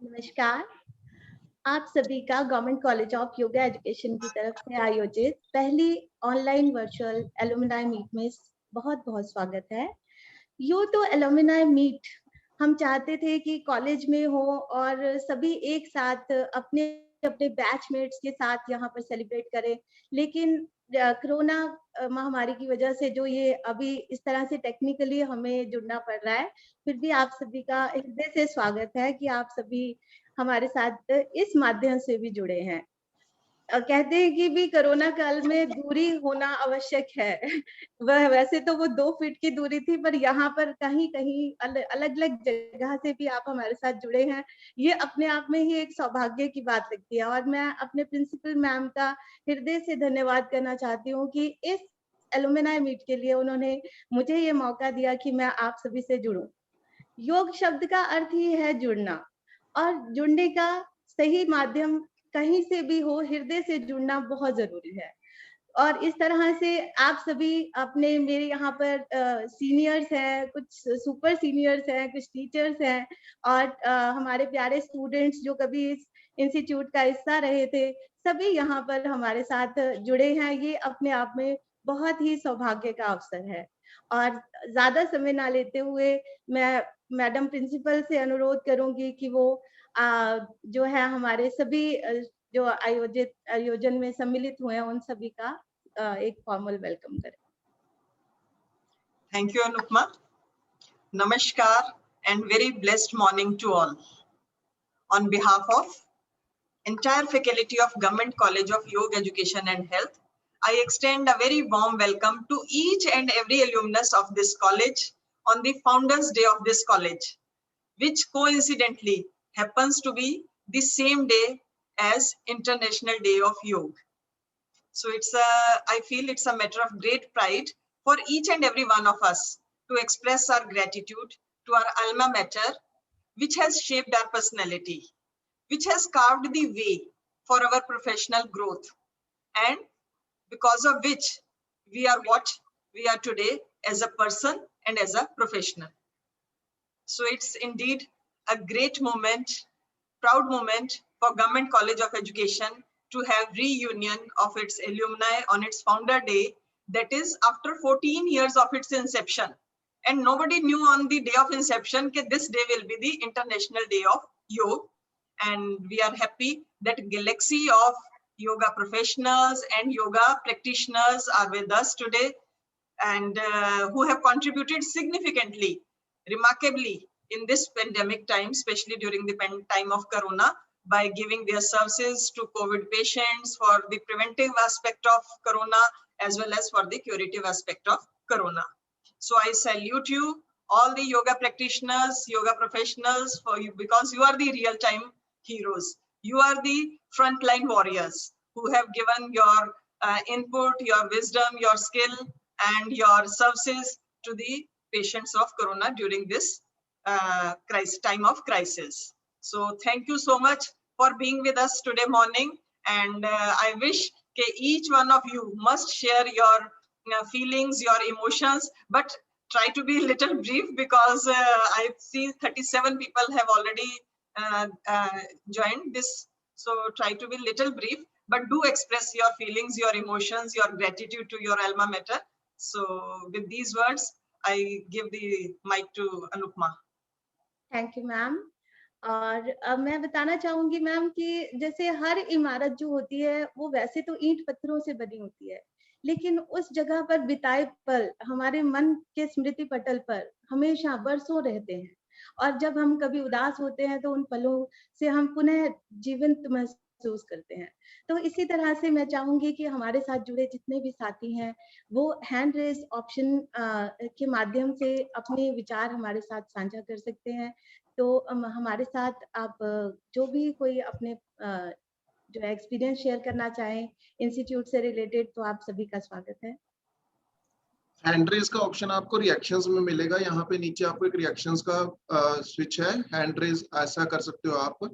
नमस्कार। आप सभी का government college of yoga education की तरफ से आयोजित पहली ऑनलाइन वर्चुअल एलुमनाई मीट में बहुत-बहुत स्वागत है। यूँ तो एलुमनाई मीट हम चाहते थे कि कॉलेज में हो और सभी एक साथ अपने बैचमेट्स के साथ यहाँ पर सेलिब्रेट करें। लेकिन कोरोना महामारी की वजह से जो ये अभी इस तरह से टेक्निकली हमें जुड़ना पड़ रहा है, फिर भी आप सभी का हृदय से स्वागत है कि आप सभी हमारे साथ इस माध्यम से भी जुड़े हैं। कहते हैं कि भी कोरोना काल में दूरी होना आवश्यक है। वह वैसे तो वो 2 फीट की दूरी थी, पर यहाँ पर कहीं-कहीं अलग-अलग जगह से भी आप हमारे साथ जुड़े हैं। ये अपने आप में ही एक सौभाग्य की बात लगती है और मैं अपने प्रिंसिपल मैम का हृदय से धन्यवाद करना चाहती हूँ कि इस एलुमनाई मीट के लिए उन्होंने मुझे ये मौका दिया कि मैं आप सभी से जुड़ूँ। योग शब्द का अर्थ ही है जुड़ना और जुड़ने का सही माध्यम कहीं से भी हो, हृदय से जुड़ना बहुत ज़रूरी है। और इस तरह से आप सभी अपने मेरे यहाँ पर सीनियर्स हैं, कुछ सुपर सीनियर्स हैं, कुछ टीचर्स हैं और हमारे प्यारे स्टूडेंट्स जो कभी इस इंस्टीट्यूट का हिस्सा रहे थे, सभी यहाँ पर हमारे साथ जुड़े हैं। ये अपने आप में बहुत ही सौभाग्य का अवसर है और ज़्यादा समय ना लेते हुए मैं मैडम प्रिंसिपल से अनुरोध करूँगी कि वो जो है हमारे सभी जो आयोजन में सम्मिलित हुए हैं उन सभी का एक फॉर्मल वेलकम करें। Thank you, Anupma. Namaskar and very blessed morning to all. On behalf of entire faculty of Government College of Yoga Education and Health, I extend a very warm welcome to each and every alumnus of this college on the Founders Day of this college, which coincidentally happens to be the same day as International Day of Yoga. So I feel it's a matter of great pride for each and every one of us to express our gratitude to our alma mater, which has shaped our personality, which has carved the way for our professional growth, and because of which we are what we are today as a person and as a professional. So it's indeed a great moment, proud moment for Government College of Education to have reunion of its alumni on its founder day, that is after 14 years of its inception. And nobody knew on the day of inception that this day will be the International Day of Yoga. And we are happy that galaxy of yoga professionals and yoga practitioners are with us today, and who have contributed significantly, remarkably in this pandemic time, especially during the time of Corona, by giving their services to COVID patients for the preventive aspect of Corona as well as for the curative aspect of Corona. So I salute you, all the yoga practitioners, yoga professionals, for you, because you are the real-time heroes. You are the frontline warriors who have given your input, your wisdom, your skill, and your services to the patients of Corona during this time of crisis. So thank you so much for being with us today morning, and I wish each one of you must share your feelings, your emotions, but try to be a little brief, because I see 37 people have already joined this. So try to be a little brief, but do express your feelings, your emotions, your gratitude to your alma mater. So with these words, I give the mic to Anupma. Thank you ma'am. और अब मैं बताना चाहूंगी ma'am कि जैसे हर इमारत जो होती है वो वैसे तो ईंट पत्थरों से बनी होती है, लेकिन उस जगह पर बिताए पल हमारे मन के स्मृति पटल पर हमेशा बरसों रहते हैं और जब हम कभी उदास होते हैं तो उन पलों से हम पुनः जीवंत महसूस करते हैं। तो इसी तरह से मैं चाहूंगी कि हमारे साथ जुड़े जितने भी साथी हैं वो हैंड रेज ऑप्शन के माध्यम से अपने विचार हमारे साथ साझा कर सकते हैं। तो हमारे साथ आप जो भी कोई अपने जो एक्सपीरियंस शेयर करना चाहें इंस्टीट्यूट से रिलेटेड, तो आप सभी का स्वागत है। हैंड रेज का ऑप्शन आपको रिएक्शंस में मिलेगा। यहाँ पे नीचे आपको एक रिएक्शंस का स्विच है, हैंड रेज ऐसा कर सकते हो आप।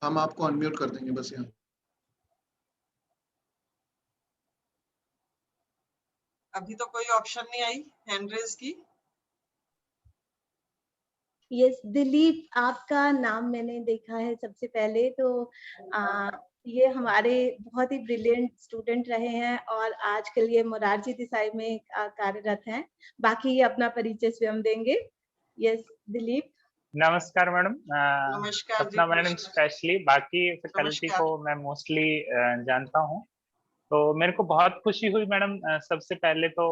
हम आपको अनम्यूट कर देंगे बस यहाँ। अभी तो कोई ऑप्शन नहीं आई हैंड रेज की। यस दिलीप, आपका नाम मैंने देखा है सबसे पहले तो ये हमारे बहुत ही ब्रिलियंट स्टूडेंट रहे हैं और आजकल ये मोरारजी देसाई में कार्यरत हैं। बाकी ये अपना परिचय स्वयं देंगे। यस दिलीप। नमस्कार मैडम। नमस्कार जी, सपना मैडम नमस्कार। स्पेशली, बाकी फैकल्टी नमस्कार। को मैं मोस्टली जानता हूँ। तो मेरे को बहुत खुशी हुई मैडम। सबसे पहले तो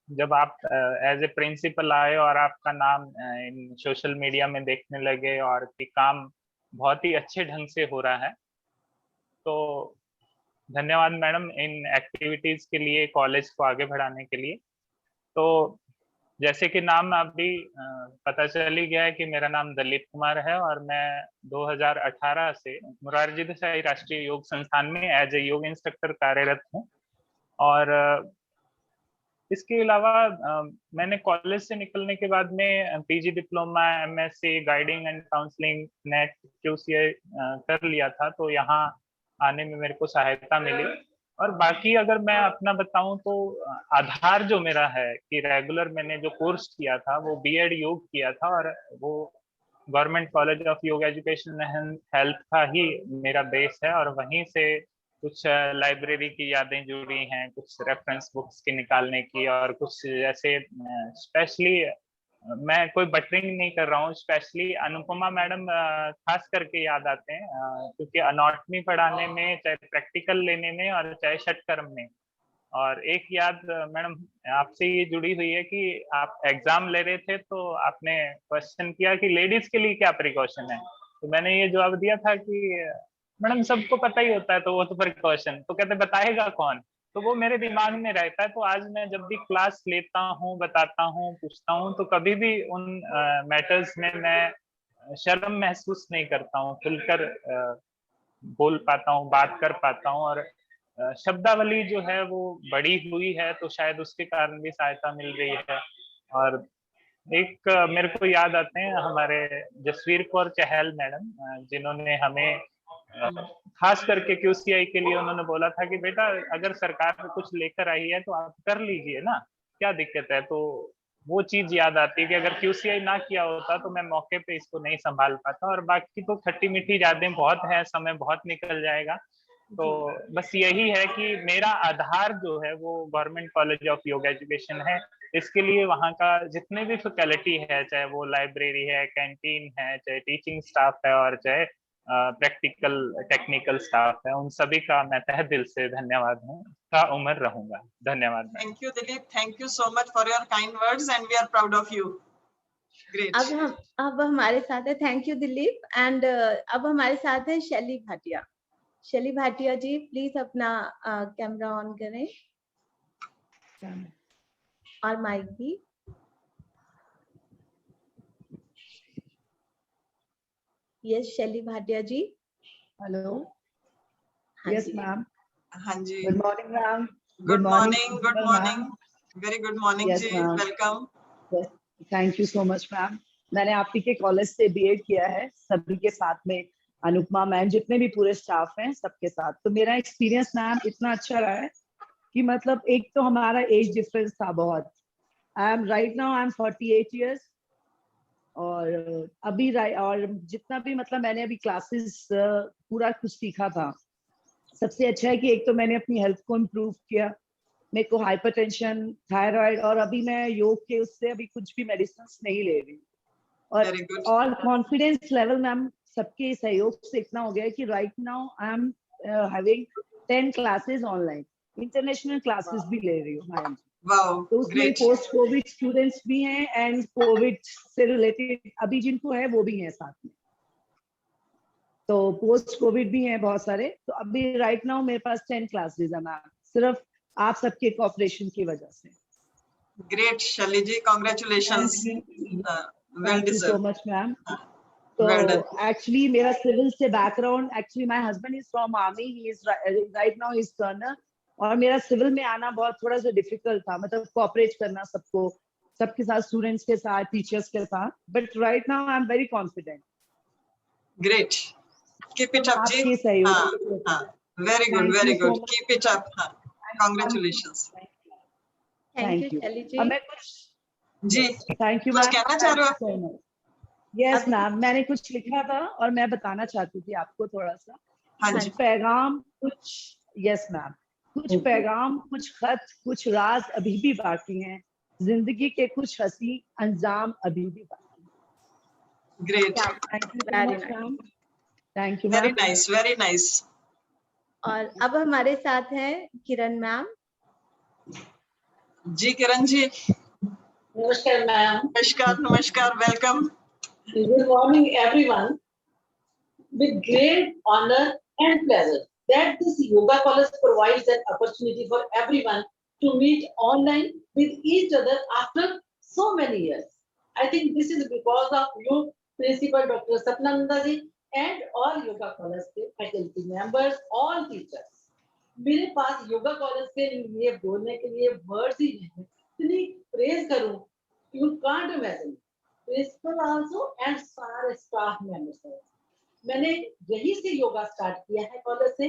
जब आप एज ए प्रिंसिपल आए और आपका नाम इन सोशल मीडिया में देखने लगे और कि काम बहुत ही अच्छे ढंग से हो रहा है, तो धन्यवाद मैडम इन एक्टिविटीज के लिए, कॉलेज को आगे बढ़ाने के लिए। तो जैसे कि नाम अभी पता चल ही गया है कि मेरा नाम दलीप कुमार है और मैं 2018 से मोरारजी देसाई राष्ट्रीय योग संस्थान में एज ए योग इंस्ट्रक्टर कार्यरत हूँ। और इसके अलावा मैंने कॉलेज से निकलने के बाद में PG diploma, MSc guiding and counselling, net, QCI कर लिया था। तो यहाँ आने में मेरे को सहायता मिली। और बाकी अगर मैं अपना बताऊं तो आधार जो मेरा है कि रेगुलर मैंने जो कोर्स किया था वो बीएड योग किया था और वो गवर्नमेंट कॉलेज ऑफ योग एजुकेशन एंड हेल्थ का ही मेरा बेस है। और वहीं से कुछ लाइब्रेरी की यादें जुड़ी हैं, कुछ रेफरेंस बुक्स की निकालने की, और कुछ जैसे स्पेशली मैं कोई बटरिंग नहीं कर रहा हूँ, स्पेशली अनुपमा मैडम खास करके याद आते हैं क्योंकि अनॉटमी पढ़ाने में, चाहे प्रैक्टिकल लेने में और चाहे षटकर्म में। और एक याद मैडम आपसे ये जुड़ी हुई है कि आप एग्जाम ले रहे थे तो आपने क्वेश्चन किया कि लेडीज के लिए क्या प्रिकॉशन है। तो मैंने ये जवाब दिया था कि मैडम सबको पता ही होता है तो वो तो प्रिकॉशन, तो कहते बताएगा कौन। तो वो मेरे दिमाग में रहता है। तो आज मैं जब भी क्लास लेता हूँ, बताता हूँ, पूछता हूँ, तो कभी भी उन मैटर्स में मैं शर्म महसूस नहीं करता हूँ, खुलकर बोल पाता हूँ, बात कर पाता हूँ। और शब्दावली जो है वो बड़ी हुई है तो शायद उसके कारण भी सहायता मिल रही है। और एक मेरे को याद आते हैं हमारे जसवीर कौर चहल मैडम, जिन्होंने हमें खास करके क्यूसीआई के लिए उन्होंने बोला था कि बेटा अगर सरकार कुछ लेकर आई है तो आप कर लीजिए ना, क्या दिक्कत है। तो वो चीज याद आती है कि अगर क्यूसीआई ना किया होता तो मैं मौके पे इसको नहीं संभाल पाता। और बाकी तो खट्टी मीठी यादें बहुत है, समय बहुत निकल जाएगा। तो बस यही है कि मेरा आधार जो है वो गवर्नमेंट कॉलेज ऑफ योग एजुकेशन है। इसके लिए वहाँ का जितने भी फैकल्टी है, चाहे वो लाइब्रेरी है, कैंटीन है, चाहे टीचिंग स्टाफ है और चाहे प्रैक्टिकल टेक्निकल स्टाफ है, उन सभी का मैं तहे दिल से धन्यवाद हूँ, का उम्र रहूंगा। धन्यवाद। Thank you Dilip, thank you so much for your kind words and we are proud of you. Great. अब हमारे साथ है, थैंक यू दिलीप। एंड अब हमारे साथ है शैली भाटिया। शैली भाटिया जी प्लीज अपना कैमरा ऑन करें और माइक भी। यस शैली भाटिया जी। हेलो। हाँ यस जी मैम। हाँ जी, good morning ma'am. Good morning, good morning, very good morning Yes, जी, ma'am. Welcome. Thank you so much ma'am. मैंने आप ही के कॉलेज से बीएड किया है, सभी के साथ में, अनुपमा मैम, जितने भी पूरे स्टाफ हैं सबके साथ। तो मेरा एक्सपीरियंस मैम इतना अच्छा रहा है कि मतलब एक तो हमारा एज डिफरेंस था बहुत। Right now I M 48 years. और अभी और जितना भी मतलब मैंने अभी क्लासेस पूरा कुछ सीखा था, सबसे अच्छा है कि एक तो मैंने अपनी हेल्थ को इम्प्रूव किया। मेरे को हाइपरटेंशन, थायराइड, और अभी मैं योग के उससे अभी कुछ भी मेडिसिन नहीं ले रही। और कॉन्फिडेंस लेवल मैम सबके सहयोग से इतना हो गया है कि right now I am having 10 classes online, international classes भी ले रही हूँ मैम। तो उसमें पोस्ट कोविड स्टूडेंट्स भी हैं एंड कोविड से रिलेटेड अभी जिनको है वो भी हैं साथ में। तो पोस्ट कोविड भी हैं बहुत सारे। तो अभी राइट नाउ मेरे पास 10 क्लासेस है मैम, सिर्फ आप सबके कोऑपरेशन की वजह से। Great Shaili ji, congratulations, well deserve. So much ma'am. तो एक्चुअली मेरा सिविल से background, actually my husband is from army, he is right now is colonel. और मेरा सिविल में आना बहुत थोड़ा सा डिफिकल्ट था, मतलब कोऑपरेट करना सबको, सबके साथ, स्टूडेंट्स के साथ, टीचर्स के साथ। But right now I am very confident. Great, keep it up जी। Very good, very good, keep it up. Congratulations. Thank you Shaili ji. मैं कुछ जी थैंक यू कुछ कहना चाह रहे हो? यस मैम, मैंने कुछ लिखा था और मैं बताना चाहती थी आपको थोड़ा सा। हाँ कुछ जी, पैगाम, कुछ, यस मैम, कुछ पैगाम, कुछ खत, कुछ राज अभी भी बाकी हैं, जिंदगी के कुछ हंसी अंजाम अभी भी बाकी हैं। Great, thank you so Very much nice. Ma'am, thank you very ma'am. Nice, very nice. और अब हमारे साथ हैं किरण मैम। जी किरण जी, नमस्कार मैम। नमस्कार, नमस्कार, welcome. Good morning everyone. With great honor and pleasure that this yoga college provides an opportunity for everyone to meet online with each other after so many years. I think this is because of you, Principal Dr. Satnanda ji, and all yoga college के faculty members, all teachers. मेरे पास yoga college के लिए बोलने के लिए words ही नहीं, इतनी praise करूं, you can't imagine. Principal also and सारे स्टाफ मेंबर्स। मैंने यही से योगा स्टार्ट किया है कॉलेज से।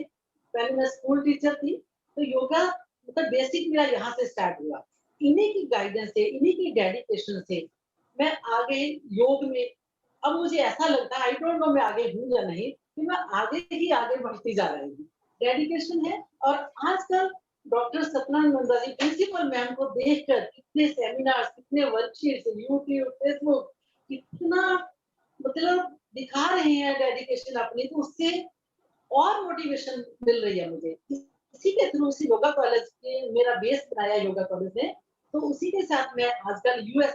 पहले मैं स्कूल टीचर थी, तो योगा मतलब बेसिक मेरा यहाँ से स्टार्ट हुआ। इन्हीं की गाइडेंस से, इन्हीं की डेडिकेशन से मैं आगे योग में, अब मुझे ऐसा लगता है, आई डोंट नो मैं आगे हूँ या नहीं, कि मैं आगे ही आगे बढ़ती जा रही हूँ। डेडिकेशन है। और आजकल डॉक्टर सतनानंदा जी प्रिंसिपल मैम को देखकर कितने सेमिनार्स, कितने वर्कशीट्स, यूट्यूब, फेसबुक, कितना मतलब दिखा रहे हैं डेडिकेशन अपनी, तो उससे और मोटिवेशन मिल रही है मुझे। इसी के थ्रू से योगा कॉलेज के मेरा बेस बनाया योगा कॉलेज ने, तो उसी के साथ मैं आजकल यूएस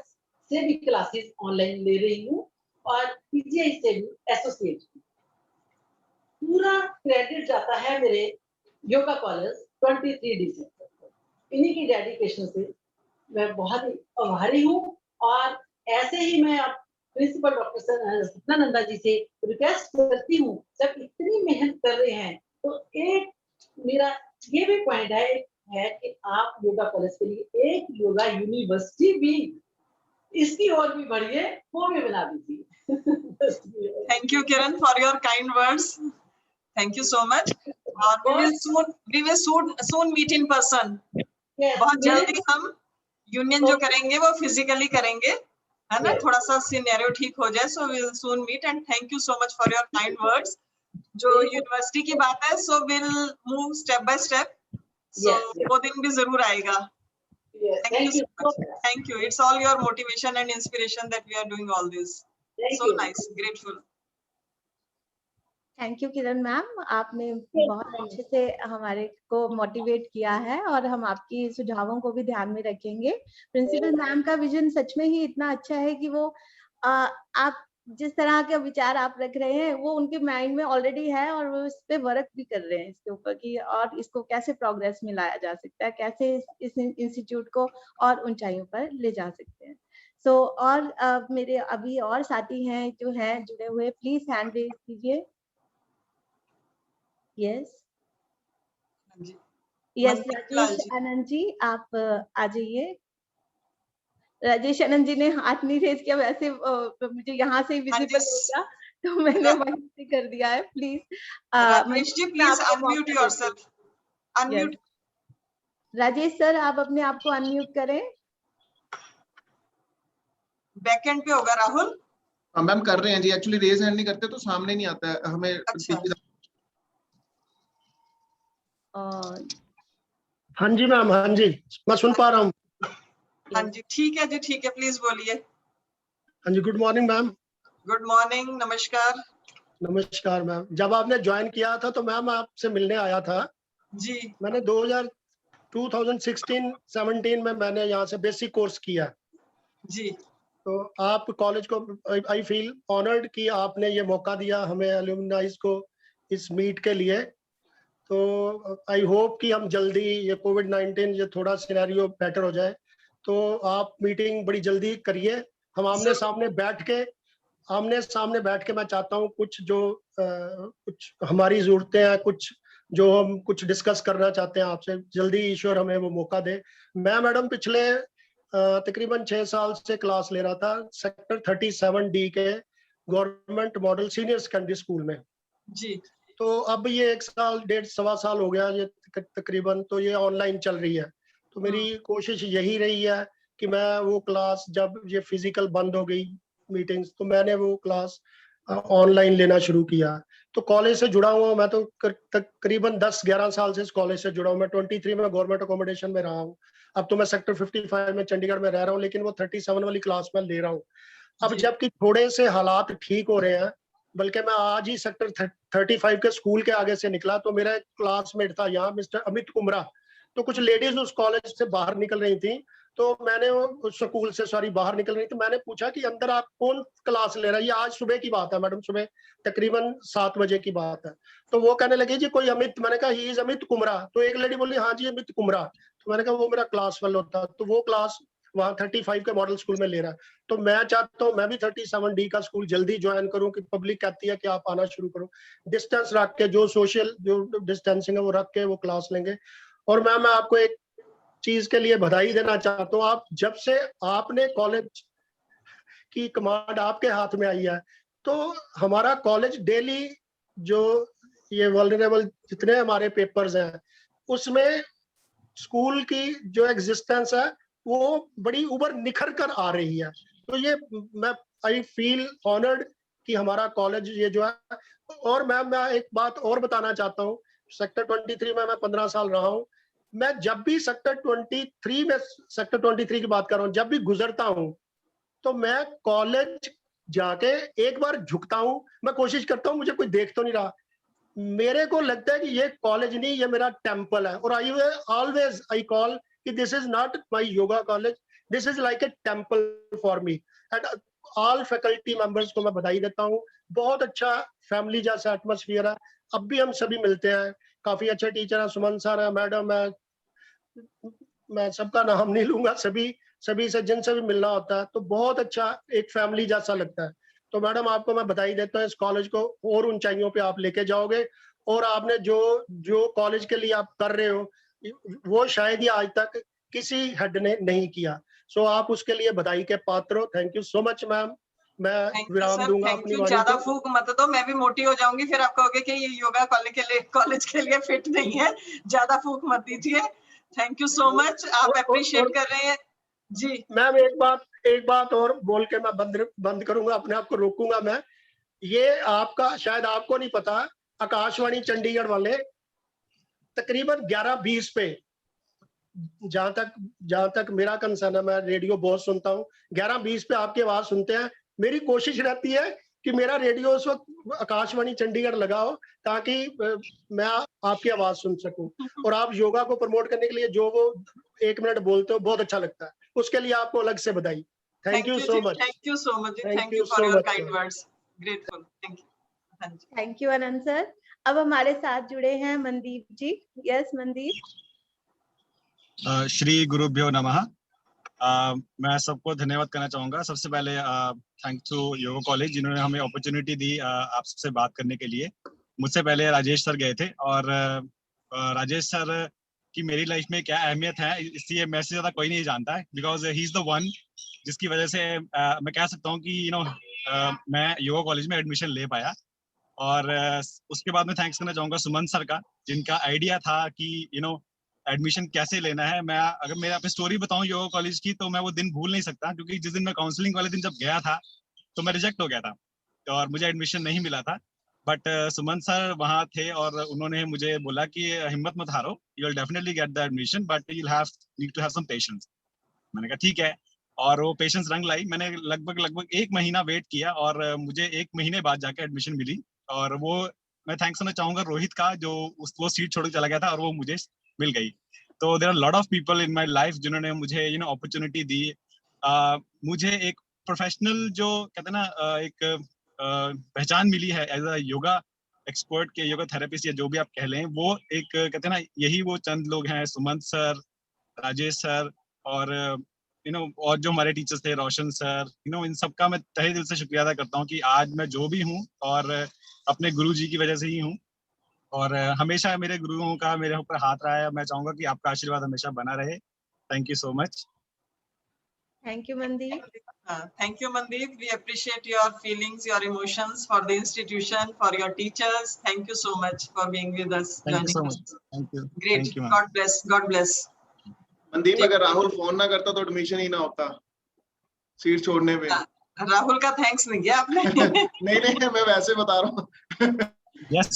से भी क्लासेस ऑनलाइन ले रही हूँ और पीजीआई से भी एसोसिएट। पूरा क्रेडिट जाता है मेरे योगा कॉलेज 23 दिसंबर को। इन्हीं की डेडिकेशन से मैं बहुत ही आभारी हूँ। और ऐसे ही मैं अब प्रिंसिपल डॉक्टर सतनानंदा जी से रिक्वेस्ट करती हूँ, जब इतनी मेहनत कर रहे हैं तो एक मेरा ये भी पॉइंट है कि आप योगा कॉलेज के लिए एक योगा यूनिवर्सिटी भी इसकी ओर भी बढ़िए, वो भी बना दीजिए। Thank you Kiran for your kind words. Thank you so much. और we will soon meet in person. बहुत जल्दी हम यूनियन जो करेंगे वो फिजिकली करेंगे, है ना? थोड़ा सा सिनेरियो ठीक हो जाए, so we'll soon meet and thank you so much for your kind words. जो यूनिवर्सिटी की बात है, so we'll move step by step. So वो दिन भी जरूर आएगा। Thank you so much. Thank you. It's all your motivation and inspiration that we are doing all this. So nice, grateful. Thank you Kiran ma'am, आपने बहुत अच्छे से हमारे को मोटिवेट किया है और हम आपकी सुझावों को भी ध्यान में रखेंगे। प्रिंसिपल मैम का विजन सच में ही इतना अच्छा है कि वो आप जिस तरह के विचार आप रख रहे हैं वो उनके माइंड में ऑलरेडी है और वो इस पे वर्क भी कर रहे हैं इसके ऊपर कि और इसको कैसे प्रोग्रेस में लाया जा सकता है, कैसे इस इंस्टीट्यूट को और ऊंचाइयों पर ले जा सकते हैं। सो और मेरे अभी और साथी हैं जो हैं जुड़े हुए, प्लीज हैंड रेज कीजिए। यस यस, राजेश आनंद जी आप आ जाइए। राजेश आनंद जी ने हाथ नहीं रेज किया, वैसे मुझे यहाँ से विजिबल होगा तो मैंने वहीं से कर दिया है। Please Rajesh ji please unmute yourself. Unmute Rajesh sir, आप अपने आप को अनम्यूट करें। बैकएंड पे होगा राहुल। मैम कर रहे हैं जी, एक्चुअली रेज हैंड नहीं करते तो सामने नहीं आता है हमें। अच्छा। हाँ जी मैम, हाँ जी मैं सुन पा रहा हूँ। हाँ जी ठीक है जी, ठीक है, प्लीज बोलिए। हाँ जी, good morning ma'am. Good morning, नमस्कार। नमस्कार मैम। जब आपने ज्वाइन किया था तो मैम आपसे मिलने आया था जी। मैंने 2016-17 में मैंने यहाँ से बेसिक कोर्स किया जी। तो आप कॉलेज को आई फील ऑनर्ड कि आपने ये मौका दिया हमें एल्यूमनाइज को इस मीट के लिए। तो आई होप कि हम जल्दी ये कोविड-19 ये थोड़ा सिनेरियो बेटर हो जाए तो आप मीटिंग बड़ी जल्दी करिए। हम आमने सामने बैठ के मैं चाहता हूँ कुछ जो कुछ हमारी जरूरतें हैं, कुछ जो हम कुछ डिस्कस करना चाहते हैं आपसे, जल्दी ईश्वर हमें वो मौका दे। मैं मैडम पिछले तकरीबन 6 साल से क्लास ले रहा था सेक्टर 37D के government model senior secondary school में जी। तो अब ये 1 साल 1.5-1.25 साल हो गया ये तकरीबन, तो ये ऑनलाइन चल रही है। तो मेरी कोशिश यही रही है कि मैं वो क्लास जब ये फिजिकल बंद हो गई मीटिंग्स, तो मैंने वो क्लास ऑनलाइन लेना शुरू किया। तो कॉलेज से जुड़ा हुआ मैं तो तकरीबन 10-11 साल से इस कॉलेज से जुड़ा हूँ। मैं 23 में गवर्नमेंट अकोमोडेशन में रहा हूँ। अब तो मैं सेक्टर 55 में चंडीगढ़ में रह रहा हूँ, लेकिन वो 37 वाली क्लास में ले रहा हूँ। अब जबकि थोड़े से हालात ठीक हो रहे हैं, बल्कि मैं आज ही सेक्टर 35 के स्कूल के आगे से निकला, तो मेरा एक क्लासमेट था यहाँ, मिस्टर अमित कुमरा। तो कुछ लेडीज उस कॉलेज से बाहर निकल रही थी, तो मैंने उस स्कूल से बाहर निकल रही थी, मैंने पूछा कि अंदर आप कौन क्लास ले रहा है? ये आज सुबह की बात है मैडम, सुबह तकरीबन 7 बजे की बात है। तो वो कहने लगी जी कोई अमित, मैंने कहा ही इज अमित कुमरा। तो एक लेडी बोली हाँ जी अमित कुमरा। तो मैंने कहा वो मेरा क्लास फेलो होता। तो वो क्लास वहाँ 35 के मॉडल स्कूल में ले रहा है। तो मैं चाहता हूँ मैं भी 37D का स्कूल जल्दी ज्वाइन करूँ, कि पब्लिक कहती है कि आप आना शुरू करो, डिस्टेंस रख के, जो सोशल जो डिस्टेंसिंग है वो रख के वो क्लास लेंगे। और मैं आपको एक चीज के लिए बधाई देना चाहता हूँ। आप जब से आपने कॉलेज की कमांड आपके हाथ में आई है, तो हमारा कॉलेज डेली जो ये वल्नरेबल जितने हमारे पेपर्स हैं, उसमें स्कूल की जो एग्जिस्टेंस है वो बड़ी उबर निखर कर आ रही है। तो ये मैं आई फील ऑनर्ड कि हमारा कॉलेज ये जो है। और मैं एक बात और बताना चाहता हूँ, सेक्टर 23 में मैं 15 साल रहा हूँ। मैं जब भी सेक्टर 23 की बात कर रहा हूँ, जब भी गुजरता हूँ तो मैं कॉलेज जाके एक बार झुकता हूँ, मैं कोशिश करता हूँ मुझे कोई देख तो नहीं रहा। मेरे को लगता है कि ये कॉलेज नहीं, ये मेरा टेम्पल है। और आई कॉल कि this is not my yoga college, this is like a temple for me. And all faculty members को मैं बधाई देता हूँ। बहुत अच्छा फैमिली जैसा एटमोसफियर है। अब भी हम सभी मिलते हैं, काफी अच्छे टीचर हैं, सुमन सर है, मैडम है, मैं सबका नाम नहीं लूंगा, सभी से जिनसे भी मिलना होता है तो बहुत अच्छा एक फैमिली जैसा लगता है। तो मैडम आपको मैं बधाई देता हूँ, इस कॉलेज को और ऊंचाइयों पे आप लेके जाओगे। और आपने जो कॉलेज के लिए आप कर रहे हो वो शायद ही आज तक किसी हेड ने नहीं किया। सो आप उसके लिए बधाई के पात्र हो। Thank you so much ma'am. मैं विराम दूंगा अपनी वाणी ज्यादा को। फूक मत दो, मैं भी मोटी हो जाऊंगी, फिर आप कहोगे कि ये योगा कॉलेज के लिए फिट नहीं है। ज्यादा फूक मत दीजिए। थैंक यू सो मच, आप अप्रिशिएट कर रहे हैं जी। मैम एक बात और बोल के मैं बंद करूंगा, अपने आप को रोकूंगा मैं। ये आपका शायद आपको नहीं पता, आकाशवाणी चंडीगढ़ वाले तकरीबन 11:20 पे, जहां तक मेरा कंसर्न है, मैं रेडियो बहुत सुनता हूँ, 11:20 पे आपकी आवाज सुनते हैं। मेरी कोशिश रहती है कि मेरा रेडियो उस वक्त आकाशवाणी चंडीगढ़ लगाओ, ताकि मैं आपकी आवाज सुन सकूं। और आप योगा को प्रमोट करने के लिए जो वो 1 मिनट बोलते हो, बहुत अच्छा लगता है, उसके लिए आपको अलग से बधाई। Thank you so much. Thank you so much, thank you for your kind words, grateful, thank you. Thank you Anand sir. अब हमारे साथ जुड़े हैं मनदीप जी। यस मनदीप। श्री गुरुभ्यो नमः। मैं सबको धन्यवाद करना चाहूँगा। सबसे पहले थैंक टू योगा कॉलेज, जिन्होंने हमें अपॉर्चुनिटी दी आप सबसे बात करने के लिए। मुझसे पहले राजेश सर गए थे, और राजेश सर की मेरी लाइफ में क्या अहमियत है इसलिए मेरे से ज़्यादा कोई नहीं जानता है, because he is the one जिसकी वजह से मैं कह सकता हूँ कि मैं योगा कॉलेज में एडमिशन ले पाया। और उसके बाद में थैंक्स करना चाहूँगा सुमन सर का, जिनका आइडिया था कि एडमिशन कैसे लेना है। मैं अगर मेरा अपनी स्टोरी बताऊं योगा कॉलेज की, तो मैं वो दिन भूल नहीं सकता, क्योंकि जिस दिन मैं काउंसलिंग वाले दिन जब गया था तो मैं रिजेक्ट हो गया था और मुझे एडमिशन नहीं मिला था। बट सुमन सर वहाँ थे और उन्होंने मुझे बोला कि हिम्मत मत हारो, you will definitely get the admission, but you need to have some patience. मैंने कहा ठीक है, और वो पेशेंस रंग लाई। मैंने लगभग 1 महीना वेट किया और मुझे 1 महीने बाद जाके एडमिशन मिली। और वो मैं थैंक्स करना चाहूंगा रोहित का, जो वो सीट छोड़ के चला गया था और वो मुझे मिल गई। तो there are lot of people in my life जिन्होंने मुझे अपॉर्चुनिटी दी। मुझे एक प्रोफेशनल जो कहते हैं ना एक पहचान मिली है एज अ योगा एक्सपर्ट के, योगा थेरेपिस्ट या जो भी आप कह लें, वो एक कहते हैं ना यही वो चंद लोग हैं, सुमंत सर, राजेश सर, और और जो हमारे टीचर्स थे, रोशन सर, इन सबका मैं तहे दिल से शुक्रिया अदा करता हूँ कि आज मैं जो भी हूँ और अपने गुरु जी की वजह से ही हूँ। और हमेशा मेरे गुरुओं का मेरे ऊपर हाथ रहा है। मैं चाहूंगा कि आपका आशीर्वाद हमेशा बना रहे। Thank you so much. Thank you Mandeep. Thank you Mandeep, we appreciate your feelings, your emotions for the institution, for your teachers. Thank you so much for being with us. Thank you so much. Thank you. Great. Thank you, God bless, God bless. Mandeep, अगर Rahul phone ना करता तो admission ही ना होता seat छोड़ने पे। राहुल का thanks नहीं किया आपने। नहीं मैं वैसे बता रहा हूँ। यस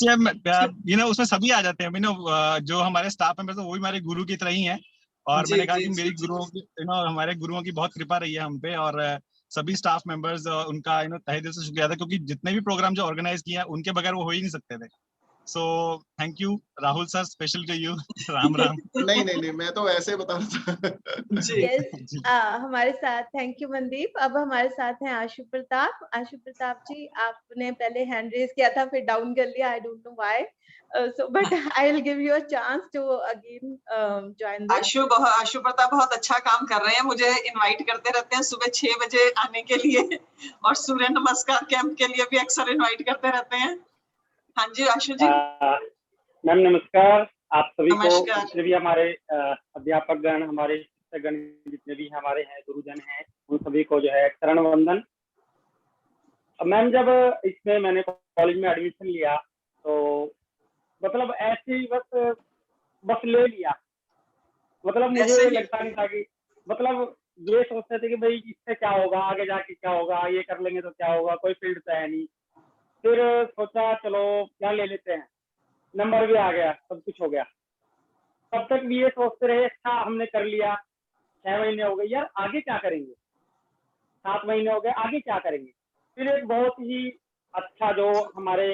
उसमें सभी आ जाते हैं जो हमारे स्टाफ मेंबर्स हैं वो भी हमारे गुरु की तरह ही हैं। और मैंने कहा कि मेरी गुरुओं की हमारे गुरुओं की बहुत कृपा रही है हम पे, और सभी स्टाफ मेंबर्स उनका तहे दिल से शुक्रिया था, क्योंकि जितने भी प्रोग्राम जो ऑर्गेनाइज किए हैं उनके बगैर वो हो ही नहीं सकते थे। So thank you Rahul sir, special to you. Ram Ram. नहीं मैं तो ऐसे बता रहा था। जी हमारे साथ, थैंक यू मनदीप। अब हमारे साथ हैं आशु प्रताप। आशु प्रताप जी, आपने पहले हैंड रेज किया था फिर डाउन कर लिया, I don't know why, so but I will give you a chance to again join this. Ashu Pratap बहुत अच्छा काम कर रहे हैं, मुझे इनवाइट करते रहते हैं सुबह 6 बजे आने के लिए, और सूर्य नमस्कार कैंप के लिए भी अक्सर इनवाइट करते रहते हैं। हाँ जी आशु जी। मैम नमस्कार, आप सभी को, नमस्कार। जितने भी हमारे अध्यापक गण, हमारे शिक्षक गण, जितने भी हमारे हैं गुरुजन हैं, उन सभी को जो है शरण वंदन। मैम जब इसमें मैंने कॉलेज में एडमिशन लिया तो मतलब ऐसे ही बस ले लिया, मतलब मुझे लगता नहीं था कि, मतलब ये सोचते थे कि भाई इससे क्या होगा, आगे जाके क्या होगा, ये कर लेंगे तो क्या होगा, कोई फील्ड तो है नहीं। फिर सोचा चलो क्या ले लेते हैं, नंबर भी आ गया, सब कुछ हो गया। तब तक भी ये सोचते रहे, अच्छा हमने कर लिया, 6 महीने हो गए, यार आगे क्या करेंगे, 7 महीने हो गए, आगे क्या करेंगे। फिर एक बहुत ही अच्छा जो हमारे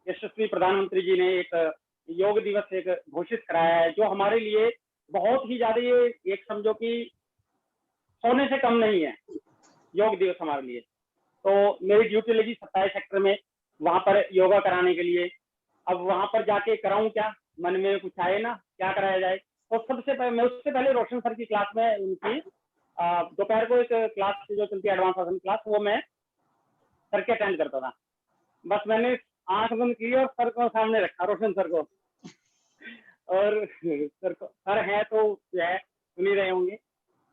यशस्वी प्रधानमंत्री जी ने एक योग दिवस एक घोषित कराया है, जो हमारे लिए बहुत ही ज्यादा, ये एक समझो कि सोने से कम नहीं है योग दिवस हमारे लिए। तो मेरी ड्यूटी लगी 27 सेक्टर में, वहां पर योगा कराने के लिए। अब वहां पर जाके कराऊं क्या, मन में कुछ आए ना, क्या कराया जाए। तो सबसे पहले मैं, उससे पहले रोशन सर की क्लास में, उनकी दोपहर को एक क्लास जो चलती है एडवांस आसन क्लास, वो मैं सर के अटेंड करता था। बस मैंने आंख बंद की और सर को सामने रखा, रोशन सर को, और सर को, सर है तो जो है सुन ही रहे होंगे,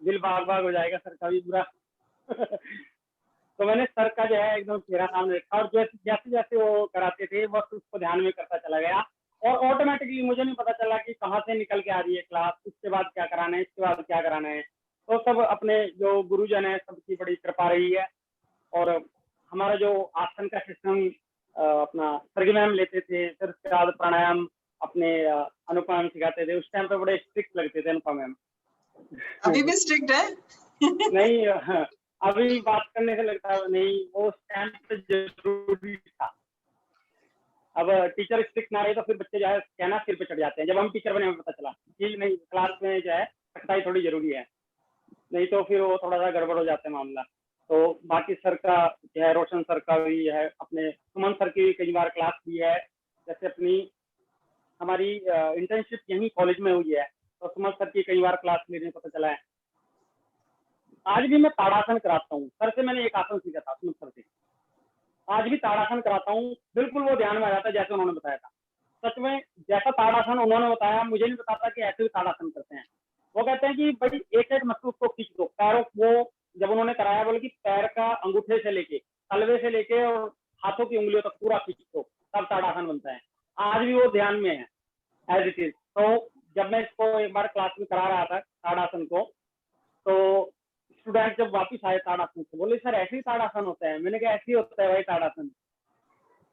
दिल बाग बाग हो जाएगा सर का भी पूरा। तो मैंने सर का जो है एकदम चेहरा सामने रखा, और जैसे जैसे वो कराते थे बस उसको ध्यान में करता चला गया, और ऑटोमेटिकली मुझे नहीं पता चला कि कहाँ से निकल के आ रही है क्लास, उसके बाद क्या कराना है, इसके बाद क्या कराना है। तो सब अपने जो गुरुजन है सबकी बड़ी कृपा रही है। और हमारा जो आसन का सिस्टम अपना सरगी मैम लेते थे, फिर उसके बाद प्राणायाम अपने अनुपमा मैम सिखाते थे। उस टाइम पे बड़े स्ट्रिक्ट लगते थे अनुपमा मैम। अभी भी स्ट्रिक्ट है? नहीं, अभी बात करने से लगता है नहीं, वो उस टाइम पे जरूरी था। अब टीचर स्ट्रिक्ट ना रहे तो फिर बच्चे जो है कहना सिर पे चढ़ जाते हैं। जब हम टीचर बने हमें पता चला कि नहीं, क्लास में जो है सख्ताई थोड़ी जरूरी है, नहीं तो फिर वो थोड़ा सा गड़बड़ हो जाता है मामला। तो बाकी सर का जो है, रोशन सर का भी है, अपने सुमन सर की कई बार क्लास ली है। जैसे अपनी हमारी इंटर्नशिप यही कॉलेज में हुई है, तो सुमन सर की कई बार क्लास लेने पता चला है। आज भी मैं ताड़ासन कराता हूँ, सर से मैंने एक आसन सीखा था सुमन सर से, आज भी ताड़ासन कराता हूँ। बिल्कुल वो ध्यान में आ जाता है जैसे उन्होंने बताया था। सच में जैसा ताड़ासन उन्होंने बताया, मुझे नहीं बताता कि ऐसे भी ताड़ासन करते हैं। वो कहते हैं कि भाई एक एक मसल को खींच दो, पैरों वो जब उन्होंने कराया, बोले कि पैर का अंगूठे से लेके तलवे से लेके और हाथों की उंगलियों तक पूरा खींच दो, तब ताड़ासन बनता है। आज भी वो ध्यान में है एज इट इज। तो जब मैं इसको एक बार क्लास में करा रहा था ताड़ासन को, तो स्टूडेंट जब वापिस आए ताड़ासन से, बोले सर ऐसे ही ताड़ासन होता है। मैंने कहा ऐसे ही होता है भाई ताड़ासन।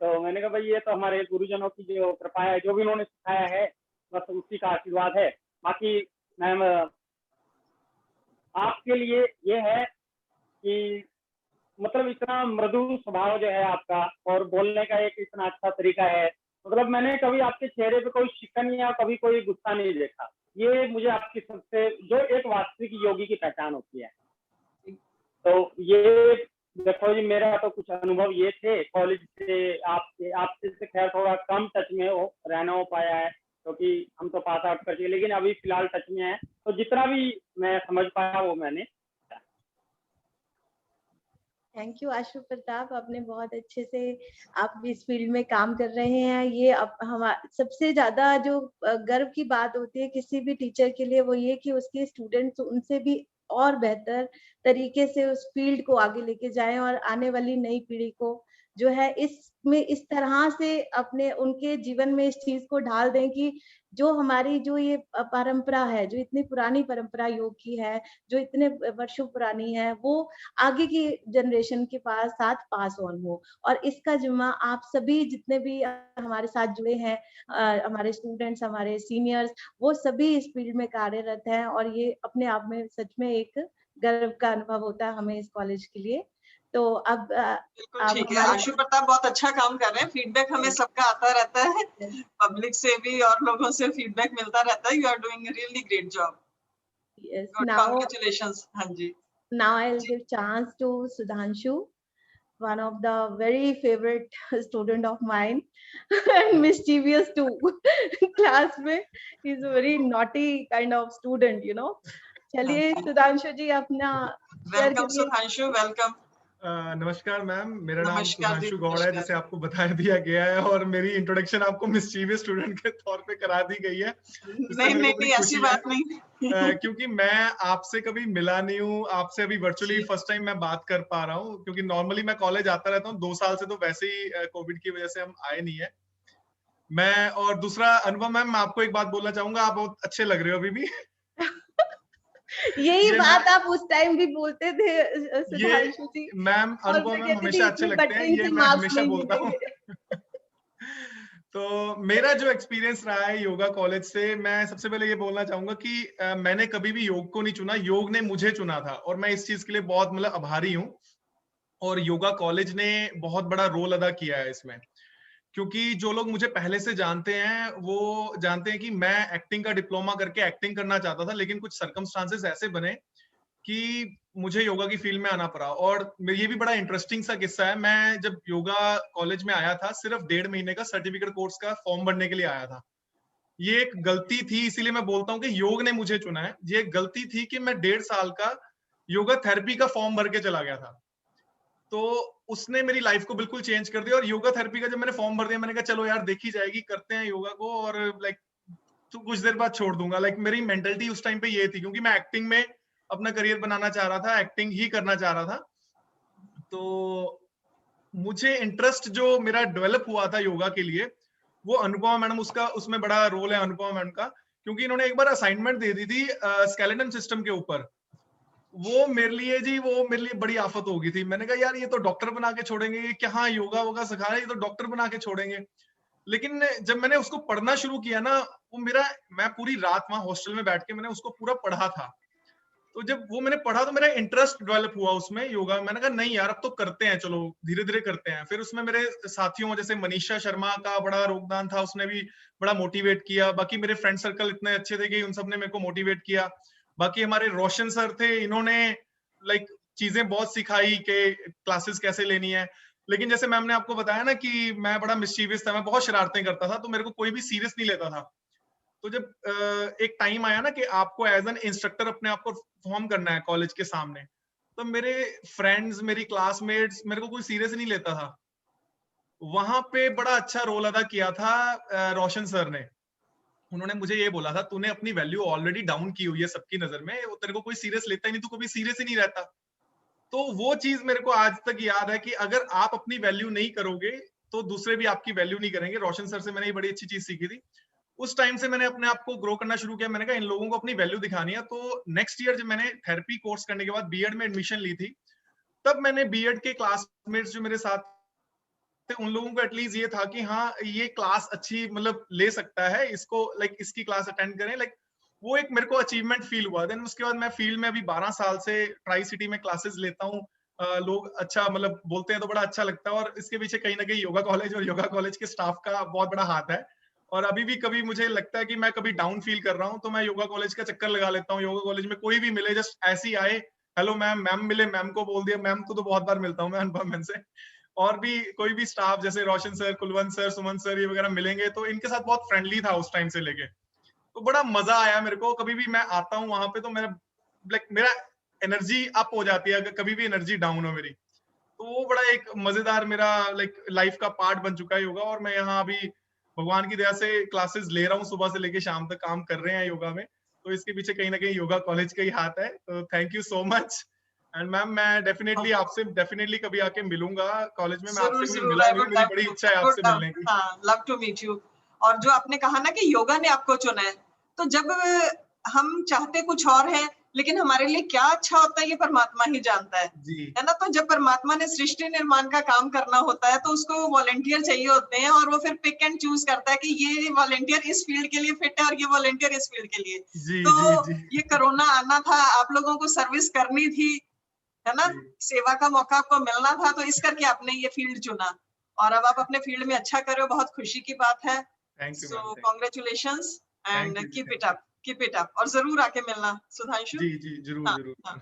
तो मैंने कहा भाई ये तो हमारे गुरुजनों की जो कृपा है, जो भी उन्होंने सिखाया है, बस उसी का आशीर्वाद है। बाकी मैम आपके लिए ये है कि मतलब इतना मृदु स्वभाव जो है आपका, और बोलने का एक इतना अच्छा तरीका है, मतलब मैंने कभी आपके चेहरे पे कोई शिकन या कभी कोई गुस्सा नहीं देखा। ये मुझे आपकी सबसे जो एक वास्तविक योगी की पहचान होती है। तो ये देखो जी, मेरा तो कुछ अनुभव ये थे कॉलेज से, आपसे से खैर थोड़ा कम टच में रहना हो पाया है, क्योंकि हम तो पास आउट करके, लेकिन अभी फिलहाल टच में है। तो जितना भी मैं समझ पाया वो मैंने। थैंक यू आशु प्रताप, आपने बहुत अच्छे से, आप भी इस फील्ड में काम कर रहे हैं। ये अब हम सबसे ज्यादा जो गर्व की बात होती है किसी भी टीचर के लिए, वो ये कि उसके स्टूडेंट्स उनसे भी और बेहतर तरीके से उस फील्ड को आगे लेके जाएं और आने वाली नई पीढ़ी को जो है इसमें इस तरह से अपने उनके जीवन में इस चीज को ढाल दें कि जो हमारी जो ये परंपरा है, जो इतनी पुरानी परंपरा योग की है, जो इतने वर्षों पुरानी है, वो आगे की जनरेशन के साथ पास ऑन हो। और इसका जिम्मा आप सभी जितने भी हमारे साथ जुड़े हैं, हमारे स्टूडेंट्स, हमारे सीनियर्स, वो सभी इस फील्ड में कार्यरत हैं और ये अपने आप में सच में एक गर्व का अनुभव होता है हमें इस कॉलेज के लिए। तो अब बिल्कुल ठीक है, आशु प्रताप बहुत अच्छा काम कर रहे हैं। फीडबैक हमें सबका आता रहता है, पब्लिक से भी और लोगों से फीडबैक मिलता रहता है। You are doing really great job. Good, congratulations. हाँ जी। Now I'll give chance to Sudhanshu, one of the very favorite student of mine and mischievous too. Class में he's a very naughty kind of student, you know. चलिए सुधांशु जी अपना welcome Sudhanshu, welcome. नमस्कार ma'am, मेरा नाम नमस्कार सुधांशु गौड़ है, जैसे आपको बता दिया गया है, और मेरी इंट्रोडक्शन आपको मिस्चीवियस स्टूडेंट के तौर पे करा दी गई है। नहीं ऐसी बात नहीं। क्योंकि मैं आपसे कभी मिला नहीं हूँ, आपसे अभी वर्चुअली फर्स्ट टाइम मैं बात कर पा रहा हूँ, क्योंकि नॉर्मली मैं कॉलेज आता रहता हूँ। 2 साल से तो वैसे ही कोविड की वजह से हम आए नहीं है। मैं और दूसरा अनुभव मैम, मैं आपको एक बात बोलना चाहूंगा, आप बहुत अच्छे लग रहे हो अभी भी। यही बात आप उस टाइम भी बोलते थे सुधांशु जी। मैम अनुभव मैम हमेशा अच्छे लगते हैं, ये मैं हमेशा बोलता हूँ। तो मेरा जो एक्सपीरियंस रहा है योगा कॉलेज से, मैं सबसे पहले ये बोलना चाहूंगा कि मैंने कभी भी योग को नहीं चुना, योग ने मुझे चुना था, और मैं इस चीज के लिए बहुत मतलब आभारी हूँ। और योगा कॉलेज ने बहुत बड़ा रोल अदा किया है इसमें, क्योंकि जो लोग मुझे पहले से जानते हैं वो जानते हैं कि मैं एक्टिंग का डिप्लोमा करके एक्टिंग करना चाहता था, लेकिन कुछ सर्कमस्टांसेस ऐसे बने कि मुझे योगा की फील्ड में आना पड़ा। और ये भी बड़ा इंटरेस्टिंग सा किस्सा है, मैं जब योगा कॉलेज में आया था, सिर्फ 1.5 महीने का सर्टिफिकेट कोर्स का फॉर्म भरने के लिए आया था। ये एक गलती थी, इसीलिए मैं बोलता हूँ कि योग ने मुझे चुना है। ये एक गलती थी कि मैं 1.5 साल का योगा थेरेपी का फॉर्म भर के चला गया था, तो उसने मेरी लाइफ को बिल्कुल चेंज कर दिया। और योगा थेरेपी का जब मैंने फॉर्म भर दिया, मैंने कहा चलो यार देखी जाएगी, करते हैं योगा को, और लाइक तो कुछ देर बाद छोड़ दूंगा। लाइक मेरी मेंटालिटी उस टाइम पे ये थी, क्योंकि मैं एक्टिंग में अपना करियर बनाना चाह रहा था, एक्टिंग ही करना चाह रहा था। तो मुझे इंटरेस्ट जो मेरा डेवलप हुआ था योगा के लिए, वो अनुपमा मैडम, उसमें बड़ा रोल है अनुपमा मैडम का, क्योंकि इन्होंने एक बार असाइनमेंट दे दी थी स्केलेटन सिस्टम के ऊपर। वो मेरे लिए बड़ी आफत हो गई थी। मैंने कहा यार ये तो डॉक्टर बना के छोड़ेंगे, ये क्या योगा वोगा सिखा रहे हैं, ये तो डॉक्टर बना के छोड़ेंगे। लेकिन जब मैंने उसको पढ़ना शुरू किया ना, मैं पूरी रात वहां हॉस्टल में बैठ के मैंने उसको पूरा पढ़ा था। तो जब वो मैंने पढ़ा तो मेरा इंटरेस्ट डेवलप हुआ उसमें योगा। मैंने कहा नहीं यार अब तो करते हैं, चलो धीरे धीरे करते हैं। फिर उसमें मेरे साथियों जैसे मनीषा शर्मा का बड़ा योगदान था, उसने भी बड़ा मोटिवेट किया। बाकी मेरे फ्रेंड सर्कल इतने अच्छे थे कि उन सब ने मेरे को मोटिवेट किया। बाकी हमारे रोशन सर थे, इन्होंने लाइक चीजें बहुत सिखाई कि क्लासेस कैसे लेनी है। लेकिन जैसे मैम ने आपको बताया ना कि मैं बड़ा मिस्चीवियस था, मैं बहुत शरारतें करता था, तो मेरे को कोई भी सीरियस नहीं लेता था। तो जब एक टाइम आया ना कि आपको एज एन इंस्ट्रक्टर अपने आप को परफॉर्म करना है कॉलेज के सामने, तो मेरे फ्रेंड्स, मेरी क्लासमेट्स मेरे को कोई सीरियस नहीं लेता था। वहां पे बड़ा अच्छा रोल अदा किया था रोशन सर ने। उन्होंने मुझे ये बोला था, तूने अपनी वैल्यू ऑलरेडी डाउन की हुई है सबकी नजर में, वो तेरे को कोई सीरियस लेता ही नहीं, तू कभी सीरियस ही नहीं रहता। तो वो चीज मेरे को आज तक याद है कि अगर आप अपनी वैल्यू नहीं करोगे तो दूसरे भी आपकी वैल्यू नहीं करेंगे। रोशन सर से मैंने ये बड़ी अच्छी चीज सीखी थी। उस टाइम से मैंने अपने आप को ग्रो करना शुरू किया। मैंने कहा इन लोगों को अपनी वैल्यू दिखानी है। तो नेक्स्ट ईयर जब मैंने थेरेपी कोर्स करने के बाद बीएड में एडमिशन ली थी, तब मैंने बीएड के क्लासमेट्स जो मेरे साथ थे, उन लोगों को एटलीस्ट ये था कि हाँ ये क्लास अच्छी मतलब ले सकता है, इसको लाइक इसकी क्लास अटेंड करें। लाइक वो एक मेरे को अचीवमेंट फील हुआ। देन उसके बाद मैं फील्ड में अभी 12 साल से ट्राई सिटी में क्लासेस लेता हूँ। लोग अच्छा मतलब बोलते हैं तो बड़ा अच्छा लगता है। और इसके पीछे कहीं ना कहीं योगा कॉलेज और योगा कॉलेज के स्टाफ का बहुत बड़ा हाथ है। और अभी भी कभी मुझे लगता है कि मैं कभी डाउन फील कर रहा हूँ तो मैं योगा कॉलेज का चक्कर लगा लेता हूँ। योगा कॉलेज में कोई भी मिले, जस्ट ऐसे ही आए, हेलो मैम, मैम मिले, मैम को बोल दिया। मैम को तो बहुत बार मिलता हूँ मैं अनुभव मैम से। और भी कोई भी स्टाफ जैसे रोशन सर, कुलवंत सर, सुमन सर, ये वगैरह मिलेंगे तो इनके साथ बहुत फ्रेंडली था उस टाइम से लेके। तो बड़ा मजा आया मेरे को। कभी भी मैं आता हूँ वहां पे तो मेरा एनर्जी अप हो जाती है, अगर कभी भी एनर्जी डाउन हो मेरी। तो वो बड़ा एक मजेदार मेरा लाइफ का पार्ट बन चुका है योगा। और मैं यहाँ अभी भगवान की दया से क्लासेस ले रहा हूँ, सुबह से लेके शाम तक काम कर रहे हैं योगा में। तो इसके पीछे कहीं ना कहीं योगा कॉलेज का ही हाथ है। तो thank you so much and ma'am मैं डेफिनेटली आपसे डेफिनेटली कभी आके मिलूंगा कॉलेज में, मैं जरूर आपसे कभी जरूर, मिला आई नहीं, वुड मेरी बड़ी इच्छा है आपसे मिलने की। हाँ, लव टू मीट यू। और जो आपने कहा ना कि योगा ने आपको चुना है, तो जब हम चाहते कुछ और है लेकिन हमारे लिए क्या अच्छा होता है ये परमात्मा ही जानता है जी ना। तो जब परमात्मा ने सृष्टि निर्माण का काम करना होता है तो उसको वॉलंटियर चाहिए होते हैं, और वो फिर पिक एंड चूज करता है कि ये वॉलंटियर इस फील्ड के लिए फिट है और ये वॉलंटियर इस फील्ड के लिए। जी तो जी जी ये कोरोना आना था, आप लोगों को सर्विस करनी थी, है ना, जी। सेवा का मौका आपको मिलना था, तो इस करके आपने ये फील्ड चुना और अब आप अपने फील्ड में अच्छा कर रहे हो, बहुत खुशी की बात है। Thank you so ma'am, congratulations and thank keep you. It up, keep it up, और जरूर आके मिलना सुधांशु। जी जी जरूर हाँ जरूर। हाँ,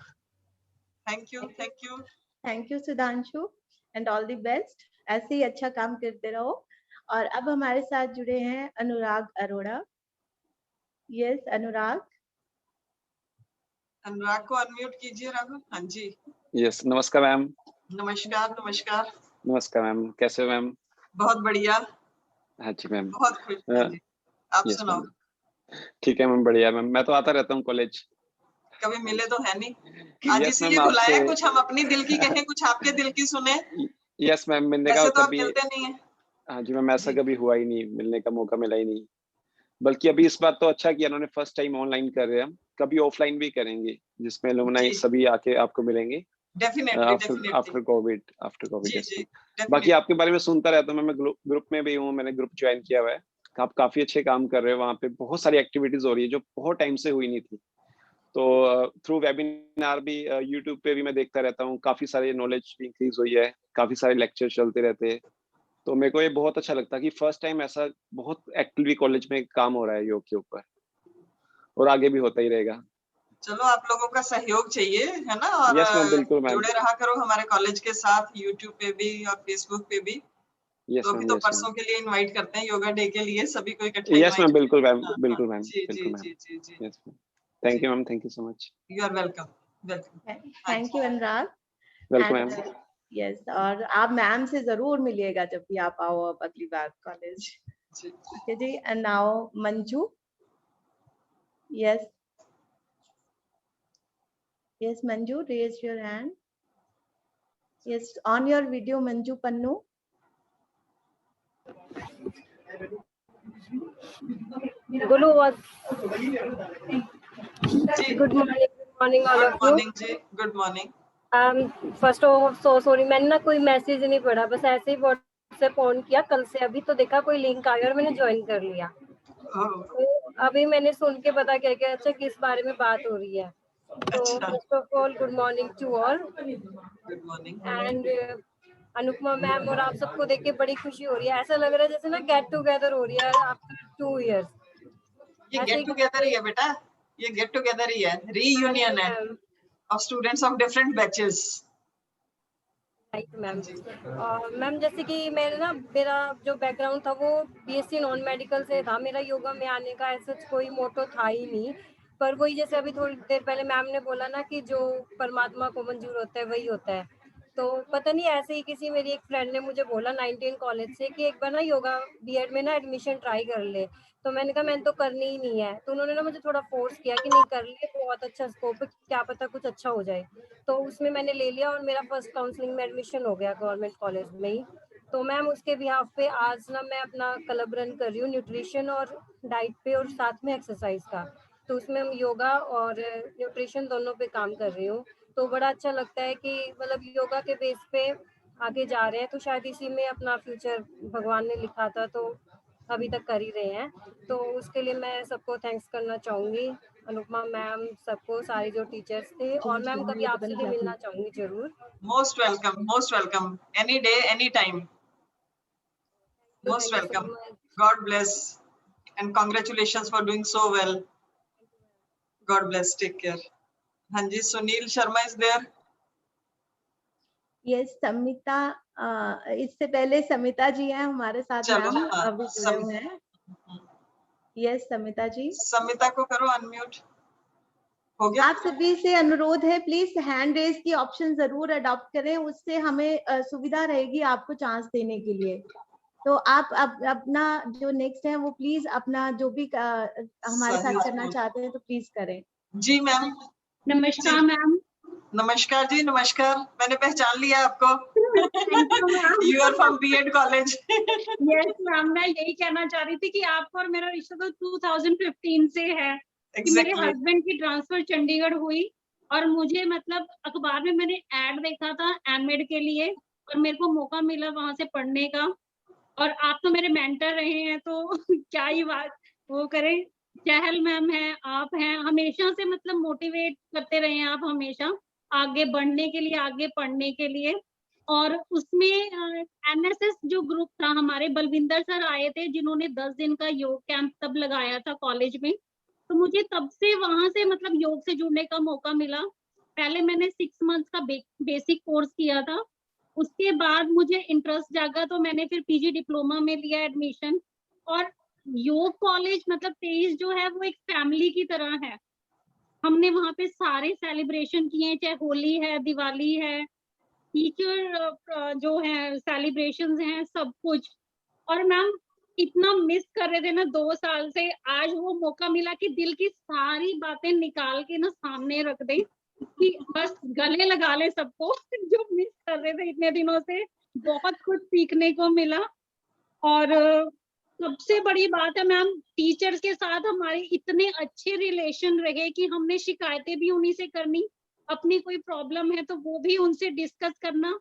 thank you thank you. Thank you Sudhanshu and all the best, ऐसे ही अच्छा काम करते रहो। और अब हमारे साथ जुड़े हैं अनुराग अरोड़ा। यस अनुराग। अनुराग को अनम्यूट कीजिए राहुल। हाँ जी, यस नमस्कार मैम। नमस्कार नमस्कार। नमस्कार मैम, कैसे हो मैम? बहुत बढ़िया, हाँ जी मैम। बहुत खुश। हाँ जी, आप यस सुनाओ। मैम, ठीक है मैम, बढ़िया मैम। मैं तो आता रहता हूँ कॉलेज। कभी मिले तो है नहीं, आज यस इसीलिए मैम, बुलाया, आपसे कुछ हम अपनी दिल की कहें, कुछ आपके दिल की सुने। यस मैम, मिलने का वैसे तो आप कभी, मिलते नहीं है। हाँ जी मैम, ऐसा जी कभी हुआ ही नहीं, मिलने का मौका मिला ही नहीं। बल्कि अभी इस बार तो अच्छा किया उन्होंने, फर्स्ट टाइम ऑनलाइन कर रहे हैं हम, कभी ऑफलाइन भी करेंगे जिसमें जी, अलुमनाई सभी आके आपको मिलेंगे definitely after definitely. After covid. जी यस जी मैम। बाकी डेफिनेटली। आपके बारे में सुनता रहता हूँ मैं ग्रुप में भी हूँ, मैंने ग्रुप ज्वाइन किया हुआ है। आप काफी अच्छे काम कर रहे हो, वहाँ पे बहुत सारी एक्टिविटीज हो रही है जो बहुत टाइम से हुई नहीं थी। तो थ्रू वेबिनार भी यूट्यूब पे भी मैं देखता रहता हूँ, काफी सारे नॉलेज भी इंक्रीज हुई है, काफी सारे लेक्चर चलते रहते हैं। तो मेरे को ये बहुत अच्छा लगता है कि फर्स्ट टाइम ऐसा बहुत एक्टिवली कॉलेज में काम हो रहा है योग के ऊपर, और आगे भी होता ही रहेगा। चलो, आप लोगों का सहयोग चाहिए, है ना, और यस मैम, बिल्कुल मैम। जुड़े रहा करो हमारे कॉलेज के साथ, यूट्यूब पे भी और फेसबुक पे भी। यस तो अभी मैम, तो यस मैम, परसों के लिए इनवाइट करते हैं, योगा डे के लिए सभी को इकट्ठा यस मैम, इनवाइट बिल्कुल मैम, करें। हाँ हाँ, बिल्कुल मैम, जी जी बिल्कुल मैम। जी जी जी यस मैम, थैंक जी, you ma'am, thank you so much. You are welcome welcome. हाँ थैंक जी, you Anurag. Welcome and ma'am. Yes, और आप मैम से जरूर मिलिएगा जब भी आप आओ अब अगली बार कॉलेज। जी। ओके जी, and now Manju. Yes yes Manju, raise your hand. Yes, on your video Manju Pannu. Gulu was जी, good morning all good of you. Morning जी, good morning. First of so sorry, मैंने ना कोई मैसेज नहीं पढ़ा, बस ऐसे ही व्हाट्सएप ऑन किया कल से, अभी तो देखा कोई लिंक आया और मैंने ज्वाइन कर लिया। तो अभी मैंने सुन के पता क्या क्या अच्छा किस बारे में बात हो रही है। तो अच्छा, first of all good morning to all good morning. And Anupama ma'am, और आप सबको देख के बड़ी खुशी हो रही है। ऐसा लग रहा है जैसे ना गेट टुगेदर हो रही है आफ्टर 2 years। ये ऐसे गेट टुगेदर ही है बेटा, ये गेट टुगेदर ही है, रीयूनियन है of students of different batches. Right ma'am. Ma'am जैसे कि मेरा जो बैकग्राउंड था वो बीएससी नॉन मेडिकल से था, मेरा योगा में आने का ऐसा कोई मोटो था ही नहीं। पर वही जैसे अभी थोड़ी देर पहले मैम ने बोला ना कि जो परमात्मा को मंजूर होता है वही होता है। तो पता नहीं ऐसे ही किसी मेरी एक फ्रेंड ने मुझे बोला 19 कॉलेज से कि एक बार ना योगा बीएड में ना एडमिशन ट्राई कर ले। तो मैंने कहा मैंने तो करनी ही नहीं है। तो उन्होंने ना मुझे थोड़ा फोर्स किया कि नहीं कर ले, बहुत अच्छा स्कोप है, क्या पता कुछ अच्छा हो जाए। तो उसमें मैंने ले लिया और मेरा फर्स्ट काउंसलिंग में एडमिशन हो गया गवर्नमेंट कॉलेज में ही। तो मैम उसके बिहाफ पे आज ना मैं अपना क्लब रन कर रही हूँ न्यूट्रिशन और डाइट पे और साथ में एक्सरसाइज का। तो उसमें हम योगा और न्यूट्रिशन दोनों पे काम कर रही हूँ। तो बड़ा अच्छा लगता है कि मतलब योगा के बेस पे आगे जा रहे हैं। तो शायद इसी में अपना फ्यूचर भगवान ने लिखा था, तो अभी तक कर ही रहे हैं। तो उसके लिए मैं सबको थैंक्स करना चाहूँगी, अनुपमा मैम, सबको, सारे जो टीचर्स थे। और मैम कभी आपसे भी मिलना चाहूँगी जरूर। Most welcome, most welcome. Any day, any time. Most Thank you so welcome. much. God bless. And congratulations for doing so well. God bless. Take care. हाँ जी, Sunil Sharma is there. Yes Samita, इससे पहले समिता जी हैं हमारे साथ, चलो, ma'am हाँ, अभी जुड़े हुए हैं। यस समिता जी, समिता को करो अनम्यूट। हो गया? आप सभी से अनुरोध है प्लीज हैंड रेज की ऑप्शन जरूर अडॉप्ट करें, उससे हमें सुविधा रहेगी आपको चांस देने के लिए। तो आप अपना जो नेक्स्ट है वो प्लीज अपना जो भी हमारे साथ करना चाहते हैं तो प्लीज करें। जी मैम। नमस्कार मैम। नमस्कार जी, नमस्कार। मैंने पहचान लिया आपको। You are from BEd college. Yes ma'am, मैं यही कहना चाह रही थी कि आपका और मेरा रिश्ता तो 2015 से है। कि मेरे हस्बैंड की ट्रांसफर चंडीगढ़ हुई और मुझे मतलब अखबार में मैंने ऐड देखा था एमएड के लिए और मेरे को मौका मिला वहां से पढ़ने का। और आप तो मेरे मेंटर रहे हैं, तो क्या ही बात वो करें। चहल मैम है, आप हैं, हमेशा से मतलब मोटिवेट करते रहे हैं आप, हमेशा आगे बढ़ने के लिए, आगे पढ़ने के लिए। और उसमें एनएसएस जो ग्रुप था हमारे, बलविंदर सर आए थे जिन्होंने 10 दिन का योग कैंप तब लगाया था कॉलेज में। तो मुझे तब से वहां से मतलब योग से जुड़ने का मौका मिला। पहले मैंने 6 मंथ्स का बेसिक कोर्स किया था, उसके बाद मुझे इंटरेस्ट जागा तो मैंने फिर पीजी डिप्लोमा में लिया एडमिशन। और योग कॉलेज मतलब 23 जो है वो एक फैमिली की तरह है। हमने वहां पे सारे सेलिब्रेशन किए, चाहे होली है, दिवाली है, टीचर जो है सेलिब्रेशंस हैं, सब कुछ। और मैम इतना मिस कर रहे थे ना 2 साल से, आज वो मौका मिला कि दिल की सारी बातें निकाल के ना सामने रख दें कि बस गले लगा ले सबको जो मिस कर रहे थे इतने दिनों से। बहुत कुछ सीखने को मिला। और सबसे बड़ी बात है मैम, टीचर्स के साथ हमारे इतने अच्छे रिलेशन रहे कि हमने शिकायतें भी उन्हीं से करनी, अपनी कोई प्रॉब्लम है तो वो भी उनसे डिस्कस करना,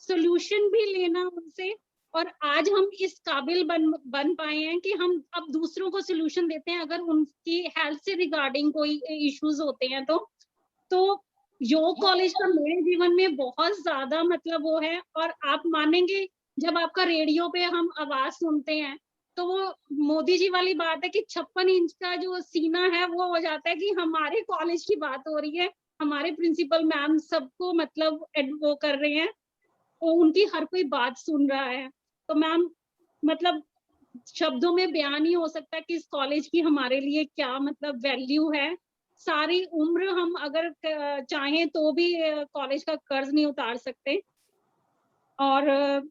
सोल्यूशन भी लेना उनसे। और आज हम इस काबिल बन पाए हैं कि हम अब दूसरों को सोल्यूशन देते हैं अगर उनकी हेल्थ से रिगार्डिंग कोई इश्यूज होते हैं तो योग कॉलेज का मेरे जीवन में बहुत ज्यादा मतलब वो है। और आप मानेंगे, जब आपका रेडियो पे हम आवाज सुनते हैं तो वो मोदी जी वाली बात है कि 56 इंच का जो सीना है वो हो जाता है कि हमारे कॉलेज की बात हो रही है, हमारे प्रिंसिपल मैम सबको मतलब वो कर रहे हैं, तो उनकी हर कोई बात सुन रहा है। तो मैम मतलब शब्दों में बयान नहीं हो सकता कि इस कॉलेज की हमारे लिए क्या मतलब वैल्यू है। सारी उम्र हम अगर चाहें तो भी कॉलेज का कर्ज नहीं उतार सकते। और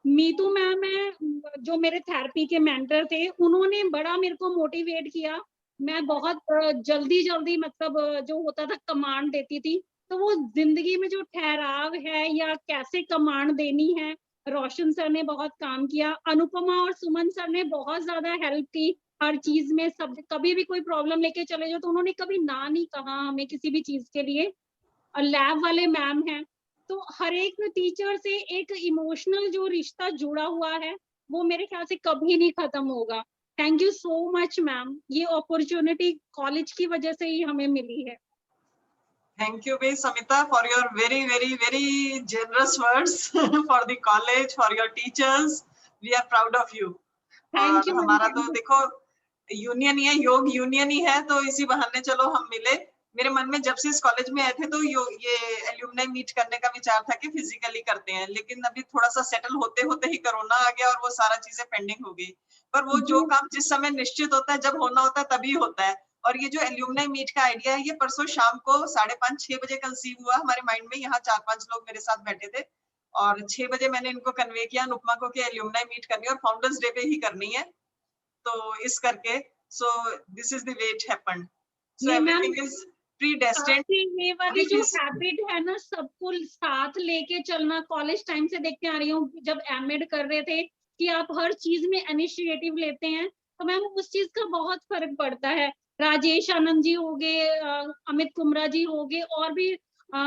मीतू मैम है जो मेरे थेरेपी के मेंटर थे, उन्होंने बड़ा मेरे को मोटिवेट किया। मैं बहुत जल्दी मतलब जो होता था कमांड देती थी, तो वो जिंदगी में जो ठहराव है या कैसे कमांड देनी है, रोशन सर ने बहुत काम किया। अनुपमा और सुमन सर ने बहुत ज्यादा हेल्प की हर चीज में। सब कभी भी कोई प्रॉब्लम लेके चले जाओ तो उन्होंने कभी ना नहीं कहा हमें किसी भी चीज के लिए। और लैब वाले मैम हैं, तो हर एक टीचर से एक इमोशनल जो रिश्ता जुड़ा हुआ है वो मेरे ख्याल से कभी नहीं खत्म होगा। Thank you so much ma'am, ये अपॉर्चुनिटी कॉलेज की वजह से ही हमें मिली है। Thank you, Ms. Samita, for your very generous words for the college, for your teachers. We are proud of you. Thank you. हमारा तो देखो यूनियन ही है, योग यूनियन ही है, तो इसी बहाने चलो हम मिले। मेरे मन में जब से इस कॉलेज में आए थे तो ये एल्यूमनाई मीट करने का विचार था कि फिजिकली करते हैं, लेकिन अभी थोड़ा सा सेटल होते होते ही कोरोना आ गया और वो सारा चीजें पेंडिंग हो गई। पर वो जो काम जिस समय निश्चित होता है, जब होना होता है तभी होता है। और ये जो एल्यूमनाई मीट का आइडिया है, ये परसों शाम को 5:30-6 बजे कंसीव हुआ हमारे माइंड में। यहाँ 4-5 लोग मेरे साथ बैठे थे और 6 बजे मैंने इनको कन्वे किया अनुपमा को कि एल्यूमनाई मीट करनी है और फाउंडर्स डे पे ही करनी है। तो इस करके so this is the way it happened. So everything is predestined. ये वाली जो हैबिट है ना, सबको साथ लेके चलना, कॉलेज टाइम से देखते आ रही हूँ जब एमएड कर रहे थे कि आप हर चीज में इनिशिएटिव लेते हैं, तो मैम उस चीज का बहुत फर्क पड़ता है। राजेश आनंद जी हो गए, अमित कुमरा जी हो गए, और भी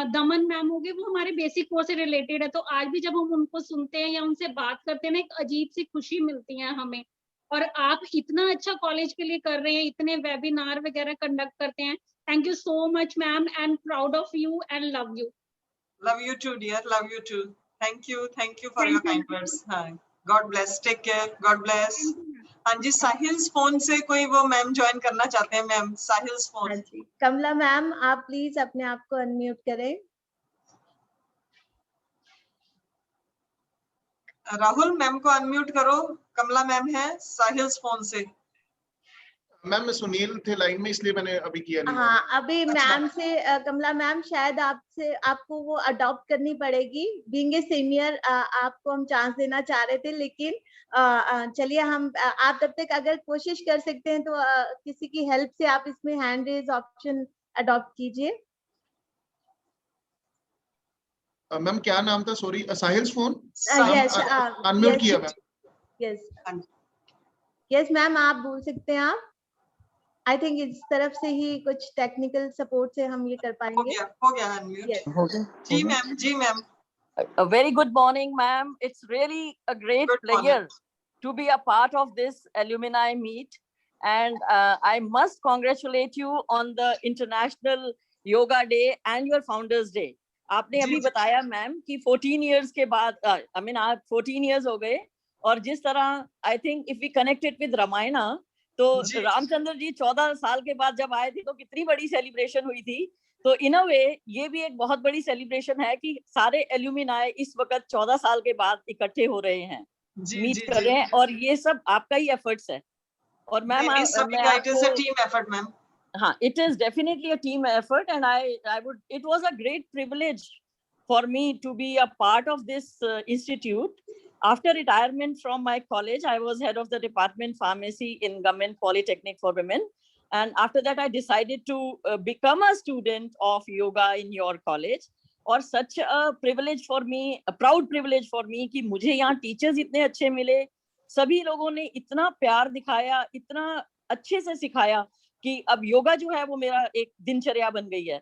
दमन मैम हो गए, वो हमारे बेसिक कोर्स से रिलेटेड है। तो आज भी जब हम उनको सुनते हैं या उनसे बात करते हैं ना, एक अजीब सी खुशी मिलती है हमें। और आप इतना अच्छा कॉलेज के लिए कर रहे हैं, इतने वेबिनार वगैरह कंडक्ट करते हैं। Thank you so much, ma'am, and proud of you and love you. Love you too, dear. Love you too. Thank you for your kind words. God bless. Take care. God bless. हाँ जी, Sahil's phone से कोई वो ma'am join करना चाहते हैं। Ma'am Sahil's phone. हाँ जी, कमला ma'am आप please अपने आप को अनम्यूट करें। राहुल मैम को अनम्यूट करो। कमला मैम है साहिल्स फोन से। मैम सुनील थे लाइन में, इसलिए मैंने अभी किया नहीं। हाँ, अभी मैम से कमला मैम शायद आपको वो अडॉप्ट करनी पड़ेगी। बीइंग ए सीनियर आपको हम चांस देना चाह रहे थे, लेकिन चलिए हम आप तब तक अगर कोशिश कर सकते हैं तो किसी की हेल्प से आप इसमें हैंड रेज ऑप्शन अडॉप्ट कीजिए। मैम क्या नाम था, sorry, Sahil's phone yes unmute किया मैम। यस यस मैम, आप बोल सकते हैं आप। आई थिंक इस तरफ से ही कुछ टेक्निकल सपोर्ट से हम ये कर पाएंगे। हो गया अनम्यूट। जी ma'am. A very good morning, ma'am. It's really a great pleasure to be a part of this alumni meet, and I must congratulate you on the International Yoga Day and your Founders Day. आपने अभी बताया ma'am कि 14 years के बाद, I mean आप 14 years हो गए, और जिस तरह I think if we connect it with Ramayana, तो रामचंद्र जी 14 साल के बाद जब आए थे तो कितनी बड़ी सेलिब्रेशन हुई थी। तो इन अ वे ये भी एक बहुत बड़ी सेलिब्रेशन है कि सारे एल्यूमिनाई इस वक्त 14 साल के बाद इकट्ठे हो रहे हैं, मीट कर रहे हैं, और ये सब आपका ही एफर्ट्स है। और मैम हाँ, it is definitely a team effort, and I would, it was a great privilege for me to be a part of this institute. After retirement from my college, I was head of the department pharmacy in Government Polytechnic for Women. And after that, I decided to become a student of yoga in your college. और such a privilege for me, a proud privilege for me कि मुझे यहाँ teachers इतने अच्छे मिले, सभी लोगों ने इतना प्यार दिखाया, इतना अच्छे से सिखाया कि अब योगा जो है वो मेरा एक दिनचर्या बन गई है।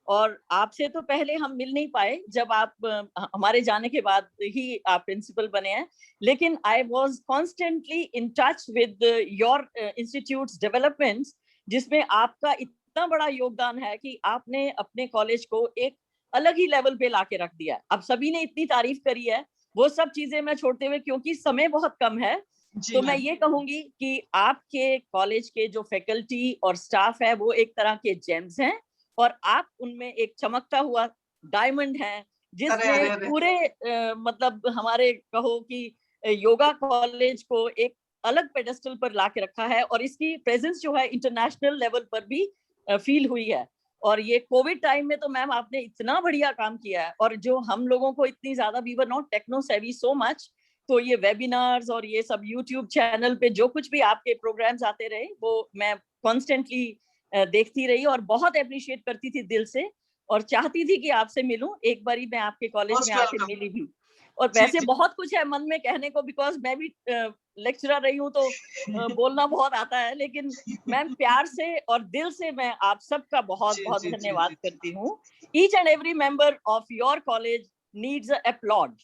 और आपसे तो पहले हम मिल नहीं पाए, जब आप हमारे जाने के बाद ही आप प्रिंसिपल बने हैं, लेकिन I was constantly in touch with your institutes developments, जिसमें आपका इतना बड़ा योगदान है कि आपने अपने कॉलेज को एक अलग ही लेवल पे लाके रख दिया। अब सभी ने इतनी तारीफ करी है, वो सब चीजें मैं छोड़ते हुए, क्योंकि समय बहुत कम है, तो मैं ये कहूंगी कि आपके कॉलेज के जो फैकल्टी और स्टाफ है वो एक तरह के जेम्स हैं, और आप उनमें एक चमकता हुआ डायमंड है, जिसने पूरे मतलब हमारे कहो कि योगा कॉलेज को एक अलग पेडेस्टल पर लाके रखा है, और इसकी प्रेजेंस जो है इंटरनेशनल लेवल पर भी फील हुई है। और ये कोविड टाइम में तो मैम आपने इतना बढ़िया काम किया है, और जो हम लोगों को इतनी ज्यादा, वी वर नॉट टेक्नो सेवी सो मच, तो ये वेबिनार्स और ये सब यूट्यूब चैनल पे जो कुछ भी आपके प्रोग्राम्स आते रहे, वो मैं कॉन्स्टेंटली देखती रही और बहुत अप्रिशिएट करती थी दिल से, और चाहती थी कि आपसे मिलूं। एक बारी मैं आपके कॉलेज में आके मिली भी, और वैसे बहुत कुछ है मन में कहने को, बिकॉज मैं भी लेक्चरर रही हूँ, तो बोलना बहुत आता है, लेकिन मैम प्यार से और दिल से मैं आप सबका बहुत बहुत धन्यवाद करती हूँ। Each and every member of your college needs a applaud,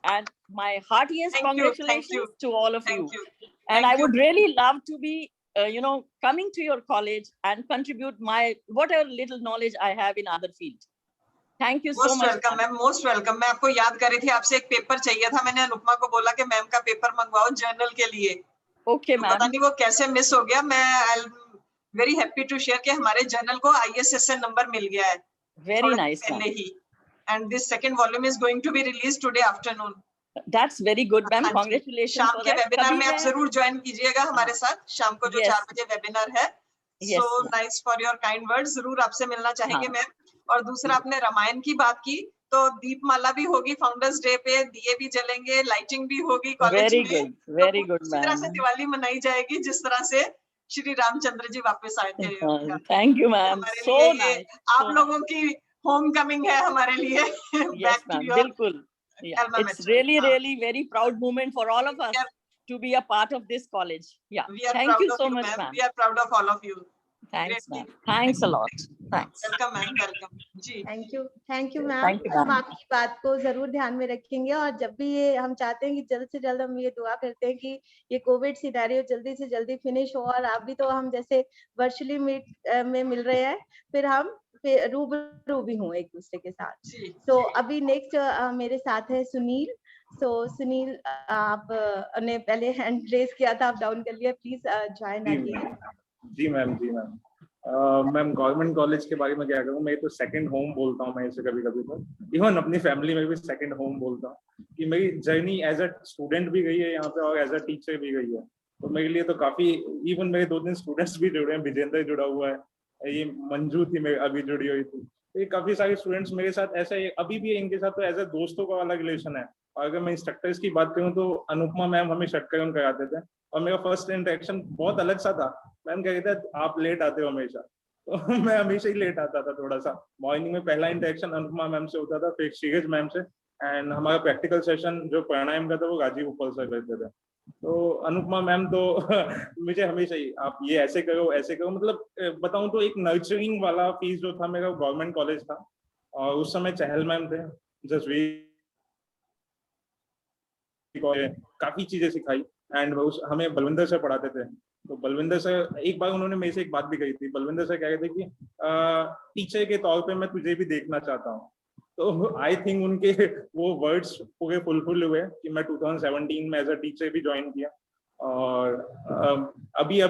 and my heartiest congratulations to all of you. And I would really love to be coming to your college and contribute my whatever little knowledge I have in other field. Thank you so much. Welcome ma'am, most welcome. मैं आपको याद कर रही थी, आपसे एक paper चाहिए था, मैंने अनुपमा को बोला कि मैम का पेपर मंगवाओ जर्नल के लिए। Okay ma'am. पता नहीं वो कैसे मिस हो गया। मैं very happy to share कि हमारे जर्नल को ISSN नंबर मिल गया है। Very nice. पहले ही। And this second volume is going to be released today afternoon. That's very good ma'am. Congratulations. शाम के वेबिनार में आप जरूर ज्वाइन कीजिएगा हमारे साथ, शाम को जो 4 बजे वेबिनार है। So nice for your kind words. जरूर आपसे मिलना चाहेंगे मैम। और दूसरा, आपने रामायण की बात की, तो दीपमाला भी होगी फाउंडर्स डे पे, दिए भी जलेंगे, लाइटिंग भी होगी कॉलेज में। वेरी गुड इस तरह से दिवाली मनाई जाएगी जिस तरह से श्री रामचंद्र जी वापस आए थे। Thank you ma'am, so nice. आप लोगों की होम कमिंग है हमारे लिए। Yes ma'am, बिल्कुल। It's really very proud moment for all of us to be a part of this college. Yeah, thank you so much ma'am. We are proud of all of you. Thanks ma'am, thanks a lot. Thanks. Welcome ma'am, welcome. जी thank you ma'am. हम आपकी बात को जरूर ध्यान में रखेंगे, और जब भी ये हम चाहते हैं कि जल्द से जल्द, हम ये दुआ करते हैं कि ये कोविड सिनेरियो जल्दी से जल्दी फिनिश हो, और आप भी तो हम जैसे वर्चुअली मीट में मिल रहे हैं, फिर हम रूबरू भी हूँ एक दूसरे के साथ। तो अभी नेक्स्ट मेरे साथ है सुनील। तो सुनील, आप ने पहले हैंड रेज किया था, आप डाउन कर लिया, प्लीज ज्वाइन अगेन। जी मैम, मैम गवर्नमेंट कॉलेज के बारे में क्या कहूँ, मैं तो सेकंड होम बोलता हूँ मैं इसे कभी कभी, तो इवन अपनी फैमिली में भी सेकंड होम बोलता हूँ कि मेरी जर्नी एज अ स्टूडेंट भी गई है यहाँ पे और एज अ टीचर भी गई है। तो मेरे लिए तो काफी, इवन मेरे 2-3 स्टूडेंट्स भी जुड़े हैं, विजेंद्र जुड़ा हुआ है, ये मंजू थी मेरी अभी जुड़ी हुई थी, तो ये काफी सारे स्टूडेंट्स मेरे साथ ऐसे अभी भी इनके साथ तो एज अ दोस्तों का अलग रिलेशन है। और अगर मैं इंस्ट्रक्टर्स की बात करूँ तो अनुपमा मैम हमें षटकर्म कराते थे, और मेरा फर्स्ट इंटरेक्शन बहुत अलग सा था। मैम कहते थे आप लेट आते हो हमेशा, तो मैं हमेशा ही लेट आता था थोड़ा सा। मॉर्निंग में पहला इंटरेक्शन अनुपमा मैम से होता था, फिर शीरज मैम से, एंड हमारा प्रैक्टिकल सेशन जो प्राणायाम का था वो राजीव उपल सर करते थे। तो अनुपमा मैम तो मुझे हमेशा ही आप ये ऐसे करो ऐसे करो, मतलब बताऊं तो एक नर्चरिंग वाला फीस जो था मेरा गवर्नमेंट कॉलेज था, और उस समय चहल मैम थे, जसवीर काफी चीजें सिखाई, एंड हमें बलविंदर सर पढ़ाते थे। तो बलविंदर सर, एक बार उन्होंने मेरे से एक बात भी कही थी, बलविंदर सर कह रहे थे कि टीचर के तौर पे मैं तुझे भी देखना चाहता हूँ। तो आई थिंक उनके वो वर्ड्स पूरे फुलफिल हुए कि मैं 2017 में एज अ टीचर भी ज्वाइन किया। और अभी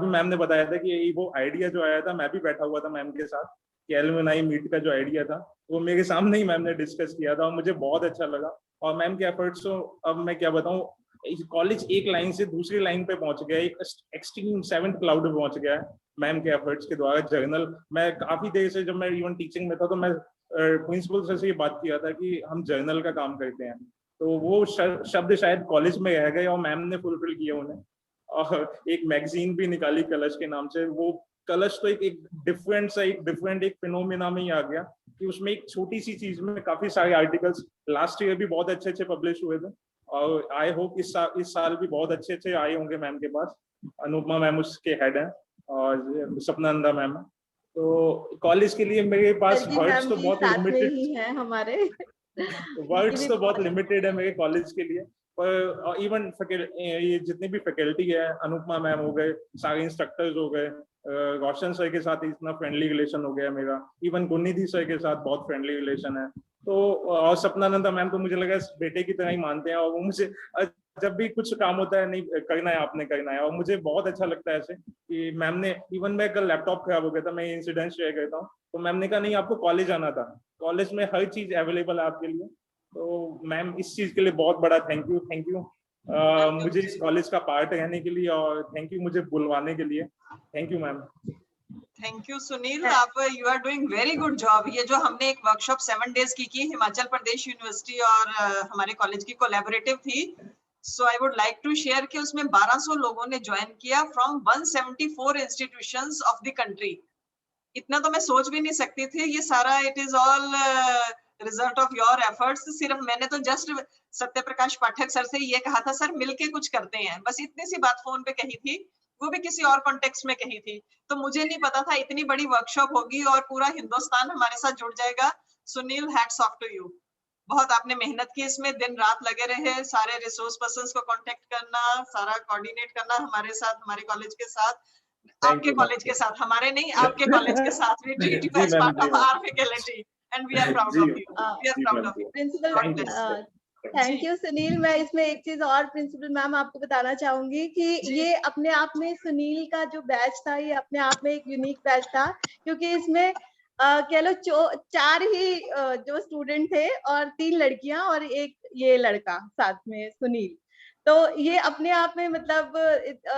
मैम ने बताया था कि वो आइडिया जो आया था, मैं भी बैठा हुआ था मैम के साथ, कि एलुमनाई मीट का जो आइडिया था वो मेरे सामने ही मैम ने डिस्कस किया था, और मुझे बहुत अच्छा लगा। और मैम के एफर्ट्स तो अब मैं क्या बताऊं, कॉलेज एक लाइन से दूसरी लाइन पे पहुंच गया, एक एक्सट्रीम 7th क्लाउड पे पहुंच गया है मैम के एफर्ट्स के द्वारा। जर्नल, मैं काफी देर से, जब मैं इवन टीचिंग में था तो मैं प्रिंसिपल सर से ये बात किया था कि हम जर्नल का काम करते हैं, तो वो शब्द शायद कॉलेज में रह गए और मैम ने फुलफिल किया उन्हें। और एक मैगजीन भी निकाली कलश के नाम से। वो कलश तो एक डिफरेंट एक फिनोमिना में ही आ गया कि उसमें एक छोटी सी चीज में काफी सारे आर्टिकल्स लास्ट ईयर भी बहुत अच्छे पब्लिश हुए थे, और आई होप इस साल भी बहुत अच्छे आए होंगे मैम के पास। अनुपमा मैम उसके हेड हैं और सपनानंदा मैम है। तो कॉलेज के लिए मेरे पास वर्ड्स तो बहुत लिमिटेड ही है हमारे वर्ड्स तो बहुत लिमिटेड है मेरे कॉलेज के लिए, पर इवन ये जितने भी फैकल्टी है, अनुपमा मैम हो गए, सारे इंस्ट्रक्टर्स हो गए, रोशन सर के साथ इतना फ्रेंडली रिलेशन हो गया मेरा, इवन गुन्निधि सर के साथ बहुत फ्रेंडली रिलेशन है। तो और सपनानंदा मैम तो मुझे लगा बेटे की तरह ही मानते हैं, और वो मुझे जब भी कुछ काम होता है, नहीं करना है आपने करना है, और मुझे बहुत अच्छा लगता है ऐसे कि मैम ने, इवन मैं कल लैपटॉप खराब हो गया था, मैं इंसिडेंट शेयर करता हूँ, तो मैम ने कहा नहीं आपको कॉलेज आना था, कॉलेज में हर चीज अवेलेबल है आपके लिए। तो मैम इस चीज के लिए बहुत बड़ा थैंक यू मुझे इस कॉलेज का पार्ट रहने के लिए, और थैंक यू मुझे बुलवाने के लिए। Thank you ma'am. Thank you Sunil, आप you are doing very good job. ये जो हमने एक वर्कशॉप 7 डेज की हिमाचल प्रदेश यूनिवर्सिटी और हमारे कॉलेज की कोलैबोरेटिव थी। So I would like to share कि उसमें 1200 लोगों ने ज्वाइन किया from 174 institutions of the country. इतना तो मैं सोच भी नहीं सकती थी। ये सारा it is all result of your efforts. सिर्फ मैंने तो जस्ट सत्य प्रकाश पाठक सर से ये कहा था, सर मिलके कुछ करते हैं, बस इतनी सी बात फोन पे कही थी, वो भी किसी और कॉन्टेक्स्ट में कही थी। तो मुझे नहीं पता था इतनी बड़ी वर्कशॉप होगी और पूरा हिंदुस्तान हमारे साथ जुड़ जाएगा। Sunil, hats off to you. बहुत आपने मेहनत की इसमें, दिन रात लगे रहे, सारे रिसोर्स पर्संस को कांटेक्ट करना, सारा कोऑर्डिनेट करना हमारे साथ, हमारे कॉलेज के साथ, आपके कॉलेज के साथ, हमारे नहीं आपके कॉलेज के साथ। We treat you as part of our faculty and we are proud of you. We are proud of you. Principal, thank you Sunil. मैं इसमें एक चीज और प्रिंसिपल मैम आपको बताना चाहूंगी कि ये अपने आप में सुनील का जो बैच था, ये अपने आप में एक यूनिक बैच था, क्योंकि इसमें कह लो 4 ही जो स्टूडेंट थे और 3 लड़कियां और एक ये लड़का साथ में सुनील। तो ये अपने आप में मतलब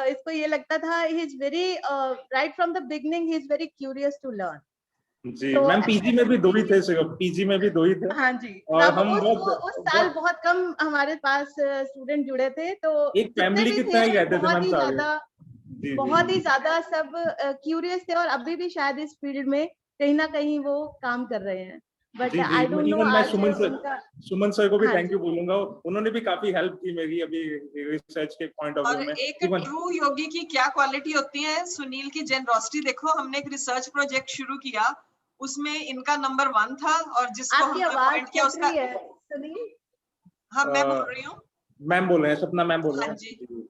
इसको ये लगता था he is very right from the beginning, he is very curious to learn. जी तो, मैम पीजी में भी 2 ही थे, सिर्फ पीजी में भी 2 ही थे। हाँ जी, और हम उस साल बहुत कम हमारे पास स्टूडेंट जुड़े थे, तो एक फैमिली की तरह ही रहते थे मैम सारे। बहुत ही ज्यादा सब क्यूरियस थे, और अभी भी शायद इस फील्ड में कहीं ना कहीं वो काम कर रहे हैं। But I don't no. मैं सुमन सर को भी थैंक यू बोलूंगा, उन्होंने भी काफी हेल्प की मेरी अभी रिसर्च के पॉइंट ऑफ व्यू में। एक ट्रू योगी की क्या क्वालिटी होती है, सुनील की जेनरोसिटी देखो। हमने एक रिसर्च प्रोजेक्ट शुरू किया, उसमें इनका नंबर 1 था, और जिसको हमने अपॉइंट किया उसका सुनील। हाँ मैं बोल रही हूँ, मैम बोल रहे हैं, सपना मैम बोल रहे हैं।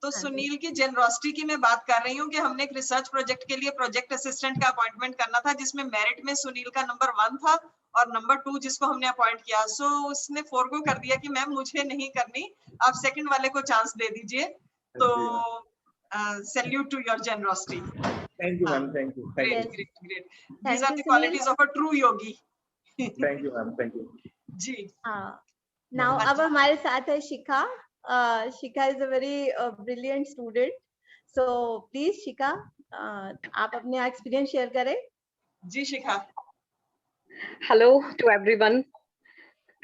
तो सुनील की जेनरोसिटी की मैं बात कर रही हूँ कि हमने एक रिसर्च प्रोजेक्ट के लिए प्रोजेक्ट असिस्टेंट का अपॉइंटमेंट करना था, जिसमें मेरिट में सुनील का नंबर 1 था और नंबर 2 जिसको हमने अपॉइंट किया। सो उसने फोरगो कर दिया कि मैम मुझे नहीं करनी, आप सेकंड वाले को चांस दे दीजिए। तो salute to your generosity. Thank you ma'am, thank you. Great. These are the qualities of a true yogi. Thank you ma'am, thank you जी। नाउ अब हमारे साथ है Shikha. Shikha is a very brilliant student, so please Shikha आप अपने एक्सपीरियंस शेयर करें। जी शिखा। Hello to everyone.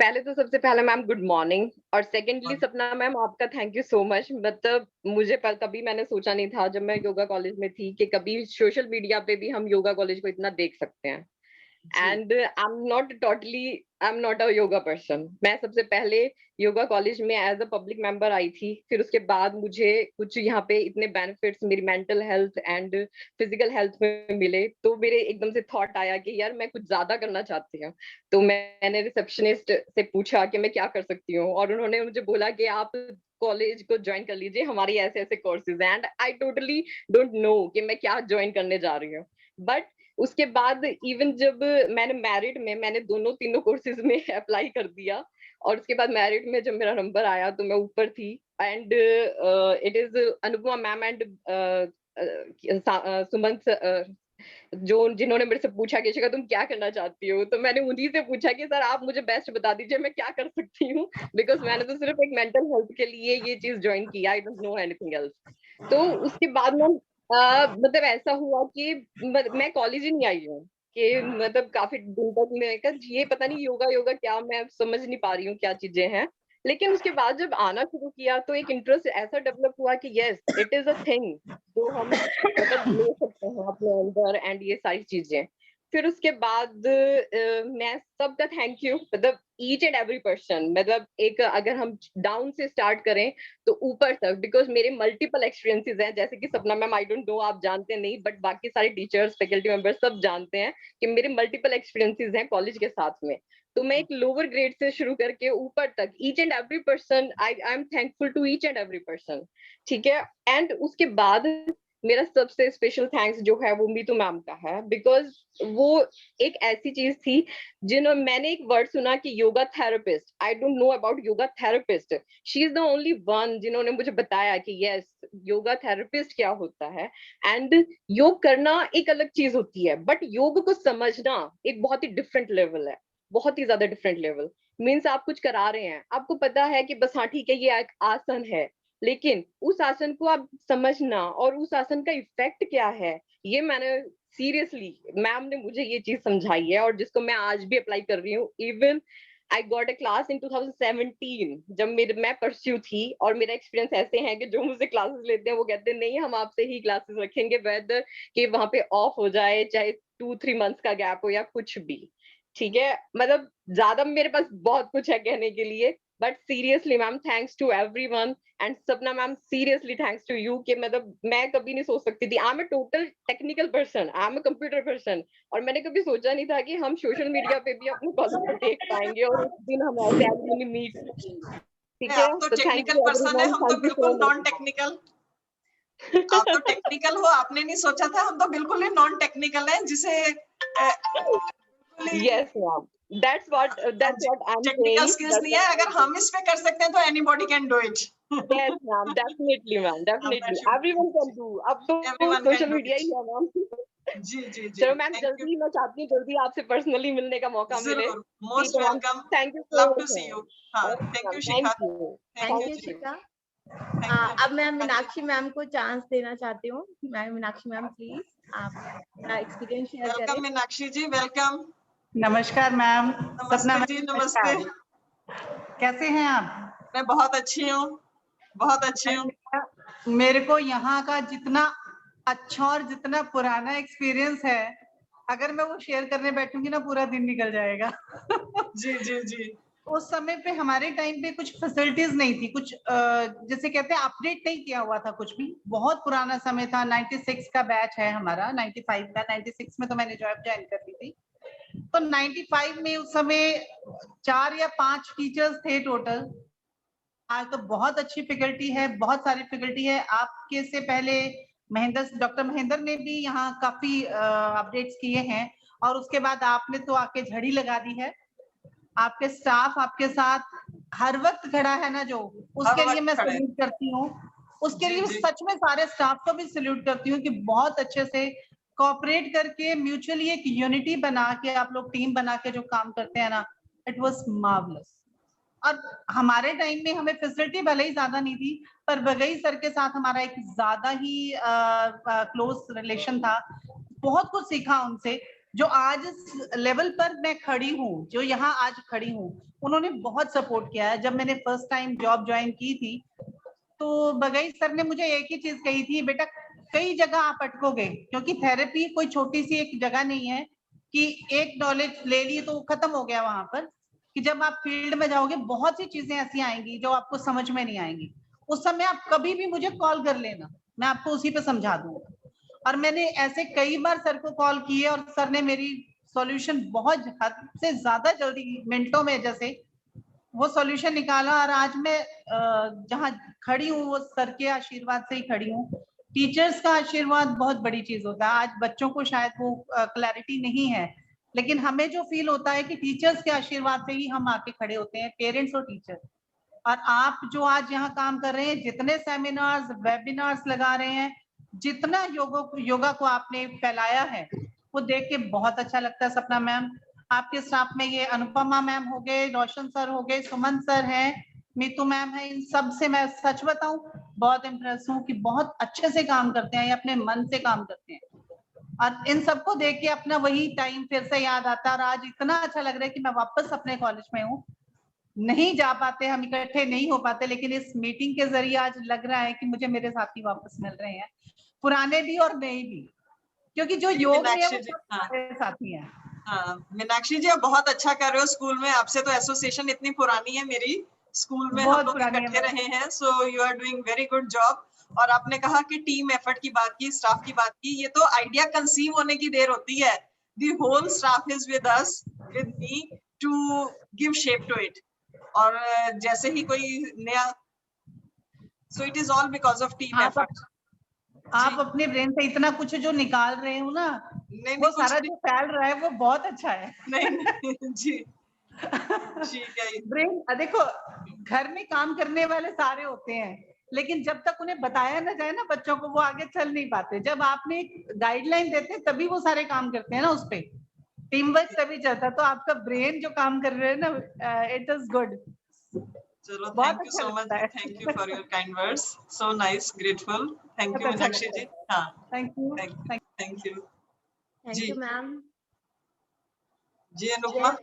पहले तो सबसे पहले मैम गुड मॉर्निंग, और सेकेंडली सपना मैम आपका थैंक यू सो मच। मतलब मुझे कभी मैंने सोचा नहीं था जब मैं योगा कॉलेज में थी कि कभी सोशल मीडिया पे भी हम योगा कॉलेज को इतना देख सकते हैं। And I am not a yoga person. मैं सबसे पहले योगा कॉलेज में एज अ पब्लिक मेंबर आई थी, फिर उसके बाद मुझे कुछ यहाँ पे इतने बेनिफिट्स मेरी mental health and physical health में मिले, तो मेरे एकदम से थॉट आया कि यार मैं कुछ ज्यादा करना चाहती हूँ। तो मैंने रिसेप्शनिस्ट से पूछा कि मैं क्या कर सकती हूँ, और उन्होंने मुझे बोला कि आप कॉलेज को ज्वाइन कर लीजिए, हमारी ऐसे ऐसे courses. And I totally don't know कि मैं क्या ज्वाइन करने जा रही हूँ। बट उसके बाद इवन जब मैंने मैरिड में मैंने तीनों कोर्सेज में अप्लाई कर दिया, और उसके बाद मैरिड में जब मेरा नंबर आया तो मैं ऊपर थी। And it is Anupama ma'am and Sumant जिन्होंने मेरे से पूछा कि शिखा तुम क्या करना चाहती हो, तो मैंने उन्हीं से पूछा कि सर आप मुझे बेस्ट बता दीजिए मैं क्या कर सकती हूँ, बिकॉज मैंने तो सिर्फ एक मेंटल हेल्थ के लिए ये चीज ज्वाइन किया, आई डोंट नो एनीथिंग एल्स। तो उसके बाद मैं मतलब ऐसा हुआ कि मैं कॉलेज ही नहीं आई हूँ कि मतलब काफी दिन तक मैं ये पता नहीं योगा क्या, मैं समझ नहीं पा रही हूँ क्या चीजें हैं। लेकिन उसके बाद जब आना शुरू किया तो एक इंटरेस्ट ऐसा डेवलप हुआ कि yes it is a thing जो हम मतलब ले सकते हैं अपने अंदर एंड ये सारी चीजें। फिर उसके बाद मैं सबका थैंक यू, मतलब ईच एंड एवरी पर्सन, मतलब एक अगर हम डाउन से स्टार्ट करें तो ऊपर तक, बिकॉज मेरे मल्टीपल एक्सपीरियंसेस हैं। जैसे कि सपना मैम आई डोंट नो आप जानते नहीं, बट बाकी सारे टीचर्स फैकल्टी मेंबर्स सब जानते हैं कि मेरे मल्टीपल एक्सपीरियंसेस हैं कॉलेज के साथ में। तो मैं एक लोअर ग्रेड से शुरू करके ऊपर तक each and every person, I am thankful to each and every person, ठीक है। एंड उसके बाद मेरा सबसे स्पेशल थैंक्स जो है वो मीतू मैम का है, बिकॉज वो एक ऐसी चीज थी जिन्होंने, मैंने एक वर्ड सुना कि yoga therapist, I don't know about yoga therapist, she is the only one जिन्होंने मुझे बताया कि यस योगा थेरेपिस्ट क्या होता है। एंड योग करना एक अलग चीज होती है, बट योग को समझना एक बहुत ही डिफरेंट लेवल है, बहुत ही ज्यादा डिफरेंट लेवल। मीन्स आप कुछ करा रहे हैं, आपको पता है कि बस हाँ ठीक है ये एक आसन है, लेकिन उस आसन को आप समझना और उस आसन का इफेक्ट क्या है, ये मैंने सीरियसली मैम ने मुझे ये चीज समझाई है, और जिसको मैं आज भी अप्लाई कर रही हूँ। Even I got a class in 2017 जब मैं परस्यू थी, और मेरा एक्सपीरियंस ऐसे है कि जो मुझसे क्लासेस लेते हैं वो कहते हैं नहीं हम आपसे ही क्लासेस रखेंगे, वेदर कि वहां पे ऑफ हो जाए, चाहे 2-3 मंथ्स का गैप हो या कुछ भी, ठीक है। मतलब ज्यादा मेरे पास बहुत कुछ है कहने के लिए, but seriously ma'am thanks to everyone, and Sapna ma'am seriously thanks to you कि मतलब मैं कभी नहीं सोच सकती थी, I am a total technical person, I am a computer person, और मैंने कभी सोचा नहीं था कि हम सोशल मीडिया पे भी अपने कॉलेज को देख पाएंगे और उस दिन हम ऐसे एलुमनी मीट, ठीक है। आप तो टेक्निकल पर्सन है, हम तो बिल्कुल नॉन टेक्निकल। आप तो टेक्निकल हो, आपने नहीं सोचा था, हम तो बिल्कुल ही नॉन टेक्निकल हैं, जिसे yes ma'am that's what I'm technical saying. Skills नहीं है, अगर हम इस पे कर सकते हैं तो anybody can do it. Yes ma'am, definitely ma'am, definitely everyone can do. अब तो सोशल मीडिया ही है मैम। जी जी जी। चलो मैम जल्दी, मैं चाहती हूँ जल्दी आपसे पर्सनली मिलने का मौका मिले। Most welcome, thank you, love to see you. हाँ thank you Shikha. Thank you Shikha. अब मैं मीनाक्षी मैम को चांस देना चाहती हूँ। मैम मीनाक्षी मैम प्लीज आप अपना एक्सपीरियंस शेयर करें। वेलकम मीनाक्षी जी, वेलकम। नमस्कार मैम। नमस्ते जी, नमस्ते। कैसे हैं आप? मैं बहुत अच्छी हूँ, बहुत अच्छी हूँ। मेरे को यहाँ का जितना अच्छा और जितना पुराना एक्सपीरियंस है, अगर मैं वो शेयर करने बैठूंगी ना पूरा दिन निकल जाएगा। जी जी जी। उस समय पे हमारे टाइम पे कुछ फैसिलिटीज नहीं थी, कुछ जैसे कहते हैं अपडेट नहीं किया हुआ था कुछ भी। बहुत पुराना समय था, 96 का बैच है हमारा, 95 का, 96 में तो मैंने ज्वाइन कर ली थी। तो 95 में उस समय 4 या 5 टीचर्स थे टोटल। आज तो बहुत अच्छी फैकल्टी है, बहुत सारी फैकल्टी है। आपके से पहले डॉक्टर महेंद्र ने भी यहाँ काफी अपडेट्स किए हैं, और उसके बाद आपने तो आके झड़ी लगा दी है। आपके स्टाफ आपके साथ हर वक्त खड़ा है ना, जो उसके लिए मैं सल्यूट करती हूँ। उसके लिए सच में सारे स्टाफ को भी सल्यूट करती हूँ कि बहुत अच्छे से कोऑपरेट करके म्यूचुअली एक यूनिटी बना के आप लोग टीम बना के जो काम करते हैं ना, इट वाज मार्वलस। और हमारे टाइम में हमें फैसिलिटी भले ही ज्यादा नहीं थी, पर बगई सर के साथ हमारा एक ज्यादा ही क्लोज रिलेशन था। बहुत कुछ सीखा उनसे, जो आज इस लेवल पर मैं खड़ी हूँ, जो यहाँ आज खड़ी हूँ, उन्होंने बहुत सपोर्ट किया है। जब मैंने फर्स्ट टाइम जॉब ज्वाइन की थी तो बगई सर ने मुझे एक ही चीज कही थी, बेटा कई जगह आप अटकोगे, क्योंकि थेरेपी कोई छोटी सी एक जगह नहीं है कि एक नॉलेज ले ली तो खत्म हो गया वहां पर, कि जब आप फील्ड में जाओगे बहुत सी चीजें ऐसी आएंगी जो आपको समझ में नहीं आएंगी। उस समय आप कभी भी मुझे कॉल कर लेना, मैं आपको उसी पे समझा दूंगा। और मैंने ऐसे कई बार सर को कॉल किए और सर ने मेरी सॉल्यूशन बहुत हद से ज्यादा जल्दी, मिनटों में जैसे वो सॉल्यूशन निकाला। और आज मैं जहाँ खड़ी हूँ वो सर के आशीर्वाद से ही खड़ी हूँ। टीचर्स का आशीर्वाद बहुत बड़ी चीज होता है। आज बच्चों को शायद वो क्लैरिटी नहीं है, लेकिन हमें जो फील होता है कि टीचर्स के आशीर्वाद से ही हम आके खड़े होते हैं, पेरेंट्स और टीचर। और आप जो आज यहाँ काम कर रहे हैं, जितने सेमिनार्स वेबिनार्स लगा रहे हैं, जितना योगा को आपने फैलाया है, वो देख के बहुत अच्छा लगता है। सपना मैम, आपके स्टाफ में ये अनुपमा मैम हो गए, रोशन सर हो गए, सुमन सर हैं, मीतू मैम है, इन सब से मैं सच बताऊं बहुत इम्प्रेस हूँ कि बहुत अच्छे से काम करते हैं, ये अपने मन से काम करते हैं। और इन सबको देख के अपना वही टाइम फिर से याद आता है। और आज इतना अच्छा लग रहा है कि मैं वापस अपने कॉलेज में हूँ। नहीं जा पाते, हम इकट्ठे नहीं हो पाते, लेकिन इस मीटिंग के जरिए आज लग रहा है कि मुझे मेरे साथी वापस मिल रहे हैं, पुराने भी और नए भी, क्योंकि जो योग में है वो सब हमारे साथी हैं। हाँ मीनाक्षी जी, आप बहुत अच्छा कर रहे हो। स्कूल में आपसे तो एसोसिएशन इतनी पुरानी है मेरी, स्कूल में हम लोग इकट्ठे रहे हैं। So you are doing very good job. और आपने कहा कि टीम एफर्ट की बात की, स्टाफ की बात की, ये तो आइडिया कंसीव होने की देर होती है। The whole staff is with us, with me, to give shape to it. और जैसे ही कोई नया, so it is all because of team effort. आप अपने ब्रेन से इतना कुछ जो निकाल रहे हो ना, वो सारा जो फैल रहा है वो बहुत अच्छा है। नहीं जी ठीक है। ब्रेन देखो, घर में काम करने वाले सारे होते हैं, लेकिन जब तक उन्हें बताया ना जाए ना बच्चों को, वो आगे चल नहीं पाते। जब आपने एक गाइडलाइन देते हैं तभी वो सारे काम करते हैं ना, उस पे टीम वर्क तभी चलता। तो आपका ब्रेन जो काम कर रहे हैं ना, इट इज गुड। चलो, thank you so much, thank you for your kind words, so nice, grateful. Thank you Meenakshi ji. हाँ thank you thank you thank you ma'am जी। अनुपमा,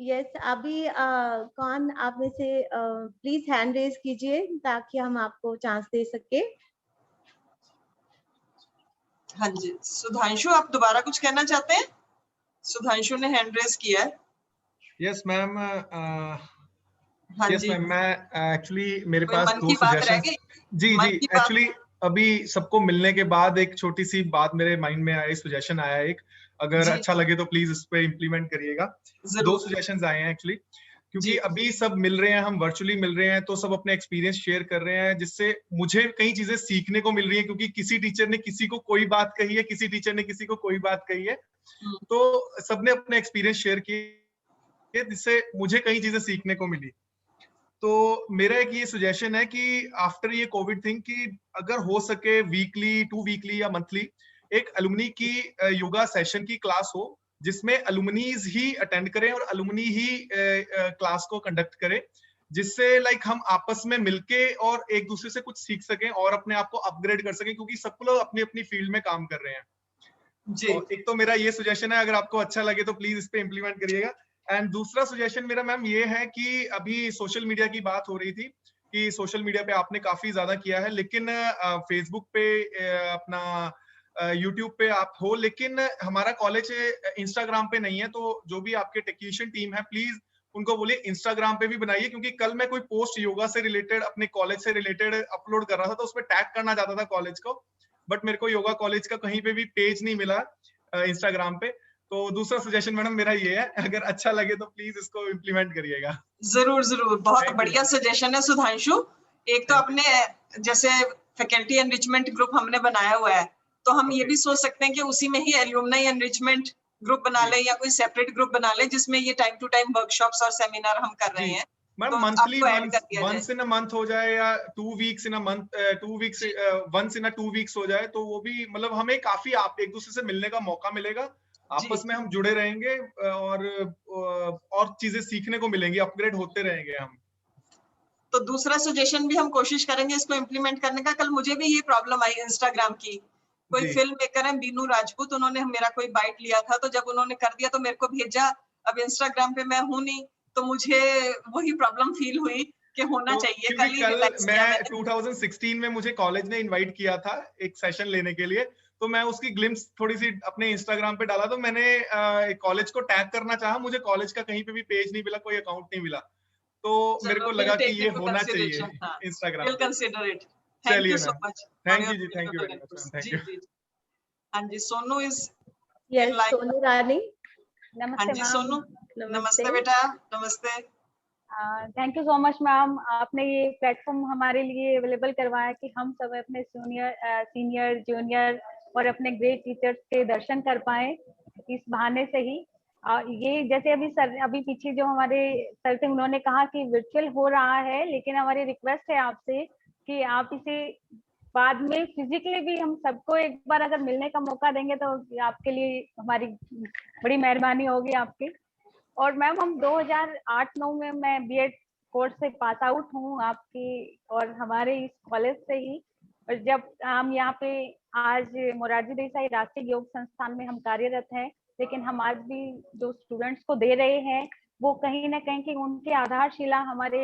यस अभी कौन आप में से प्लीज हैंड रेज कीजिए ताकि हम आपको चांस दे सके। हाँ जी, सुधांशु आप दोबारा कुछ कहना चाहते हैं? सुधांशु ने हैंड रेज किया है। यस मैम, यस मैम, मैं एक्चुअली मेरे पास दो सजेशन। जी एक्चुअली अभी सबको मिलने के बाद एक छोटी सी बात मेरे माइंड में आई, सजेशन आया एक, अगर अच्छा लगे तो प्लीज इस पे इम्प्लीमेंट करिएगा। दो सजेशंस आए हैं एक्चुअली, क्योंकि अभी सब मिल रहे हैं, हम वर्चुअली मिल रहे हैं, तो सब अपने एक्सपीरियंस शेयर कर रहे हैं, जिससे मुझे कई चीजें सीखने को मिल रही है। क्योंकि किसी टीचर ने किसी को कोई बात कही है, किसी टीचर ने किसी को कोई बात कही है, तो सबने अपने एक्सपीरियंस शेयर किए, जिससे मुझे कई चीजें सीखने को मिली। तो मेरा एक ये सजेशन है कि आफ्टर ये कोविड थिंग, कि अगर हो सके वीकली, 2 वीकली या मंथली एक अलुमनी की योगा सेशन की क्लास हो, जिसमें अलुमनीज ही अटेंड करें और अलुमनी ही क्लास को कंडक्ट करें, जिससे लाइक हम आपस में मिलके और एक दूसरे से कुछ सीख सकें और अपने आप को अपग्रेड कर सकें, क्योंकि सब लोग अपनी अपनी फील्ड में काम कर रहे हैं जी। एक तो मेरा ये सजेशन है, अगर आपको अच्छा लगे तो प्लीज इस पे इम्प्लीमेंट करिएगा। एंड दूसरा सजेशन मेरा मैम ये है कि अभी सोशल मीडिया की बात हो रही थी कि सोशल मीडिया पे आपने काफी ज्यादा किया है, लेकिन फेसबुक पे, अपना यूट्यूब पे आप हो, लेकिन हमारा कॉलेज इंस्टाग्राम पे नहीं है। तो जो भी आपके टेक्नीशियन टीम है, प्लीज उनको बोलिए इंस्टाग्राम पे भी बनाइए, क्योंकि कल मैं कोई पोस्ट योगा से रिलेटेड, अपने कॉलेज से रिलेटेड अपलोड कर रहा था, तो उसमें टैग करना चाहता था कॉलेज को, बट मेरे को योगा कॉलेज का कहीं पे भी पेज नहीं मिला इंस्टाग्राम पे। तो दूसरा सजेशन मैडम मेरा ये है, अगर अच्छा लगे तो प्लीज इसको इम्प्लीमेंट करिएगा। जरूर जरूर, बहुत बढ़िया सजेशन है सुधांशु। एक तो अपने जैसे फैकल्टी एनरिचमेंट ग्रुप हमने बनाया हुआ है, तो हम ये भी सोच सकते हैं कि उसी में ही एल्यूमनाई एनरिचमेंट ग्रुप बना ले या कोई सेपरेट ग्रुप बना ले, जिसमें ये टाइम टू टाइम वर्कशॉप्स और सेमिनार हम कर रहे हैं। Ma'am monthly once in a month हो जाए, या 2 weeks in a month, 2 weeks once in a 2 weeks हो जाए, तो वो भी मतलब हमें काफी आप एक दूसरे से मिलने का मौका मिलेगा, आपस में हम जुड़े रहेंगे और चीजें सीखने को मिलेंगी, अपग्रेड होते रहेंगे हम। तो दूसरा सजेशन भी हम कोशिश करेंगे इसको इम्प्लीमेंट करने का। कल मुझे भी ये प्रॉब्लम आई इंस्टाग्राम की, कोई फिल्म मेकर है बीनू राजपूत, उन्होंने मेरा कोई बाइट लिया था, तो जब उन्होंने कर दिया तो मेरे को भेजा। अब इंस्टाग्राम पे मैं हूँ नहीं, तो मुझे वही प्रॉब्लम फील हुई कि होना चाहिए। कल मैं 2016 में मुझे कॉलेज ने इनवाइट किया था एक सेशन लेने के लिए, तो मैं उसकी ग्लिम्स थोड़ी सी अपने इंस्टाग्राम पे डाला, तो मैंने कॉलेज को टैग करना चाहा, मुझे कॉलेज का कहीं पे भी पेज नहीं मिला, कोई अकाउंट नहीं मिला, तो मेरे को लगा कि ये होना चाहिए इंस्टाग्राम। चलिए मैम, थैंक यू जी, thank you very much, thank you. हाँ जी, सोनू इज यस, सोनू रानी। हाँ जी सोनू, नमस्ते बेटा, नमस्ते। Thank you so much ma'am, आपने ये प्लेटफॉर्म हमारे लिए अवेलेबल करवाया कि हम सब अपने सीनियर जूनियर और अपने ग्रेट टीचर्स के दर्शन कर पाए इस बहाने से ही। ये जैसे अभी पीछे जो हमारे सर थे उन्होंने कहा कि वर्चुअल हो रहा है, लेकिन हमारी रिक्वेस्ट है आपसे कि आप इसे बाद में फिजिकली भी हम सबको एक बार अगर मिलने का मौका देंगे तो आपके लिए हमारी बड़ी मेहरबानी होगी आपकी। और मैम हम 2008-9 में मैं बीएड कोर्स से पास आउट हूँ आपकी और हमारे इस कॉलेज से ही। और जब हम यहाँ पे आज मोरारजी देसाई राष्ट्रीय योग संस्थान में हम कार्यरत हैं, लेकिन हम आज भी जो स्टूडेंट्स को दे रहे हैं वो कहीं ना कहीं कि उनकी आधारशिला हमारे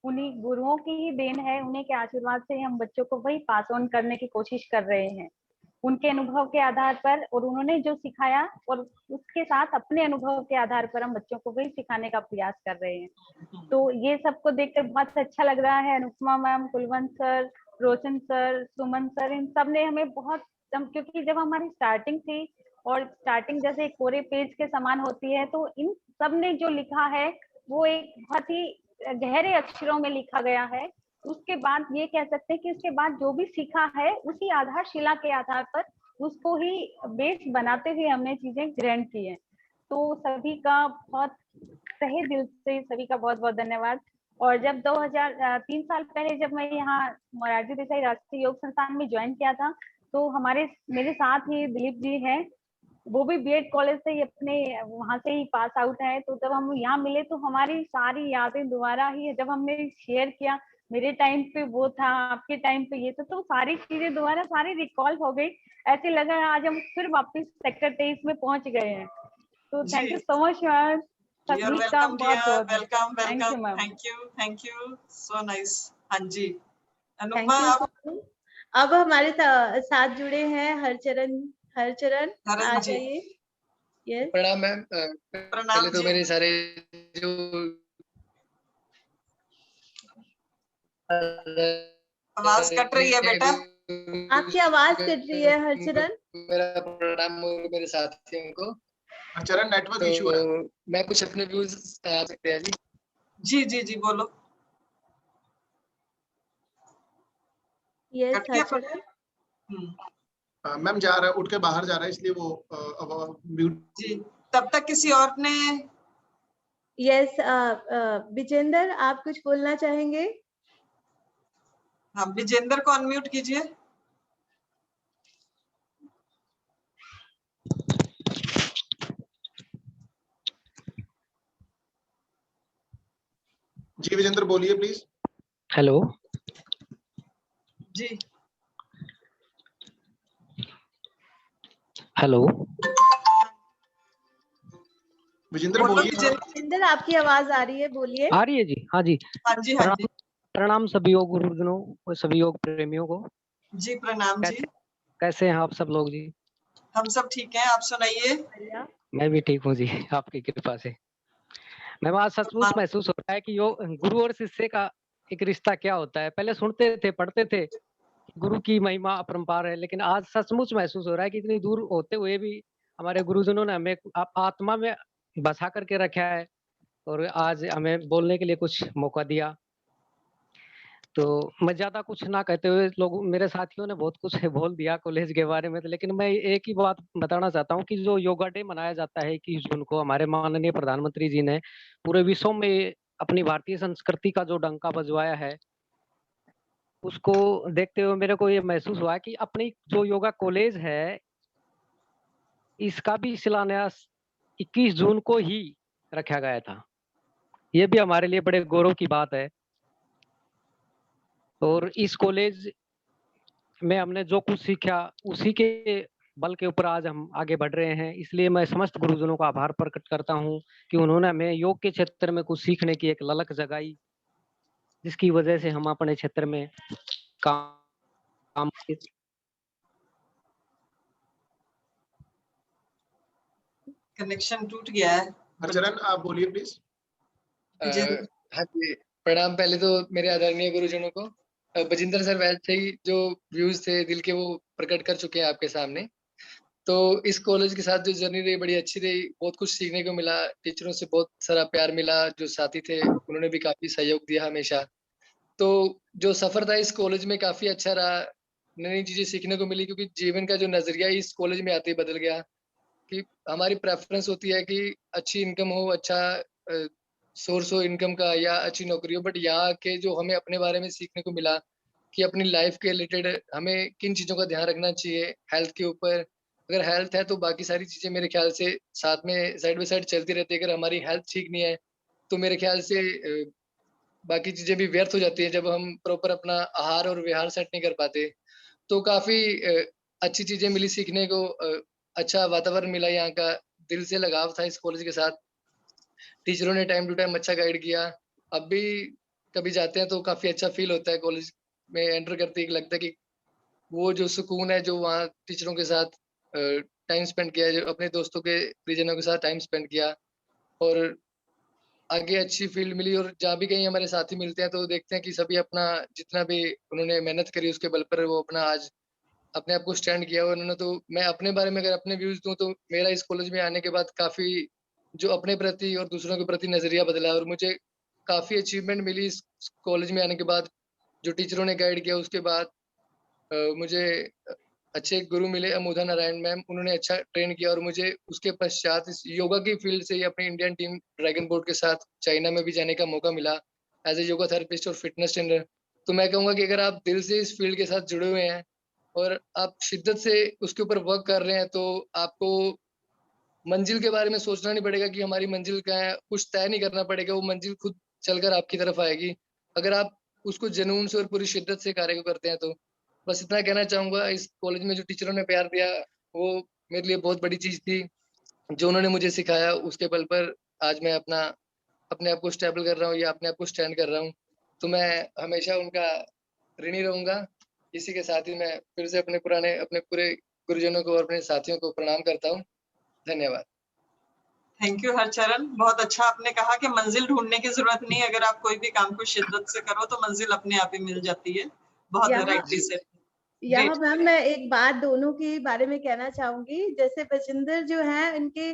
उन्हीं गुरुओं की ही देन है, उन्हीं के आशीर्वाद से हम बच्चों को वही पास ऑन करने की कोशिश कर रहे हैं उनके अनुभव के आधार पर, और उन्होंने जो सिखाया और उसके साथ अपने अनुभव के आधार पर हम बच्चों को वही सिखाने का प्रयास कर रहे हैं। तो ये सबको देखकर बहुत अच्छा लग रहा है। अनुपमा मैम, कुलवंत सर, रोशन सर, सुमन सर, इन सब ने हमें बहुत, क्योंकि जब हमारी स्टार्टिंग थी और स्टार्टिंग जैसे कोरे पेज के समान होती है, तो इन सब ने जो लिखा है वो एक बहुत ही गहरे अक्षरों में लिखा गया है। उसके बाद ये कह सकते हैं कि उसके बाद जो भी सीखा है उसी आधारशिला के आधार पर उसको ही बेस बनाते हुए हमने चीजें ग्रहण की है। तो सभी का बहुत तहे दिल से सभी का बहुत बहुत धन्यवाद। और जब 2003 साल पहले जब मैं यहाँ मोरारजी देसाई राष्ट्रीय योग संस्थान में ज्वाइन किया था, तो मेरे साथ ही दिलीप जी हैं, वो भी बीएड कॉलेज से ही अपने वहां से ही पास आउट है। तो जब हम यहाँ मिले तो हमारी सारी यादें दोबारा ही जब हमने शेयर किया, मेरे टाइम पे वो था, आपके टाइम पे ये था, तो सारी चीजें दोबारा सारी रिकॉल हो गई। ऐसे लगा आज हम फिर वापस सेक्टर 23 में पहुंच गए हैं। तो thank you so much ma'am, सभी का बहुत welcome, thank you, so nice. हाँ जी अनुपमा, अब हमारे साथ जुड़े हैं हरचरण आ जाइए। यस, प्रणाम मैम। पहले तो मेरे सारे जो आवाज कट रही है बेटा, आपकी आवाज कट रही है हरचरण। मेरा प्रणाम मेरे साथियों को। हरचरण नेटवर्क इशू है। मैं कुछ अपने व्यूज आ सकते हैं जी? जी जी जी बोलो। यस हरचरण। मैम जा रहा है, उठ के बाहर जा रहा है, इसलिए वो म्यूट। जी, तब तक किसी और ने। यस विजेंद्र, आप कुछ बोलना चाहेंगे? हाँ, विजेंद्र को अनम्यूट कीजिए। जी विजेंद्र बोलिए प्लीज। हेलो जी, हेलो विजेंद्र बोलिए। विजेंद्र आपकी आवाज आ रही है, बोलिए। आ रही है जी? हाँ जी, हाँ जी, हाँ जी। प्रणाम सभी योग गुरुजनों और सभी योग प्रेमियों को। जी प्रणाम जी। कैसे हैं आप सब लोग जी? हम सब ठीक हैं, आप सुनाइए। मैं भी ठीक हूँ जी, आपकी कृपा से। मैं आज सचमुच महसूस हो रहा है कि गुरु और शिष्य का एक रिश्ता क्या होता है। पहले सुनते थे, पढ़ते थे, गुरु की महिमा अपरंपार है, लेकिन आज सचमुच महसूस हो रहा है कि इतनी दूर होते हुए भी हमारे गुरुजनों ने हमें आत्मा में बसा करके रखा है और आज हमें बोलने के लिए कुछ मौका दिया। तो मैं ज्यादा कुछ ना कहते हुए, लोग मेरे साथियों ने बहुत कुछ बोल दिया कॉलेज के बारे में, लेकिन मैं एक ही बात बताना चाहता हूँ कि जो योगा डे मनाया जाता है 21 जून को, हमारे माननीय प्रधानमंत्री जी ने पूरे विश्व में अपनी भारतीय संस्कृति का जो डंका बजवाया है, उसको देखते हुए मेरे को ये महसूस हुआ कि अपनी जो योगा कॉलेज है इसका भी शिलान्यास 21 जून को ही रखा गया था। ये भी हमारे लिए बड़े गौरव की बात है। और इस कॉलेज में हमने जो कुछ सीखा उसी के बल के ऊपर आज हम आगे बढ़ रहे हैं। इसलिए मैं समस्त गुरुजनों का आभार प्रकट करता हूँ कि उन्होंने हमें योग के क्षेत्र में कुछ सीखने की एक ललक जगाई, जिसकी वजह से हम अपने क्षेत्र में काम कनेक्शन टूट गया है। हरचरण आप बोलिए प्लीज। हाँ जी, प्रणाम पहले तो मेरे आदरणीय गुरुजनों को। बजिंदर सर वैसे ही जो व्यूज थे दिल के वो प्रकट कर चुके हैं आपके सामने। तो इस कॉलेज के साथ जो जर्नी रही बड़ी अच्छी रही, बहुत कुछ सीखने को मिला, टीचरों से बहुत सारा प्यार मिला, जो साथी थे उन्होंने भी काफी सहयोग दिया हमेशा। तो जो सफर था इस कॉलेज में काफी अच्छा रहा, नई नई चीजें सीखने को मिली, क्योंकि जीवन का जो नजरिया इस कॉलेज में आते ही बदल गया कि हमारी प्रेफरेंस होती है कि अच्छी इनकम हो, अच्छा सोर्स हो इनकम का या अच्छी नौकरी हो, बट यहाँ के जो हमें अपने बारे में सीखने को मिला कि अपनी लाइफ के रिलेटेड हमें किन चीज़ों का ध्यान रखना चाहिए। हेल्थ के ऊपर, अगर हेल्थ है तो बाकी सारी चीज़ें मेरे ख्याल से साथ में साइड बाय साइड चलती रहती है। अगर हमारी हेल्थ ठीक नहीं है तो मेरे ख्याल से बाकी चीज़ें भी व्यर्थ हो जाती है जब हम प्रॉपर अपना आहार और विहार सेट नहीं कर पाते। तो काफ़ी अच्छी चीज़ें मिली सीखने को, अच्छा वातावरण मिला यहाँ का, दिल से लगाव था इस कॉलेज के साथ। टीचरों ने टाइम टू टाइम अच्छा गाइड किया। अब भी कभी जाते हैं तो काफ़ी अच्छा फील होता है कॉलेज में एंटर करते ही। लगता है कि वो जो सुकून है जो वहाँ टीचरों के साथ टाइम स्पेंड किया, जो अपने दोस्तों के परिजनों के साथ टाइम स्पेंड किया, और आगे अच्छी फील्ड मिली। और जहाँ भी कहीं हमारे साथी मिलते हैं तो देखते हैं कि सभी अपना जितना भी उन्होंने मेहनत करी उसके बल पर वो अपना आज अपने आप को स्टैंड किया उन्होंने। तो मैं अपने बारे में अगर अपने व्यूज दूं तो मेरा इस कॉलेज में आने के बाद काफ़ी जो अपने प्रति और दूसरों के प्रति नजरिया बदला, और मुझे काफ़ी अचीवमेंट मिली इस कॉलेज में आने के बाद। जो टीचरों ने गाइड किया उसके बाद मुझे अच्छे गुरु मिले, अमोधा नारायण मैम, उन्होंने अच्छा ट्रेन किया, और मुझे उसके पश्चात इस योगा की फील्ड से ही अपनी इंडियन टीम ड्रैगन बोर्ड के साथ चाइना में भी जाने का मौका मिला एज ए योगा थेरेपिस्ट और फिटनेस ट्रेनर। तो मैं कहूँगा कि अगर आप दिल से इस फील्ड के साथ जुड़े हुए हैं और आप शिद्दत से उसके ऊपर वर्क कर रहे हैं तो आपको मंजिल के बारे में सोचना नहीं पड़ेगा कि हमारी मंजिल क्या है, कुछ तय नहीं करना पड़ेगा, वो मंजिल खुद चलकर आपकी तरफ आएगी अगर आप उसको जुनून से और पूरी शिद्दत से कार्य को करते हैं। तो बस इतना कहना चाहूंगा। इस कॉलेज में जो टीचरों ने प्यार दिया वो मेरे लिए बहुत बड़ी चीज थी। जो उन्होंने मुझे सिखाया उसके बल पर आज मैं अपने आप को स्टेबल कर रहा हूँ या अपने आप को स्टैंड कर रहा हूँ। तो मैं हमेशा उनका ऋणी रहूंगा। इसी के साथ ही मैं फिर से अपने पूरे गुरुजनों को और अपने साथियों को प्रणाम करता हूँ। धन्यवाद। थैंक यू हरचरण, बहुत अच्छा आपने कहा कि मंजिल ढूंढने की जरूरत नहीं, अगर आप कोई भी काम को शिद्दत से करो तो मंजिल अपने आप ही मिल जाती है। बहुत राइटली सेड। यहाँ मैम मैं एक बात दोनों के बारे में कहना चाहूंगी। जैसे बजिंदर जो है इनके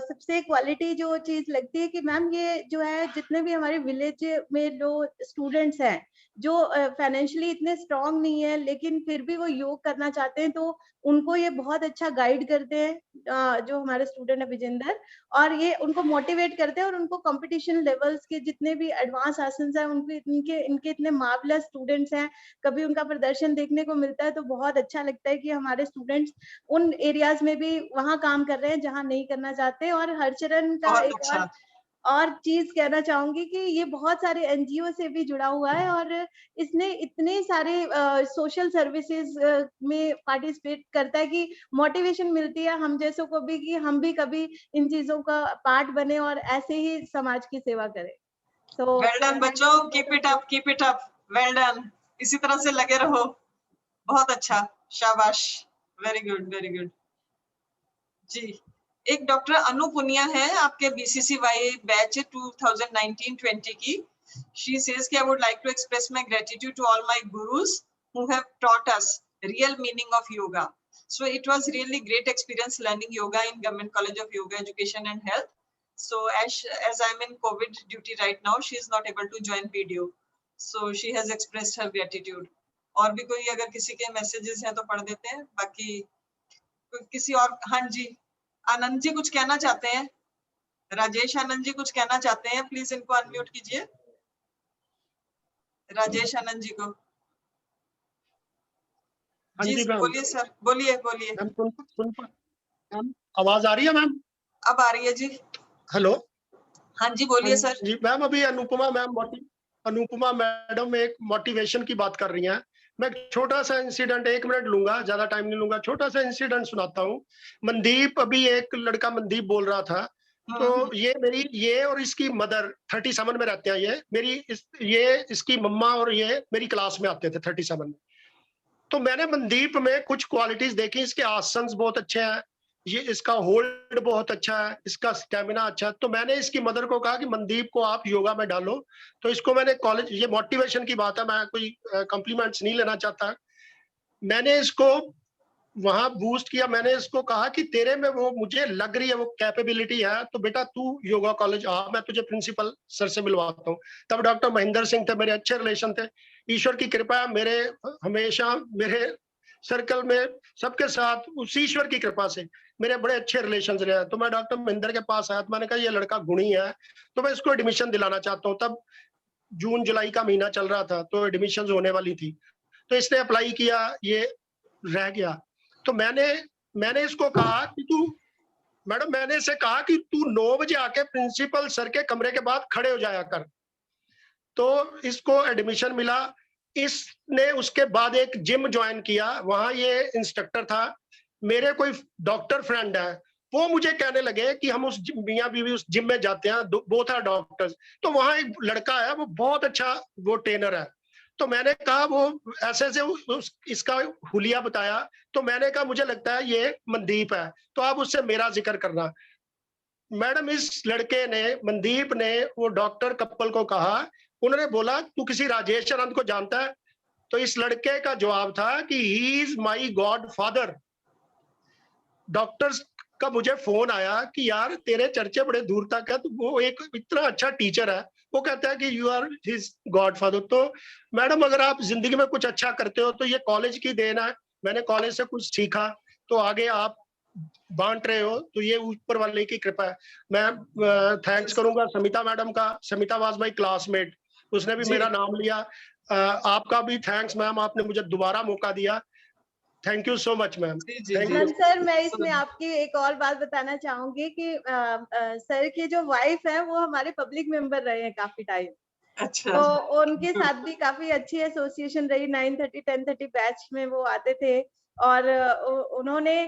सबसे क्वालिटी जो चीज लगती है कि मैम ये जो है जितने भी हमारे विलेज में जो स्टूडेंट्स हैं जो फाइनेंशियली इतने स्ट्रांग नहीं है लेकिन फिर भी वो योग करना चाहते हैं, तो उनको ये बहुत अच्छा गाइड करते हैं जो हमारे स्टूडेंट है विजेंदर, और ये उनको मोटिवेट करते हैं और उनको कंपटीशन लेवल्स के जितने भी एडवांस आसन्स हैं उनके इनके इतने मार्वलस स्टूडेंट्स हैं। कभी उनका प्रदर्शन देखने को मिलता है तो बहुत अच्छा लगता है कि हमारे स्टूडेंट्स उन एरियाज में भी वहाँ काम कर रहे हैं जहाँ नहीं करना चाहते। और हरचरण का एक और चीज कहना चाहूंगी कि ये बहुत सारे एनजीओ से भी जुड़ा हुआ है और इसने इतने सारे सोशल सर्विसेज में पार्टिसिपेट करता है कि मोटिवेशन मिलती है हम जैसों को भी कि हम भी कभी इन चीजों का पार्ट बने और ऐसे ही समाज की सेवा करें। तो वेल डन बच्चों, keep it up, well done, इसी तरह से लगे रहो। बहुत अच्छा, शाबाश, वेरी गुड जी। एक डॉक्टर अनु पुनिया है आपके बीसीसीवाई बैच 2019-20 की। She says कि I would like to express my gratitude to all my gurus who have taught us real meaning of yoga. So it was really great experience learning yoga in Government College of Yoga Education and Health. So as I'm in COVID duty right now, she is not able to join video. So she has expressed her gratitude. और भी कोई अगर किसी के messages हैं तो पढ़ देते हैं, बाकी किसी और। हाँ जी, आनंद जी कुछ कहना चाहते हैं? राजेश आनंद जी कुछ कहना चाहते हैं? प्लीज इनको अनम्यूट कीजिए, राजेश आनंद जी को। जी बोलिए सर, बोलिए। आवाज आ रही है मैम? अब आ रही है जी। हेलो। हाँ जी बोलिए सर। जी मैम, अभी अनुपमा मैडम एक मोटिवेशन की बात कर रही हैं। मैं छोटा सा इंसिडेंट 1 मिनट लूंगा, ज्यादा टाइम नहीं लूंगा, छोटा सा इंसिडेंट सुनाता हूँ। मनदीप, अभी एक लड़का मनदीप बोल रहा था, तो ये और इसकी मदर 37 में रहते हैं। ये इसकी मम्मा और ये मेरी क्लास में आते थे 37 में। तो मैंने मनदीप में कुछ क्वालिटीज देखी, इसके आसन्स बहुत अच्छे हैं, ये इसका होल्ड बहुत अच्छा है, इसका स्टेमिना अच्छा है। तो मैंने इसकी मदर को कहा कि मनदीप को आप योगा में डालो। तो इसको मैंने कॉलेज, ये मोटिवेशन की बात है, मैं कोई कॉम्प्लीमेंट्स नहीं लेना चाहता, मैंने इसको वहां बूस्ट किया। मैंने इसको कहा कि तेरे में वो मुझे लग रही है वो कैपेबिलिटी है, तो बेटा तू योगा कॉलेज आ, मैं तुझे प्रिंसिपल सर से मिलवाता हूँ। तब डॉक्टर महेंद्र सिंह थे, मेरे अच्छे रिलेशन थे। ईश्वर की कृपा है, मेरे हमेशा मेरे सर्कल में सबके साथ उस ईश्वर की कृपा से मेरे बड़े अच्छे रिलेशन रहे। तो मैं डॉक्टर महेंद्र के पास आया, तो मैंने कहा ये लड़का गुणी है, तो मैं इसको एडमिशन दिलाना चाहता हूँ। तब जून जुलाई का महीना चल रहा था, तो एडमिशन होने वाली थी। तो इसने अप्लाई किया, ये रह गया। तो मैंने इसको कहा कि मैडम मैंने इसे कहा कि तू 9 बजे आके प्रिंसिपल सर के कमरे के बाद खड़े हो जाया कर। तो इसको एडमिशन मिला। इसने उसके बाद एक जिम ज्वाइन किया, वहां ये इंस्ट्रक्टर था। मेरे कोई डॉक्टर फ्रेंड है, वो मुझे कहने लगे कि हम उस मियां बीवी उस जिम में जाते हैं, बोथ आर डॉक्टर्स। तो वहां एक लड़का है, वो बहुत अच्छा वो ट्रेनर है। तो मैंने कहा वो ऐसे इसका हुलिया बताया, तो मैंने कहा मुझे लगता है ये मनदीप है, तो आप उससे मेरा जिक्र करना। मैडम इस लड़के ने, मनदीप ने वो डॉक्टर कपल को कहा, उन्होंने बोला तू किसी राजेश आनंद को जानता है? तो इस लड़के का जवाब था कि he is my God father. Doctors का मुझे फोन आया कि यार तेरे चर्चे बड़े दूर तक है, तो वो एक इतना अच्छा टीचर है, वो कहता है कि यू आर हिज गॉडफादर। तो मैडम अगर आप जिंदगी में कुछ अच्छा करते हो तो ये कॉलेज की देन है। मैंने कॉलेज से कुछ सीखा, तो आगे आप बांट रहे हो, तो ये ऊपर वाले की कृपा है। मैं थैंक्स करूंगा समिता मैडम का। समिता वाज माय क्लासमेट, उसने भी मेरा नाम लिया। आपका भी थैंक्स मैम, आपने मुझे दोबारा मौका दिया। Thank you so much ma'am. Sir मैं इसमें आपकी एक और बात बताना चाहूंगी कि सर की जो वाइफ है वो हमारे पब्लिक मेंबर रहे हैं काफी टाइम। अच्छा। तो उनके साथ भी काफी अच्छी एसोसिएशन रही। 9:30 10:30 बैच में वो आते थे, और उन्होंने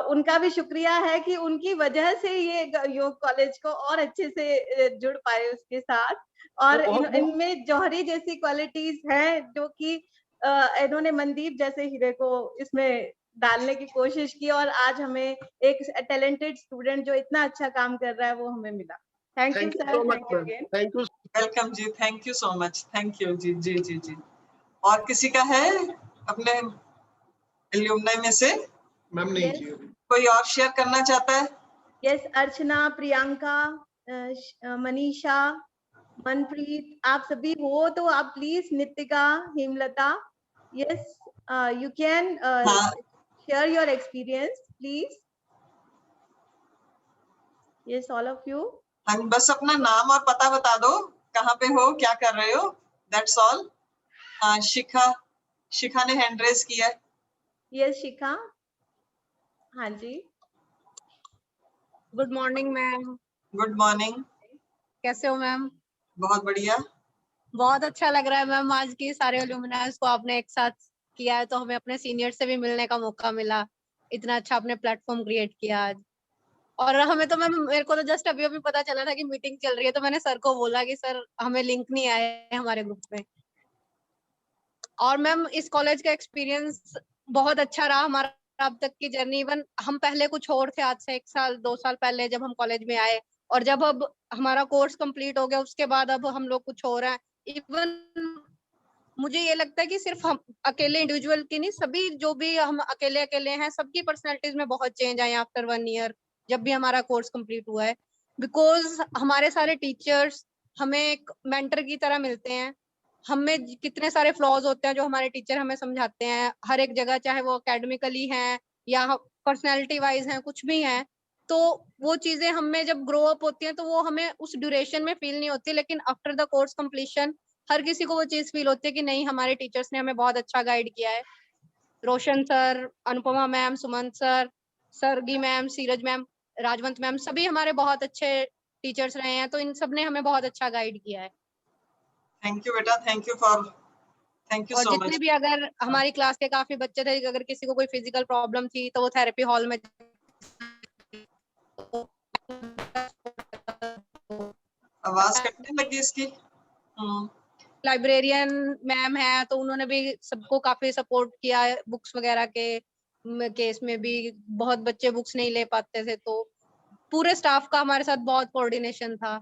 उनका भी शुक्रिया है कि उनकी वजह से ये योग कॉलेज को और अच्छे से जुड़ पाए उसके साथ। और इनमें जौहरी जैसी क्वालिटीज हैं जो कि इन्होंने मनदीप जैसे हीरे को इसमें डालने की कोशिश की, और आज हमें एक टैलेंटेड स्टूडेंट जो इतना अच्छा काम कर रहा है वो हमें मिला। Thank you sir, thank you again. Thank you, welcome जी, thank you so much, thank you जी जी जी जी। और किसी का है अपने एल्यूमनाई में से? मैम नहीं जी, कोई और शेयर करना चाहता है? यस, अर्चना, प्रियंका, मनीषा, मनप्रीत, आप सभी हो तो आप please, Nitika, Hemlata, yes you can share your experience please. Yes all of you. हाँ, बस अपना नाम और पता बता दो, कहाँ पे हो, क्या कर रहे हो, दैट्स ऑल। शिखा ने हैंड रेज किया है। यस शिखा, हाँ जी। Good morning ma'am. Good morning. कैसे हो मैम? बहुत बढ़िया। बहुत अच्छा लग रहा है मैम, आज की सारे एल्यूमिनाइज को आपने एक साथ किया है, तो हमें अपने सीनियर से भी मिलने का मौका मिला। इतना अच्छा आपने प्लेटफॉर्म क्रिएट किया आज। और हमें तो मैम, मेरे को तो जस्ट अभी अभी पता चला था कि मीटिंग चल रही है, तो मैंने सर को बोला कि सर हमें लिंक नहीं आया है हमारे ग्रुप में। और मैम इस कॉलेज का एक्सपीरियंस बहुत अच्छा रहा हमारा अब तक की जर्नी। इवन हम पहले कुछ और थे, आज से 1 साल 2 साल पहले जब हम कॉलेज में आए, और जब अब हमारा कोर्स कंप्लीट हो गया उसके बाद अब हम लोग कुछ हो रहे हैं। इवन मुझे ये लगता है कि सिर्फ हम अकेले इंडिविजुअल की नहीं, सभी जो भी हम अकेले हैं, सबकी पर्सनैलिटीज में बहुत चेंज आए आफ्टर 1 ईयर जब भी हमारा कोर्स कंप्लीट हुआ है। बिकॉज हमारे सारे टीचर्स हमें एक मेंटर की तरह मिलते हैं। हमें कितने सारे फ्लॉज होते हैं जो हमारे टीचर हमें समझाते हैं हर एक जगह, चाहे वो एकेडमिकली हैं या पर्सनैलिटी वाइज हैं, कुछ भी हैं। तो वो चीजें हमें जब ग्रो अप होती हैं तो वो हमें उस ड्यूरेशन में फील नहीं होती, लेकिन आफ्टर द कोर्स कंप्लीशन हर किसी को वो चीज फील होती है कि नहीं, हमारे टीचर्स ने हमें बहुत अच्छा गाइड किया है। Roshan sir, Anupama ma'am, Sumant sir, Sargi ma'am, Seeraj ma'am, Rajwant ma'am, सभी हमारे बहुत अच्छे टीचर्स रहे हैं, तो इन सब ने हमें बहुत अच्छा गाइड किया है। थैंक यू बेटा, थैंक यू और सो जितने मच। भी अगर हमारी क्लास के काफी बच्चे थे, अगर किसी को कोई फिजिकल प्रॉब्लम थी तो वो थेरेपी हॉल में आवाज कटने लगी इसकी। लाइब्रेरियन मैम है तो उन्होंने भी सबको काफी सपोर्ट किया है बुक्स वगैरह के केस में भी। बहुत बच्चे बुक्स नहीं ले पाते थे तो पूरे स्टाफ का हमारे साथ बहुत कोऑर्डिनेशन था।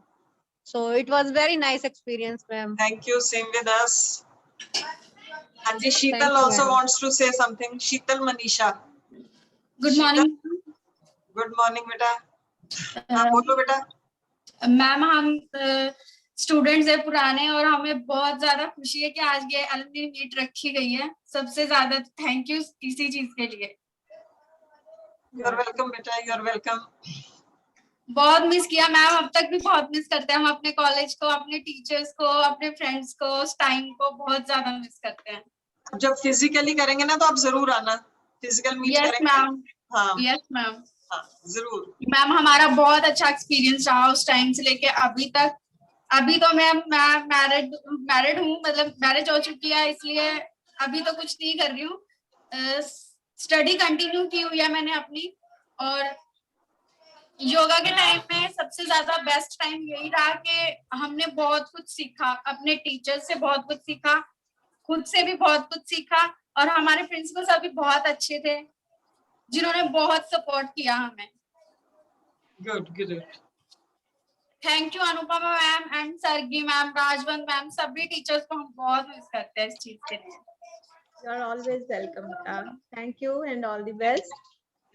So it was very nice experience ma'am. Thank you, same with us. And Thank Sheetal you, also ma'am. wants to say something. Sheetal Manisha. Good morning. Good morning बेटा। हाँ बोलो बेटा। मैम हम स्टूडेंट्स है पुराने और हमें बहुत ज्यादा खुशी है कि आज ये अलुमनी मीट रखी गई है। सबसे ज्यादा थैंक यू इसी चीज के लिए। यू आर वेलकम बेटा, यू आर वेलकम। बहुत मिस किया मैम, अब तक भी बहुत मिस करते हैं हम अपने कॉलेज को, अपने टीचर्स को, अपने फ्रेंड्स को, उस टाइम को बहुत ज्यादा मिस करते हैं। जब फिजिकली करेंगे ना तो आप जरूर आना, फिजिकल मीट करेंगे। मैम। हाँ यस मैम। हाँ जरूर मैम हमारा बहुत अच्छा एक्सपीरियंस रहा उस टाइम से लेके अभी तक। अभी तो मैं मैरिड हूँ, मतलब मैरिज हो चुकी है, इसलिए अभी तो कुछ नहीं कर रही हूँ। स्टडी कंटिन्यू की हुई है मैंने अपनी। और योगा के टाइम में सबसे ज्यादा बेस्ट टाइम यही रहा कि हमने बहुत कुछ सीखा, अपने टीचर से बहुत कुछ सीखा, खुद से भी बहुत कुछ सीखा। और हमारे प्रिंसिपल सर भी बहुत अच्छे थे जिन्होंने बहुत सपोर्ट किया हमें। Good good. Thank you Anupama ma'am and sargi ma'am, Rajwant ma'am, सभी टीचर्स को हम बहुत मिस करते हैं इस चीज के लिए। You are always welcome. Thank you and all the best.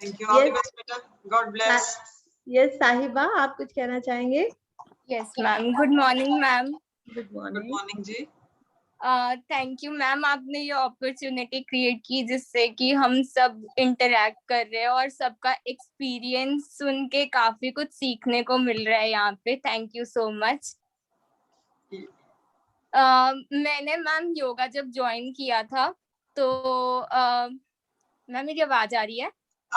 Thank you, all the best बेटा। God bless. Yes, साहिबा आप कुछ कहना चाहेंगे? Yes ma'am, good morning ma'am. Good morning. Good morning जी। थैंक यू मैम, आपने ये अपॉर्चुनिटी क्रिएट की जिससे कि हम सब इंटरेक्ट कर रहे हैं और सबका एक्सपीरियंस सुन के काफी कुछ सीखने को मिल रहा है यहाँ पे। Thank you so much. मैंने मैम योगा जब ज्वाइन किया था तो मैम मेरी आवाज आ रही है?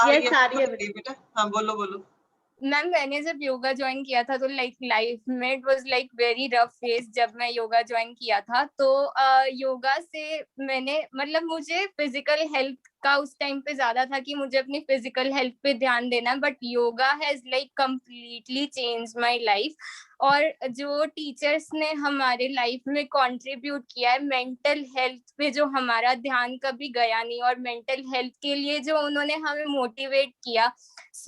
यस आ रही है बेटा। हाँ बोलो बोलो। मैम मैंने जब योगा ज्वाइन किया था तो लाइक लाइफ में it was like very rough phase जब मैं योगा ज्वाइन किया था। तो योगा से मैंने मतलब मुझे फिजिकल हेल्थ का उस टाइम पे ज्यादा था कि मुझे अपनी फिजिकल हेल्थ पे ध्यान देना है, but yoga has like completely change my life. और जो टीचर्स ने हमारे लाइफ में कंट्रीब्यूट किया है मेंटल हेल्थ पे, जो हमारा ध्यान कभी गया नहीं, और मेंटल हेल्थ के लिए जो उन्होंने हमें मोटिवेट किया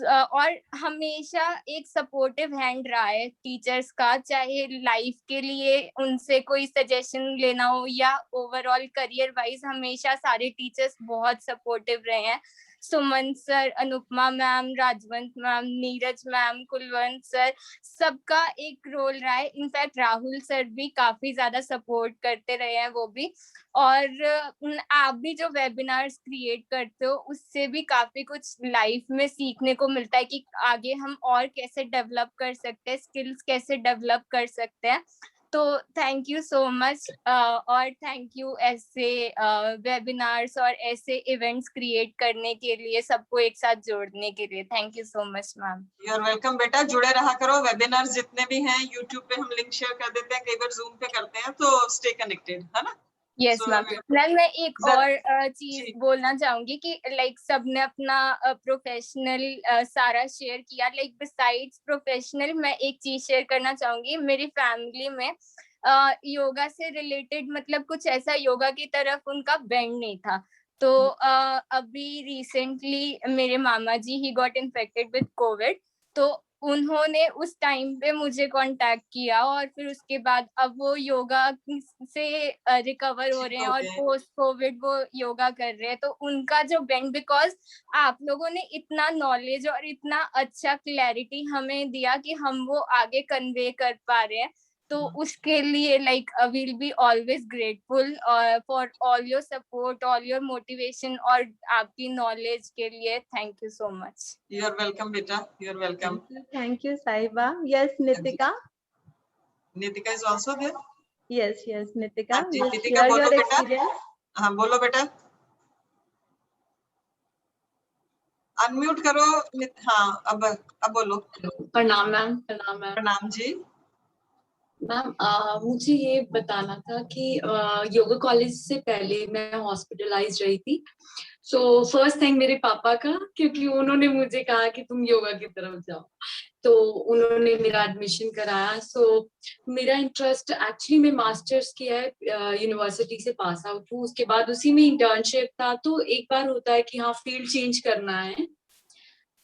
और हमेशा एक सपोर्टिव हैंड रहा है टीचर्स का, चाहे लाइफ के लिए उनसे कोई सजेशन लेना हो या ओवरऑल करियर वाइज, हमेशा सारे टीचर्स बहुत सपोर्टिव रहे हैं। Suman sir, Anupama ma'am, Rajwant ma'am, Neeraj ma'am, Kulwant sir, सबका एक रोल रहा है। इनफैक्ट राहुल सर भी काफी ज्यादा सपोर्ट करते रहे हैं वो भी। और आप भी जो वेबिनार्स क्रिएट करते हो उससे भी काफी कुछ लाइफ में सीखने को मिलता है कि आगे हम और कैसे डेवलप कर सकते हैं, स्किल्स कैसे डेवलप कर सकते हैं। तो थैंक यू सो मच। और थैंक यू ऐसे वेबिनार्स और ऐसे इवेंट्स क्रिएट करने के लिए, सबको एक साथ जोड़ने के लिए। Thank you so much ma'am. You are welcome बेटा, जुड़े रहा करो। वेबिनार्स जितने भी हैं यूट्यूब पे हम लिंक शेयर कर देते हैं, कई बार जूम पे करते हैं, तो स्टे कनेक्टेड, है ना? Yes ma'am. मैम मैं एक और चीज बोलना चाहूंगी कि लाइक सबने अपना प्रोफेशनल सारा शेयर किया, लाइक बिसाइड्स प्रोफेशनल मैं एक चीज शेयर करना चाहूंगी। मेरी फैमिली में योगा से रिलेटेड मतलब कुछ ऐसा योगा की तरफ उनका बैंड नहीं था। तो अभी रिसेंटली मेरे मामा जी he got infected with covid, तो उन्होंने उस टाइम पे मुझे कांटेक्ट किया और फिर उसके बाद अब वो योगा से रिकवर हो रहे हैं और पोस्ट कोविड वो योगा कर रहे हैं। तो उनका जो बैंड, बिकॉज आप लोगों ने इतना नॉलेज और इतना अच्छा क्लैरिटी हमें दिया कि हम वो आगे कन्वे कर पा रहे हैं, तो उसके लिए like will be always grateful for all your support, all your motivation और आपकी नॉलेज के लिए। Thank you so much. You are welcome बेटा, you are welcome. Thank you Sahiba. Yes Nitika. Nitika is also there. Yes yes Nitika, Nitika बोलो बेटा। हाँ बोलो बेटा, अनम्यूट करो। हाँ अब बोलो। प्रणाम मैम। प्रणाम मैम। प्रणाम जी। मैम मुझे ये बताना था कि योगा कॉलेज से पहले मैं हॉस्पिटलाइज रही थी। सो फर्स्ट थिंग मेरे पापा का, क्योंकि उन्होंने मुझे कहा कि तुम योगा की तरफ जाओ, तो उन्होंने मेरा एडमिशन कराया। सो मेरा इंटरेस्ट एक्चुअली मैं मास्टर्स किया है, यूनिवर्सिटी से पास आउट हूँ, उसके बाद उसी में इंटर्नशिप था। तो एक बार होता है कि हाँ फील्ड चेंज करना है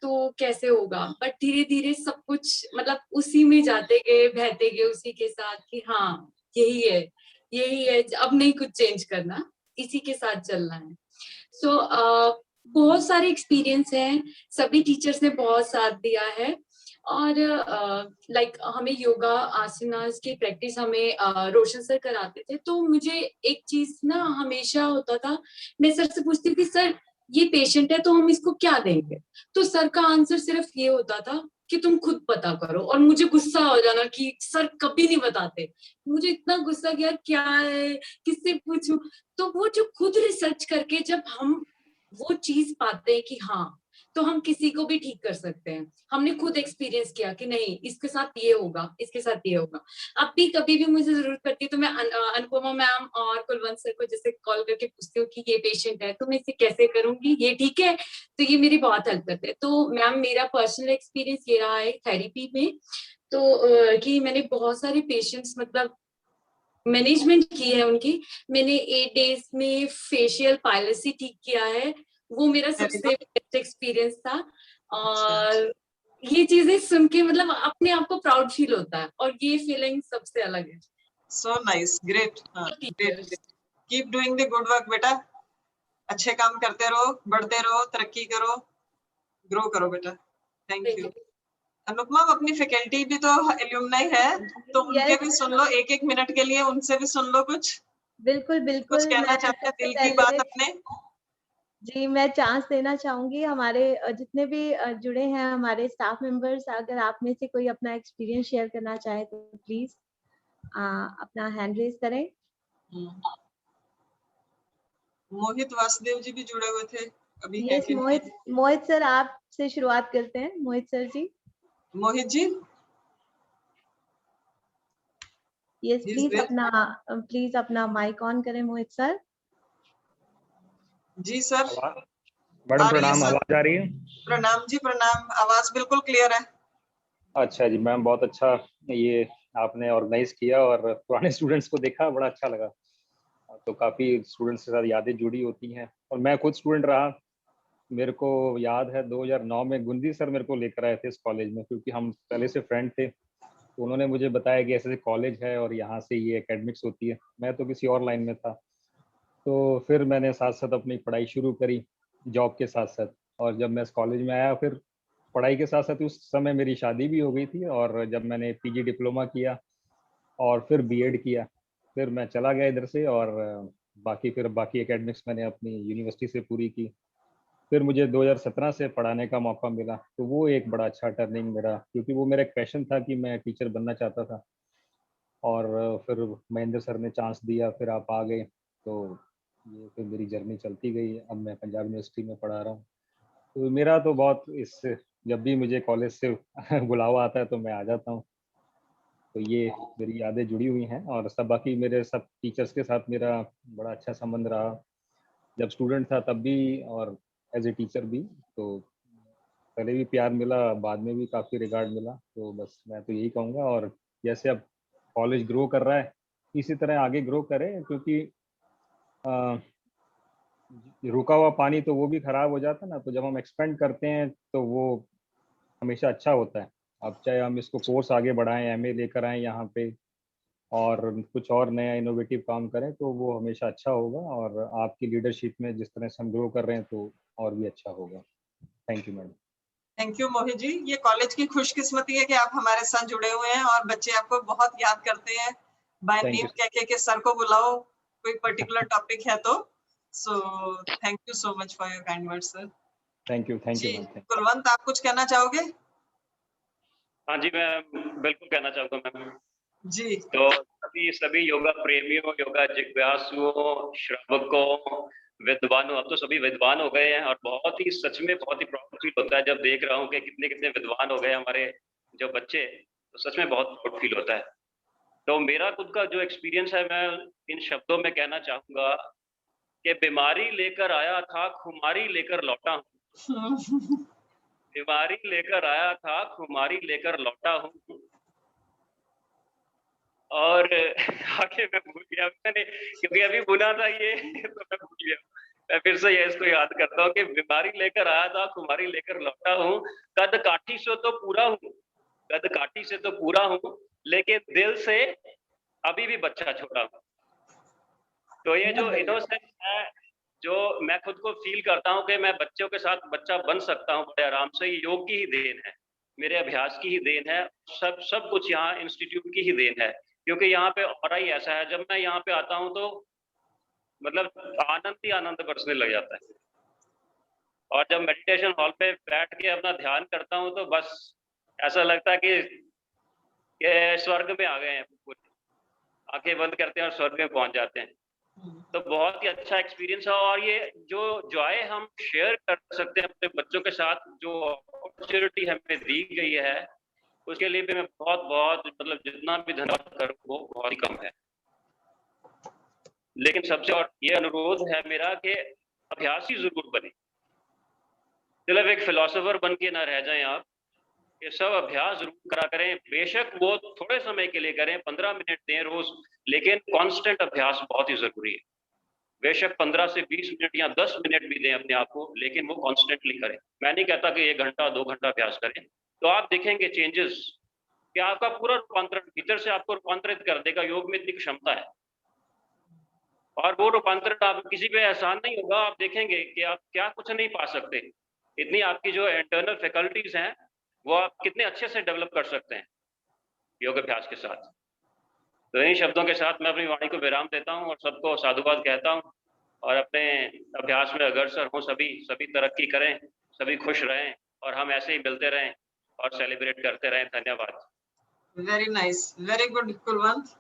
तो कैसे होगा, बट धीरे धीरे सब कुछ मतलब उसी में जाते गए, बहते गए उसी के साथ कि हाँ यही है, अब नहीं कुछ चेंज करना, इसी के साथ चलना है। सो बहुत सारे एक्सपीरियंस हैं, सभी टीचर्स ने बहुत साथ दिया है। और लाइक हमें योगा आसनास की प्रैक्टिस हमें रोशन सर कराते थे। तो मुझे एक चीज ना हमेशा होता था, मैं सर से पूछती थी सर ये पेशेंट है तो हम इसको क्या देंगे, तो सर का आंसर सिर्फ ये होता था कि तुम खुद पता करो। और मुझे गुस्सा हो जाना कि सर कभी नहीं बताते, मुझे इतना गुस्सा कि यार क्या है, किससे पूछूं। तो वो जो खुद रिसर्च करके जब हम वो चीज पाते हैं कि हाँ तो हम किसी को भी ठीक कर सकते हैं, हमने खुद एक्सपीरियंस किया कि नहीं इसके साथ ये होगा, इसके साथ ये होगा। अब भी कभी भी मुझे जरूरत पड़ती है तो मैं अनुपमा मैम और कुलवंत सर को जैसे कॉल करके पूछती हूँ कि ये पेशेंट है तो मैं इसे कैसे करूंगी, ये ठीक है, तो ये मेरी बहुत हेल्प करते हैं। तो मैम मेरा पर्सनल एक्सपीरियंस ये रहा है थेरेपी में, तो कि मैंने बहुत सारे पेशेंट्स मतलब मैनेजमेंट की है उनकी। मैंने 8 डेज में फेशियल पायलसी ठीक किया है, वो मेरा सबसे बेस्ट एक्सपीरियंस था। और ये चीजें सुन के मतलब अपने आप को प्राउड फील होता है, और ये फीलिंग सबसे अलग है। So nice, great, great. Keep doing the good work बेटा, अच्छे काम करते रहो, बढ़ते रहो, तरक्की करो, ग्रो करो बेटा। Thank you. अनुपमा अपनी फैकल्टी भी तो एल्यूमनाई है, तो उनके भी सुन लो, एक मिनट के लिए उनसे भी सुन लो कुछ। बिल्कुल बिल्कुल, कुछ कहना चाहते हैं दिल की बात अपने? जी मैं चांस देना चाहूंगी हमारे जितने भी जुड़े हैं हमारे स्टाफ मेंबर्स, अगर आप में से कोई अपना एक्सपीरियंस शेयर करना चाहे तो प्लीज अपना हैंड रेज करें। मोहित वासुदेव जी भी जुड़े हुए थे अभी। यस मोहित सर, आपसे शुरुआत करते हैं। Mohit sir ji. Mohit ji yes please अपना माइक ऑन करें मोहित सर। जी सर। मैडम प्रणाम, आवाज आ रही है? प्रणाम जी प्रणाम, आवाज बिल्कुल क्लियर है। अच्छा जी मैम, बहुत अच्छा ये आपने ऑर्गेनाइज किया और पुराने स्टूडेंट्स को देखा, बड़ा अच्छा लगा। तो काफी स्टूडेंट्स के साथ यादें जुड़ी होती हैं, और मैं खुद स्टूडेंट रहा। मेरे को याद है 2009 में गुंदी सर मेरे को लेकर आए थे इस कॉलेज में, क्योंकि हम पहले से फ्रेंड थे। तो उन्होंने मुझे बताया कि ऐसे कॉलेज है और यहाँ से ये एकेडमिक्स होती है। मैं तो किसी और लाइन में था, तो फिर मैंने साथ साथ अपनी पढ़ाई शुरू करी जॉब के साथ साथ। और जब मैं इस कॉलेज में आया, फिर पढ़ाई के साथ साथ उस समय मेरी शादी भी हो गई थी। और जब मैंने पीजी डिप्लोमा किया और फिर बीएड किया, फिर मैं चला गया इधर से। और बाकी एकेडमिक्स मैंने अपनी यूनिवर्सिटी से पूरी की। फिर मुझे 2017 से पढ़ाने का मौका मिला, तो वो एक बड़ा अच्छा टर्निंग मेरा, क्योंकि वो मेरा एक पैशन था कि मैं टीचर बनना चाहता था। और फिर महेंद्र सर ने चांस दिया, फिर आप आ गए, तो ये फिर मेरी जर्नी चलती गई। अब मैं पंजाब यूनिवर्सिटी में पढ़ा रहा हूँ। तो मेरा तो बहुत जब भी मुझे कॉलेज से बुलावा आता है तो मैं आ जाता हूँ। तो ये मेरी यादें जुड़ी हुई हैं, और बाकी मेरे सब टीचर्स के साथ मेरा बड़ा अच्छा संबंध रहा, जब स्टूडेंट था तब भी और एज ए टीचर भी। तो पहले भी प्यार मिला, बाद में भी काफ़ी रिगार्ड मिला। तो बस मैं तो यही कहूँगा, और जैसे अब कॉलेज ग्रो कर रहा है इसी तरह आगे ग्रो करें, क्योंकि रुका हुआ पानी तो वो भी खराब हो जाता है ना। तो जब हम एक्सपेंड करते हैं तो वो हमेशा अच्छा होता है। अब चाहे हम इसको कोर्स आगे बढ़ाएं, एमए लेकर आएँ यहाँ पे, और कुछ और नया इनोवेटिव काम करें, तो वो हमेशा अच्छा होगा। और आपकी लीडरशिप में जिस तरह से हम ग्रो कर रहे हैं तो और भी अच्छा होगा। Thank you madam. Thank you Mohit ji. ये कॉलेज की खुशकिस्मती है कि आप हमारे साथ जुड़े हुए हैं, और बच्चे आपको बहुत याद करते हैं। बाय नेम कह के सर को बुलाओ, कोई पर्टिकुलर टॉपिक है तो। So thank you so much for your kind words sir. Thank you जी कुलवंत, आप कुछ कहना चाहोगे? हाँ जी, मैं बिल्कुल कहना चाहूंगा मैम जी। तो सभी योगा प्रेमियों, योगा जिज्ञासुओं, श्रावकों, विद्वानों, अब तो सभी विद्वान हो गए हैं, और बहुत ही सच में बहुत ही प्राउड फील होता है जब देख रहा हूँ कि कितने कितने विद्वान हो गए हमारे जो बच्चे। तो सच में बहुत प्राउड फील होता है। तो मेरा खुद का जो एक्सपीरियंस है, मैं इन शब्दों में कहना चाहूंगा कि बीमारी लेकर आया था, खुमारी लेकर लौटा हूँ। बीमारी लेकर आया था, खुमारी लेकर लौटा हूँ। और आगे मैं भूल गया मैंने, क्योंकि अभी बुना था ये तो मैं भूल गया। मैं फिर से ये इसको याद करता हूँ कि बीमारी लेकर आया था, खुमारी लेकर लौटा हूँ। कद काठी से तो पूरा हूँ, कद काठी से तो पूरा हूँ, लेकिन दिल से अभी भी बच्चा छोटा हूँ। तो ये जो इनोसेंस है, जो मैं खुद को फील करता हूँ कि मैं बच्चों के साथ बच्चा बन सकता हूँ बड़े आराम से, ये योग की ही देन है, मेरे अभ्यास की ही देन है, सब कुछ यहाँ इंस्टीट्यूट की ही देन है। क्योंकि यहाँ पे और ही ऐसा है, जब मैं यहाँ पे आता हूँ तो मतलब आनंद ही आनंद बरसने लग जाता है। और जब मेडिटेशन हॉल पे बैठ के अपना ध्यान करता हूँ तो बस ऐसा लगता है कि स्वर्ग में आ गए हैं, आंखें बंद करते हैं और स्वर्ग में पहुंच जाते हैं। तो बहुत ही अच्छा एक्सपीरियंस है। और ये जो जॉय हम शेयर कर सकते हैं अपने बच्चों के साथ, जो अपॉर्चुनिटी हमें दी गई है, उसके लिए भी मैं बहुत मतलब जितना भी धन्यवाद करूँ वो बहुत ही कम है। लेकिन सबसे और ये अनुरोध है मेरा कि अभ्यासी जरूर बने, सिर्फ एक फिलोसोफर बन के ना रह जाएं आप। ये सब अभ्यास जरूर करा करें, बेशक वो थोड़े समय के लिए करें, 15 मिनट दें रोज, लेकिन कांस्टेंट अभ्यास बहुत ही जरूरी है। बेशक 15 से 20 मिनट या 10 मिनट भी दें अपने आप को, लेकिन वो कॉन्स्टेंटली करें। मैं नहीं कहता कि 1 घंटा 2 घंटा अभ्यास करें, तो आप देखेंगे चेंजेस कि आपका पूरा रूपांतरण भीतर से आपको रूपांतरित कर देगा। योग में इतनी क्षमता है, और वो रूपांतरण आप किसी पे एहसान नहीं होगा। आप देखेंगे कि आप क्या कुछ नहीं पा सकते, इतनी आपकी जो इंटरनल फैकल्टीज हैं वो आप कितने अच्छे से डेवलप कर सकते हैं योग अभ्यास के साथ। तो इन्हीं शब्दों के साथ मैं अपनी वाणी को विराम देता हूं और सबको साधुवाद कहता हूं, और अपने अभ्यास में अग्रसर हों। सभी तरक्की करें, सभी खुश रहें, और हम ऐसे ही मिलते रहें और सेलिब्रेट करते रहें। धन्यवाद। Very nice, very good Kulwant.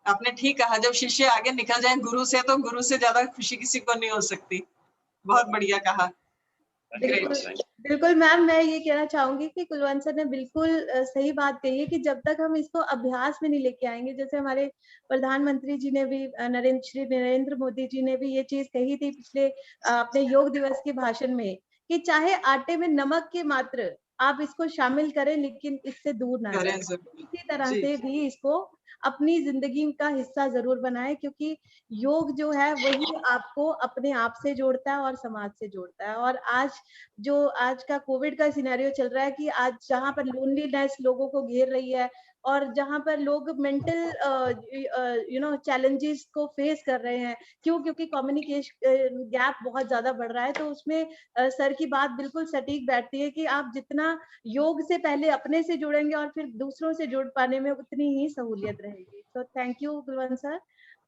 आपने ठीक कहा, जब शिष्य आगे निकल जाए गुरु से, तो गुरु से ज्यादा खुशी किसी को नहीं हो सकती। बहुत बढ़िया कहा। बिल्कुल मैम, मैं ये कहना चाहूंगी कि कुलवंत सर ने बिल्कुल सही बात कही है कि जब तक हम इसको अभ्यास में नहीं लेके आएंगे, जैसे हमारे प्रधानमंत्री जी ने भी, श्री नरेंद्र मोदी जी ने भी ये चीज कही थी पिछले अपने योग दिवस के भाषण में, कि चाहे आटे में नमक के मात्र आप इसको शामिल करें, लेकिन इससे दूर ना जाएं। इसी तरह से भी इसको अपनी जिंदगी का हिस्सा जरूर बनाएं, क्योंकि योग जो है वही आपको अपने आप से जोड़ता है और समाज से जोड़ता है। और आज का कोविड का सिनेरियो चल रहा है कि आज जहाँ पर लोनलीनेस लोगों को घेर रही है, और जहाँ पर लोग मेंटल चैलेंजेस को फेस कर रहे हैं, क्योंकि कम्युनिकेशन गैप बहुत ज्यादा बढ़ रहा है, तो उसमें सर की बात बिल्कुल सटीक बैठती है कि आप जितना योग से पहले अपने से जुड़ेंगे और फिर दूसरों से जुड़ पाने में उतनी ही सहूलियत रहेगी। तो थैंक यू कुलवंत सर,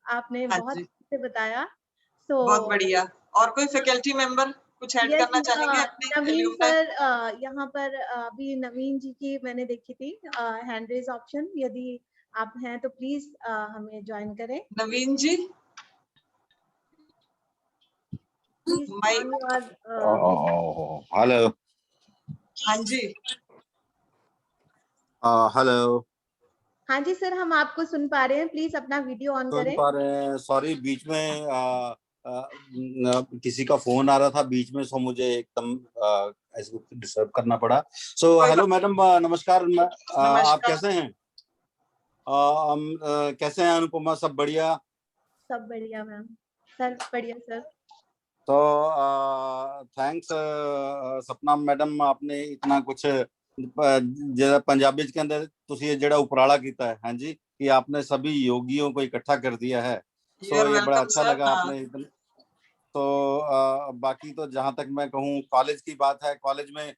आपने बहुत अच्छे से बताया। बहुत बढ़िया। और कोई फैकल्टी मेंबर कुछ ऐड करना चाहेंगे अपने? नवीन सर, यहाँ पर अभी नवीन जी की मैंने देखी थी हैंड रेज ऑप्शन, यदि आप हैं तो प्लीज हमें ज्वाइन करें। नवीन जी, हेलो। हाँ जी, हेलो। हाँ जी सर, हम आपको सुन पा रहे हैं, प्लीज अपना वीडियो ऑन करें। सुन पा रहे हैं, सॉरी बीच में किसी का फोन आ रहा था बीच में, सो मुझे एकदम ऐसे डिस्टर्ब करना पड़ा। सो हेलो मैडम, नमस्कार। आप कैसे हैं? कैसे हैं अनुपमा? सब बढ़िया? सब बढ़िया मैम, सर बढ़िया सर। तो थैंक्स सपना मैडम, आपने इतना कुछ पंजाबी के अंदर तुसी जेड़ा उपराला कीता है, हाँ जी, कि आपने सभी योगियों को इकट्ठा कर दिया है। सो ये बड़ा अच्छा लगा आपने। तो बाकी तो जहां तक मैं कहूँ, कॉलेज की बात है, कॉलेज में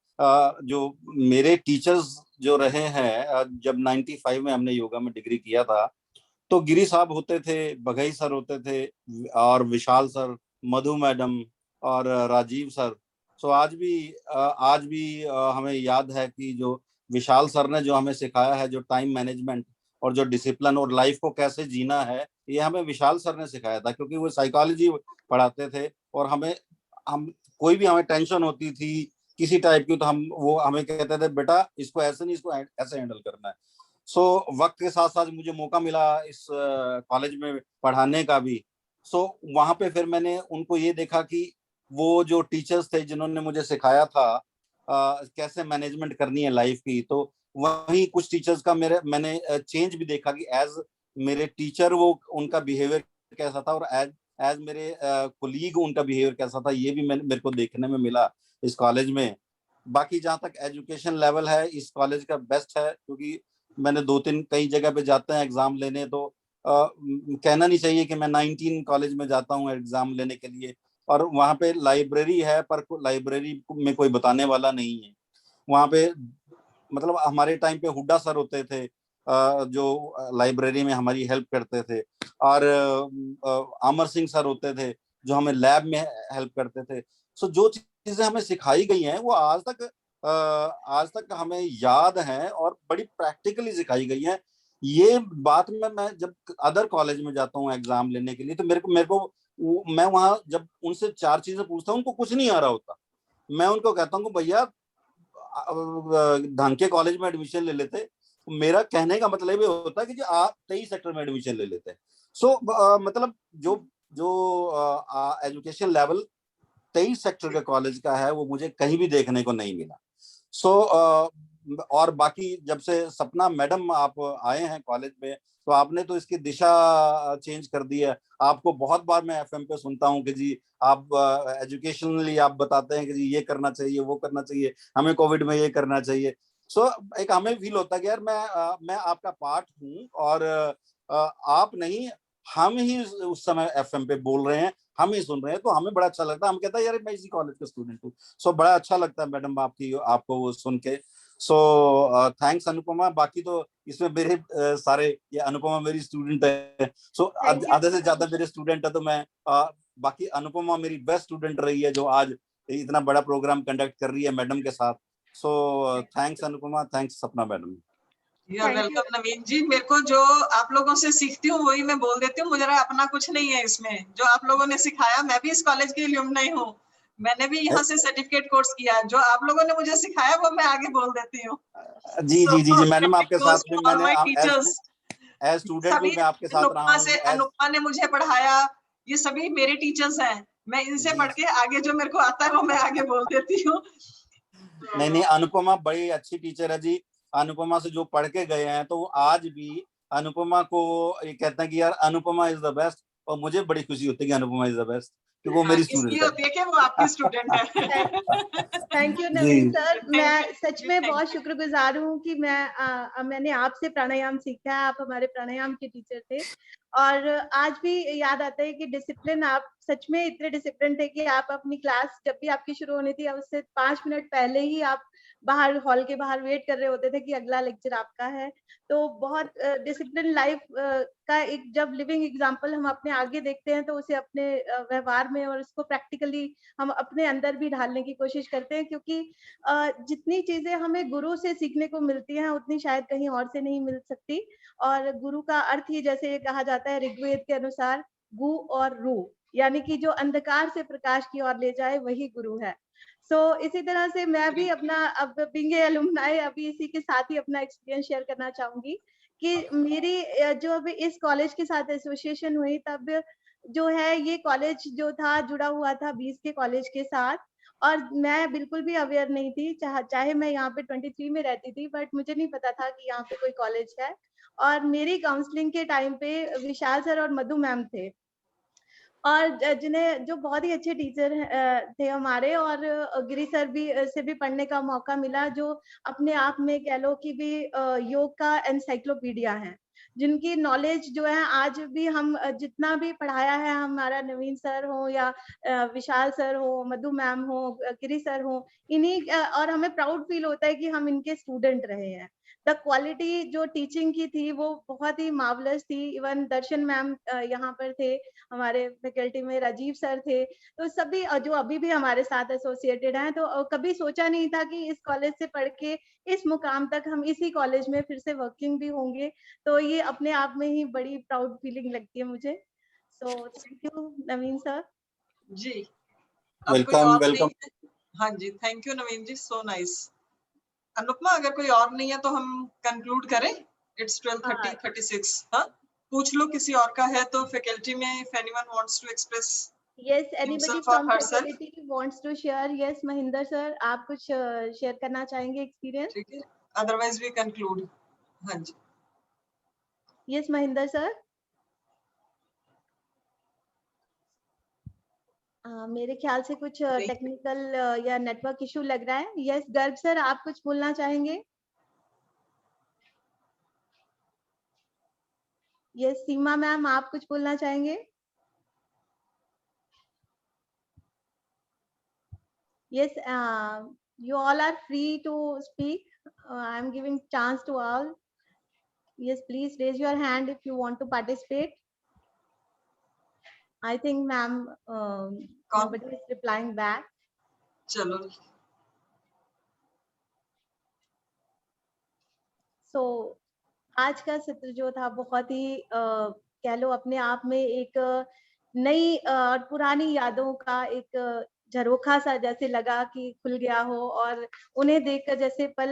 जो मेरे टीचर्स जो रहे हैं, जब 95 में हमने योगा में डिग्री किया था, तो गिरी साहब होते थे, बघई सर होते थे, और विशाल सर, मधु मैडम और राजीव सर। सो आज भी हमें याद है कि जो विशाल सर ने जो हमें सिखाया है, जो टाइम मैनेजमेंट और जो डिसिप्लिन और लाइफ को कैसे जीना है, ये हमें विशाल सर ने सिखाया था, क्योंकि वो साइकोलॉजी पढ़ाते थे। और हम कोई भी हमें टेंशन होती थी किसी टाइप की, तो वो हमें कहते थे बेटा इसको ऐसे नहीं, इसको ऐसे हैंडल करना है। सो वक्त के साथ साथ मुझे मौका मिला इस कॉलेज में पढ़ाने का भी। सो वहां पे फिर मैंने उनको ये देखा कि वो जो टीचर्स थे जिन्होंने मुझे सिखाया था कैसे मैनेजमेंट करनी है लाइफ की, तो वही कुछ टीचर्स का मैंने चेंज भी देखा कि एज मेरे टीचर वो उनका बिहेवियर कैसा था और एज मेरे कोलीग उनका बिहेवियर कैसा था, ये भी मेरे को देखने में मिला इस कॉलेज में। बाकी जहाँ तक एजुकेशन लेवल है इस कॉलेज का बेस्ट है, क्योंकि मैंने 2-3 कई जगह पे जाते हैं एग्जाम लेने, तो कहना नहीं चाहिए कि मैं 19 कॉलेज में जाता हूँ एग्जाम लेने के लिए, और वहाँ पे लाइब्रेरी है पर लाइब्रेरी में कोई बताने वाला नहीं है। वहाँ पे मतलब हमारे टाइम पे हुड्डा सर होते थे जो लाइब्रेरी में हमारी हेल्प करते थे, और अमर सिंह सर होते थे जो हमें लैब में हेल्प करते थे। सो जो चीजें हमें सिखाई गई हैं वो आज तक हमें याद हैं और बड़ी प्रैक्टिकली सिखाई गई हैं। ये बात में मैं जब अदर कॉलेज में जाता हूँ एग्जाम लेने के लिए, तो मेरे को मैं वहां जब उनसे 4 चीजें पूछता हूँ, उनको कुछ नहीं आ रहा होता, मैं उनको कहता हूँ भैया ढंग के कॉलेज में एडमिशन ले लेते। मेरा कहने का मतलब ये होता है कि आप 23 सेक्टर में एडमिशन ले लेते हैं। सो मतलब जो एजुकेशन लेवल 23 सेक्टर के कॉलेज का है वो मुझे कहीं भी देखने को नहीं मिला। सो और बाकी जब से सपना मैडम आप आए हैं कॉलेज में, तो आपने तो इसकी दिशा चेंज कर दी है। आपको बहुत बार मैं एफएम पे सुनता हूँ कि जी आप एजुकेशनली आप बताते हैं कि जी ये करना चाहिए, वो करना चाहिए, हमें कोविड में ये करना चाहिए। सो एक हमें फील होता है कि यार मैं आपका पार्ट हूँ और आप नहीं, हम ही उस समय एफएम पे बोल रहे हैं, हम ही सुन रहे हैं, तो हमें बड़ा अच्छा लगता है। हम कहते हैं यार मैं इसी कॉलेज का स्टूडेंट हूँ। सो बड़ा अच्छा लगता है मैडम आपको वो सुन के। So thanks Anupama. बाकी तो इसमें मेरे सारे ये अनुपमा मेरी स्टूडेंट है, सो आधे से ज्यादा मेरे स्टूडेंट है, तो मैं बाकी अनुपमा मेरी बेस्ट स्टूडेंट रही है जो आज इतना बड़ा प्रोग्राम कंडक्ट कर रही है मैडम के साथ। सो थैंक्स अनुपमा, थैंक्स सपना मैडम। यू आर वेलकम नवीन जी। मेरे को जो आप लोगों से सीखती हूँ वही मैं बोल देती हूँ, मुझे अपना कुछ नहीं है इसमें। जो आप लोगों ने सिखाया, मैं भी इस कॉलेज की एल्यूमनाई हूँ, मैंने भी यहाँ से सर्टिफिकेट कोर्स किया, जो आप लोगों ने मुझे सिखाया वो मैं आगे बोल देती हूँ। जी मैडम आपके साथ में मैंने एज स्टूडेंट भी मैं आपके साथ रहा हूँ। अनुपमा ने मुझे पढ़ाया, ये सभी मेरे टीचर्स हैं, मैं इनसे पढ़ के आगे जो मेरे को आता है वो मैं आगे बोल देती हूँ। नहीं अनुपमा बड़ी अच्छी टीचर है जी। अनुपमा से जो पढ़ के गए हैं तो आज भी अनुपमा को ये कहते हैं कि यार अनुपमा इज द बेस्ट, और मुझे बड़ी खुशी होती है कि अनुपमा इज द बेस्ट, कि वो मेरी स्टूडेंट होती है कि वो आपकी स्टूडेंट है। थैंक यू नवीन सर, मैं सच में बहुत शुक्रगुजार हूँ कि मैंने आपसे प्राणायाम सीखा है। आप हमारे प्राणायाम के टीचर थे, और आज भी याद आता है कि डिसिप्लिन, आप सच में इतने डिसिप्लिन थे कि आप अपनी क्लास जब भी आपकी शुरू होनी थी उससे 5 मिनट पहले ही आप बाहर हॉल के बाहर वेट कर रहे होते थे कि अगला लेक्चर आपका है। तो बहुत डिसिप्लिन लाइफ का एक जब लिविंग एग्जांपल हम अपने आगे देखते हैं तो उसे अपने व्यवहार में और उसको प्रैक्टिकली हम अपने अंदर भी ढालने की कोशिश करते हैं, क्योंकि जितनी चीजें हमें गुरु से सीखने को मिलती हैं उतनी शायद कहीं और से नहीं मिल सकती। और गुरु का अर्थ ही जैसे कहा जाता है ऋग्वेद के अनुसार गु और रू, यानी कि जो अंधकार से प्रकाश की ओर ले जाए वही गुरु है। इसी तरह से मैं भी अपना अब बीइंग एलुमनाई अभी इसी के साथ ही अपना एक्सपीरियंस शेयर करना चाहूंगी कि मेरी जो अभी इस कॉलेज के साथ एसोसिएशन हुई, तब जो है ये कॉलेज जो था जुड़ा हुआ था 20 के कॉलेज के साथ, और मैं बिल्कुल भी अवेयर नहीं थी, चाहे मैं यहाँ पे 23 में रहती थी, बट मुझे नहीं पता था कि यहाँ पे कोई कॉलेज है। और मेरी काउंसलिंग के टाइम पे विशाल सर और मधु मैम थे, और जो बहुत ही अच्छे टीचर थे हमारे, और गिरी सर से भी पढ़ने का मौका मिला, जो अपने आप में कह लो कि भी योग का एनसाइक्लोपीडिया है, जिनकी नॉलेज जो है आज भी हम जितना भी पढ़ाया है, हमारा नवीन सर हो या विशाल सर हो, मधु मैम हो, गिरी सर हो, इन्हीं और हमें प्राउड फील होता है कि हम इनके स्टूडेंट रहे हैं। द क्वालिटी जो टीचिंग की थी वो बहुत ही मार्वलस थी। इवन दर्शन मैम यहाँ पर थे, हमारे फैकल्टी में राजीव सर थे, तो सभी जो अभी भी हमारे साथ एसोसिएटेड हैं। तो कभी सोचा नहीं था कि इस कॉलेज से पढ़ के इस मुकाम तक हम इसी कॉलेज में फिर से वर्किंग भी होंगे, तो ये अपने आप में ही बड़ी प्राउड फीलिंग लगती है मुझे। So thank you Naveen sir ji. Welcome. हाँ जी, thank you Naveen ji, so nice. Anupama, अगर कोई और नहीं है तो हम कंक्लूड करें It's 12:30, 36. हाँ, पूछ लो किसी और का है तो फैकल्टी में, if anyone wants to express Yes, anybody himself or from herself. faculty wants to share? Yes, Mahinder sir, आप कुछ शेयर करना चाहेंगे एक्सपीरियंस? ठीक है, otherwise we conclude. हाँ जी. Yes, Mahinder sir. मेरे ख्याल से कुछ टेक्निकल या नेटवर्क इशू लग रहा है. यस, गर्ग सर, आप कुछ बोलना चाहेंगे? यस, सीमा मैम, आप कुछ बोलना चाहेंगे? Yes, you all are free to speak. I am giving chance to all. Yes, please raise your hand if you want to participate. I think, ma'am, nobody is replying back. चलो. So, आज का सत्र जो था बहुत ही कह लो अपने आप में एक नई और पुरानी यादों का एक झरोखा सा जैसे लगा कि खुल गया हो, और उन्हें देखकर जैसे पल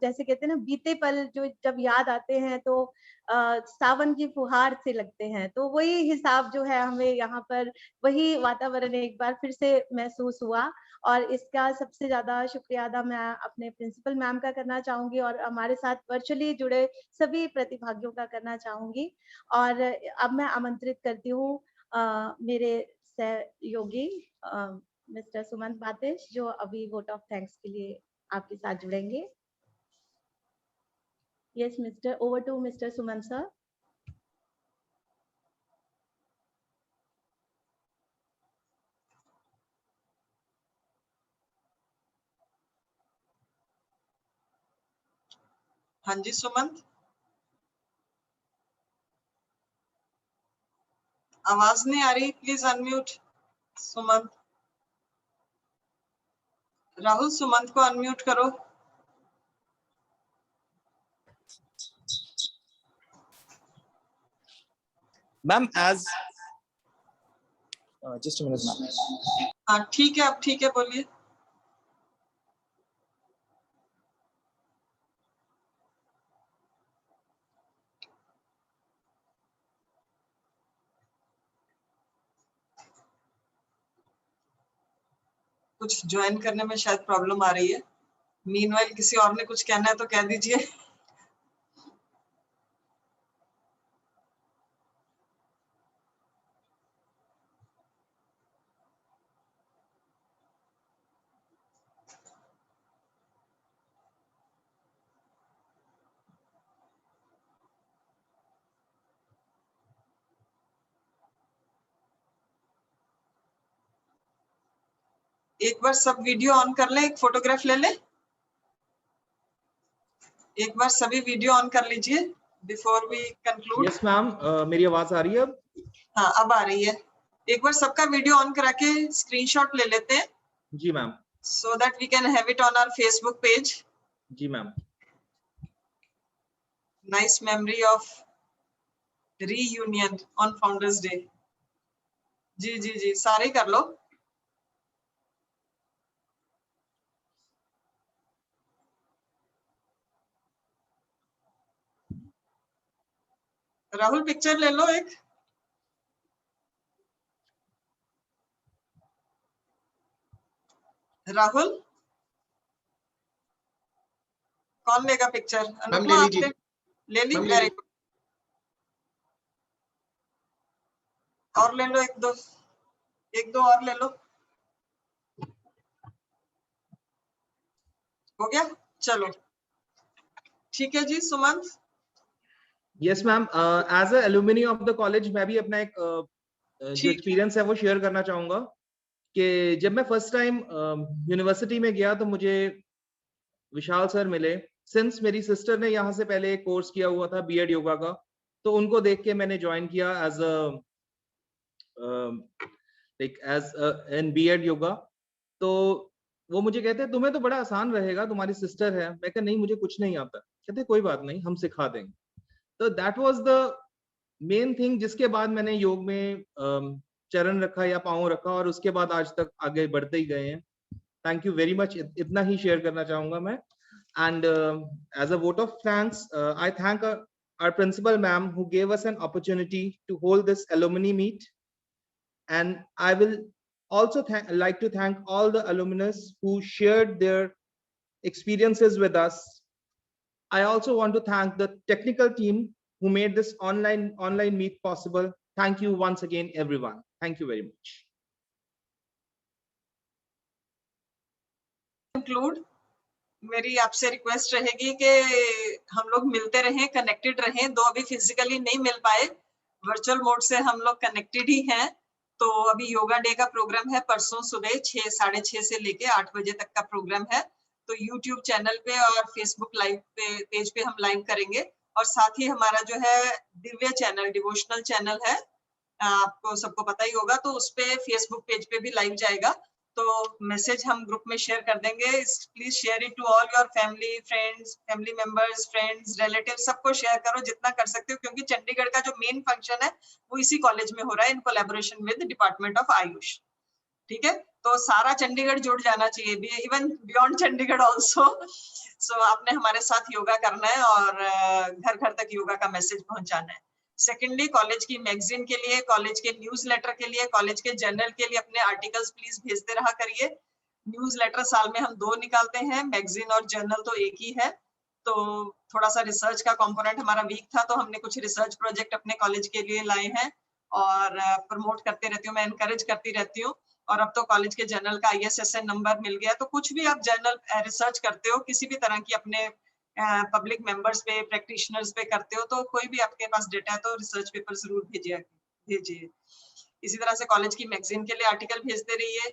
जैसे कहते हैं ना, बीते पल जो जब याद आते हैं तो सावन की फुहार से लगते हैं. तो वही हिसाब जो है हमें यहाँ पर वही वातावरण एक बार फिर से महसूस हुआ, और इसका सबसे ज्यादा शुक्रिया अदा मैं अपने प्रिंसिपल मैम का करना चाहूंगी और हमारे साथ वर्चुअली जुड़े सभी प्रतिभागियों का करना चाहूंगी. और अब मैं आमंत्रित करती हूँ मेरे सहयोगी मिस्टर सुमंत बातिश, जो अभी वोट ऑफ थैंक्स के लिए आपके साथ जुड़ेंगे. Yes mister, over to mister Sumant sir. हाँ जी सुमंत, आवाज नहीं आ रही, प्लीज अनम्यूट सुमंत. राहुल, सुमंत को अनम्यूट करो. Ma'am as just a minute ma'am. हाँ ठीक है, अब ठीक है, बोलिए. कुछ ज्वाइन करने में शायद प्रॉब्लम आ रही है. मीनवाइल किसी और ने कुछ कहना है तो कह दीजिए. एक बार सब वीडियो ऑन कर ले, एक फोटोग्राफ ले ले. एक बार सभी वीडियो ऑन कर लीजिए before we conclude. Yes ma'am, मेरी आवाज आ रही है अब? हाँ अब आ रही है. एक बार सबका वीडियो ऑन करा के स्क्रीनशॉट ले लेते हैं. जी ma'am. so that we can have it on our Facebook page. जी ma'am. Nice memory of reunion on Founders Day. जी जी जी, सारे कर लो. राहुल पिक्चर ले लो एक. राहुल कौन लेगा पिक्चर? अनुपमा आपने ले ली? Very good. और ले लो एक दो और ले लो. हो गया? चलो ठीक है जी. Sumant. Yes ma'am, as a alumni of the college मैं भी अपना एक जो एक्सपीरियंस है वो शेयर करना चाहूंगा कि जब मैं फर्स्ट टाइम यूनिवर्सिटी में गया तो मुझे विशाल सर मिले. सिंस मेरी सिस्टर ने यहाँ से पहले एक कोर्स किया हुआ था बीएड योगा का, तो उनको देख के मैंने ज्वाइन किया एज इन बीएड योगा. तो वो मुझे कहते हैं तुम्हें तो बड़ा आसान रहेगा, तुम्हारी सिस्टर है. मैं कहा नहीं, मुझे कुछ नहीं आता. कहते कोई बात नहीं, हम सिखा देंगे. तो that was the main thing, जिसके बाद मैंने योग में चरण रखा या पांव रखा, और उसके बाद आज तक आगे बढ़ते ही गए हैं. Thank you very much. इतना ही शेयर करना चाहूंगा मैं. And as a vote of thanks, I thank our principal ma'am, who gave us an opportunity to hold this alumni meet. And I will also like to thank all the alumnus who shared their experiences with us. I also want to thank the technical team who made this online meet possible. Thank you once again, everyone. Thank you very much. Conclude, मेरी आपसे request रहेगी कि हम लोग मिलते रहें, connected रहें। दो अभी फिजिकली नहीं मिल पाए, वर्चुअल मोड से हम लोग कनेक्टेड ही हैं। तो अभी योगा डे का प्रोग्राम है परसों सुबह 6, 6:30 से लेके 8 बजे तक का प्रोग्राम है। तो यूट्यूब चैनल पे और फेसबुक लाइव पेज पे हम लाइव करेंगे। और साथ ही हमारा जो है दिव्य चैनल, डिवोशनल चैनल है, आपको सबको पता ही होगा, तो उस पे फेसबुक पेज पे भी लाइव जाएगा। तो मैसेज हम ग्रुप में शेयर कर देंगे। Please share it to all your family, friends, family members, friends, relative, सबको शेयर करो जितना कर सकते हो, क्योंकि चंडीगढ़ का जो मेन फंक्शन है वो इसी कॉलेज में हो रहा है in collaboration with department of Ayush. ठीक है, तो सारा चंडीगढ़ जुड़ जाना चाहिए, इवन बियॉन्ड चंडीगढ़ ऑल्सो। सो आपने हमारे साथ योगा करना है और घर घर तक योगा का मैसेज पहुंचाना है। सेकेंडली, कॉलेज की मैगजीन के लिए, कॉलेज के न्यूज़लेटर के लिए, कॉलेज के जर्नल के लिए अपने आर्टिकल्स प्लीज भेजते रहा करिए। न्यूज़लेटर साल में हम 2 निकालते हैं, मैगजीन और जर्नल तो एक ही है। तो थोड़ा सा रिसर्च का कंपोनेंट हमारा वीक था, तो हमने कुछ रिसर्च प्रोजेक्ट अपने कॉलेज के लिए लाए हैं और प्रमोट करते रहती हूँ, मैं एनकरेज करती रहती हूँ। और अब तो कॉलेज के जर्नल का ISSN नंबर मिल गया, तो कुछ भी आप जर्नल रिसर्च करते हो, किसी भी तरह की अपने पब्लिक मेंबर्स पे, प्रैक्टिशनर्स पे करते हो, तो कोई भी आपके पास डेटा है तो रिसर्च पेपर जरूर भेजिए। इसी तरह से कॉलेज की मैगजीन के लिए आर्टिकल भेजते रहिए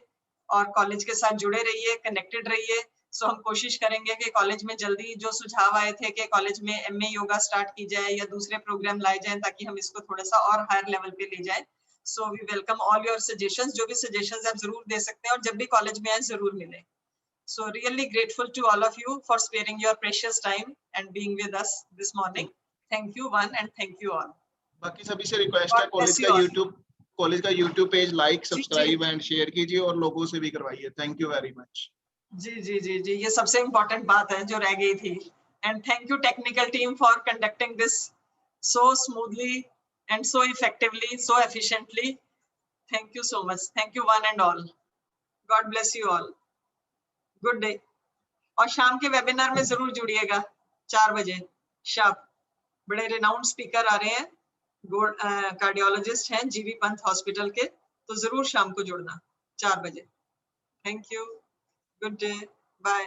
और कॉलेज के साथ जुड़े रहिए, कनेक्टेड रहिए। सो हम कोशिश करेंगे कि कॉलेज में जल्दी जो सुझाव आए थे कि कॉलेज में MA योगा स्टार्ट की जाए या दूसरे प्रोग्राम लाए जाएं, ताकि हम इसको थोड़ा सा और हायर लेवल पे ले जाएं। So we welcome all your suggestions. जो भी सजेशंस आप जरूर दे सकते हैं और जब भी कॉलेज में आए जरूर मिलें। So really grateful to all of you for sparing your precious time and being with us this morning. Thank you one and thank you all. बाकी सभी से रिक्वेस्ट है, कॉलेज का YouTube page like, subscribe and share कीजिए और लोगों से भी करवाइए। Thank you very much. जी, ये सबसे इम्पोर्टेंट बात है जो रह गई थी। And thank you technical team for conducting this so smoothly and so effectively, so efficiently. Thank you so much. Thank you one and all. God bless you all. Good day. और शाम के webinar में जरूर जुड़िएगा 4 बजे sharp. बड़े renowned speaker आ रहे हैं, cardiologist हैं GV पंत हॉस्पिटल के, तो जरूर शाम को जुड़ना 4 बजे। Thank you, good day, bye.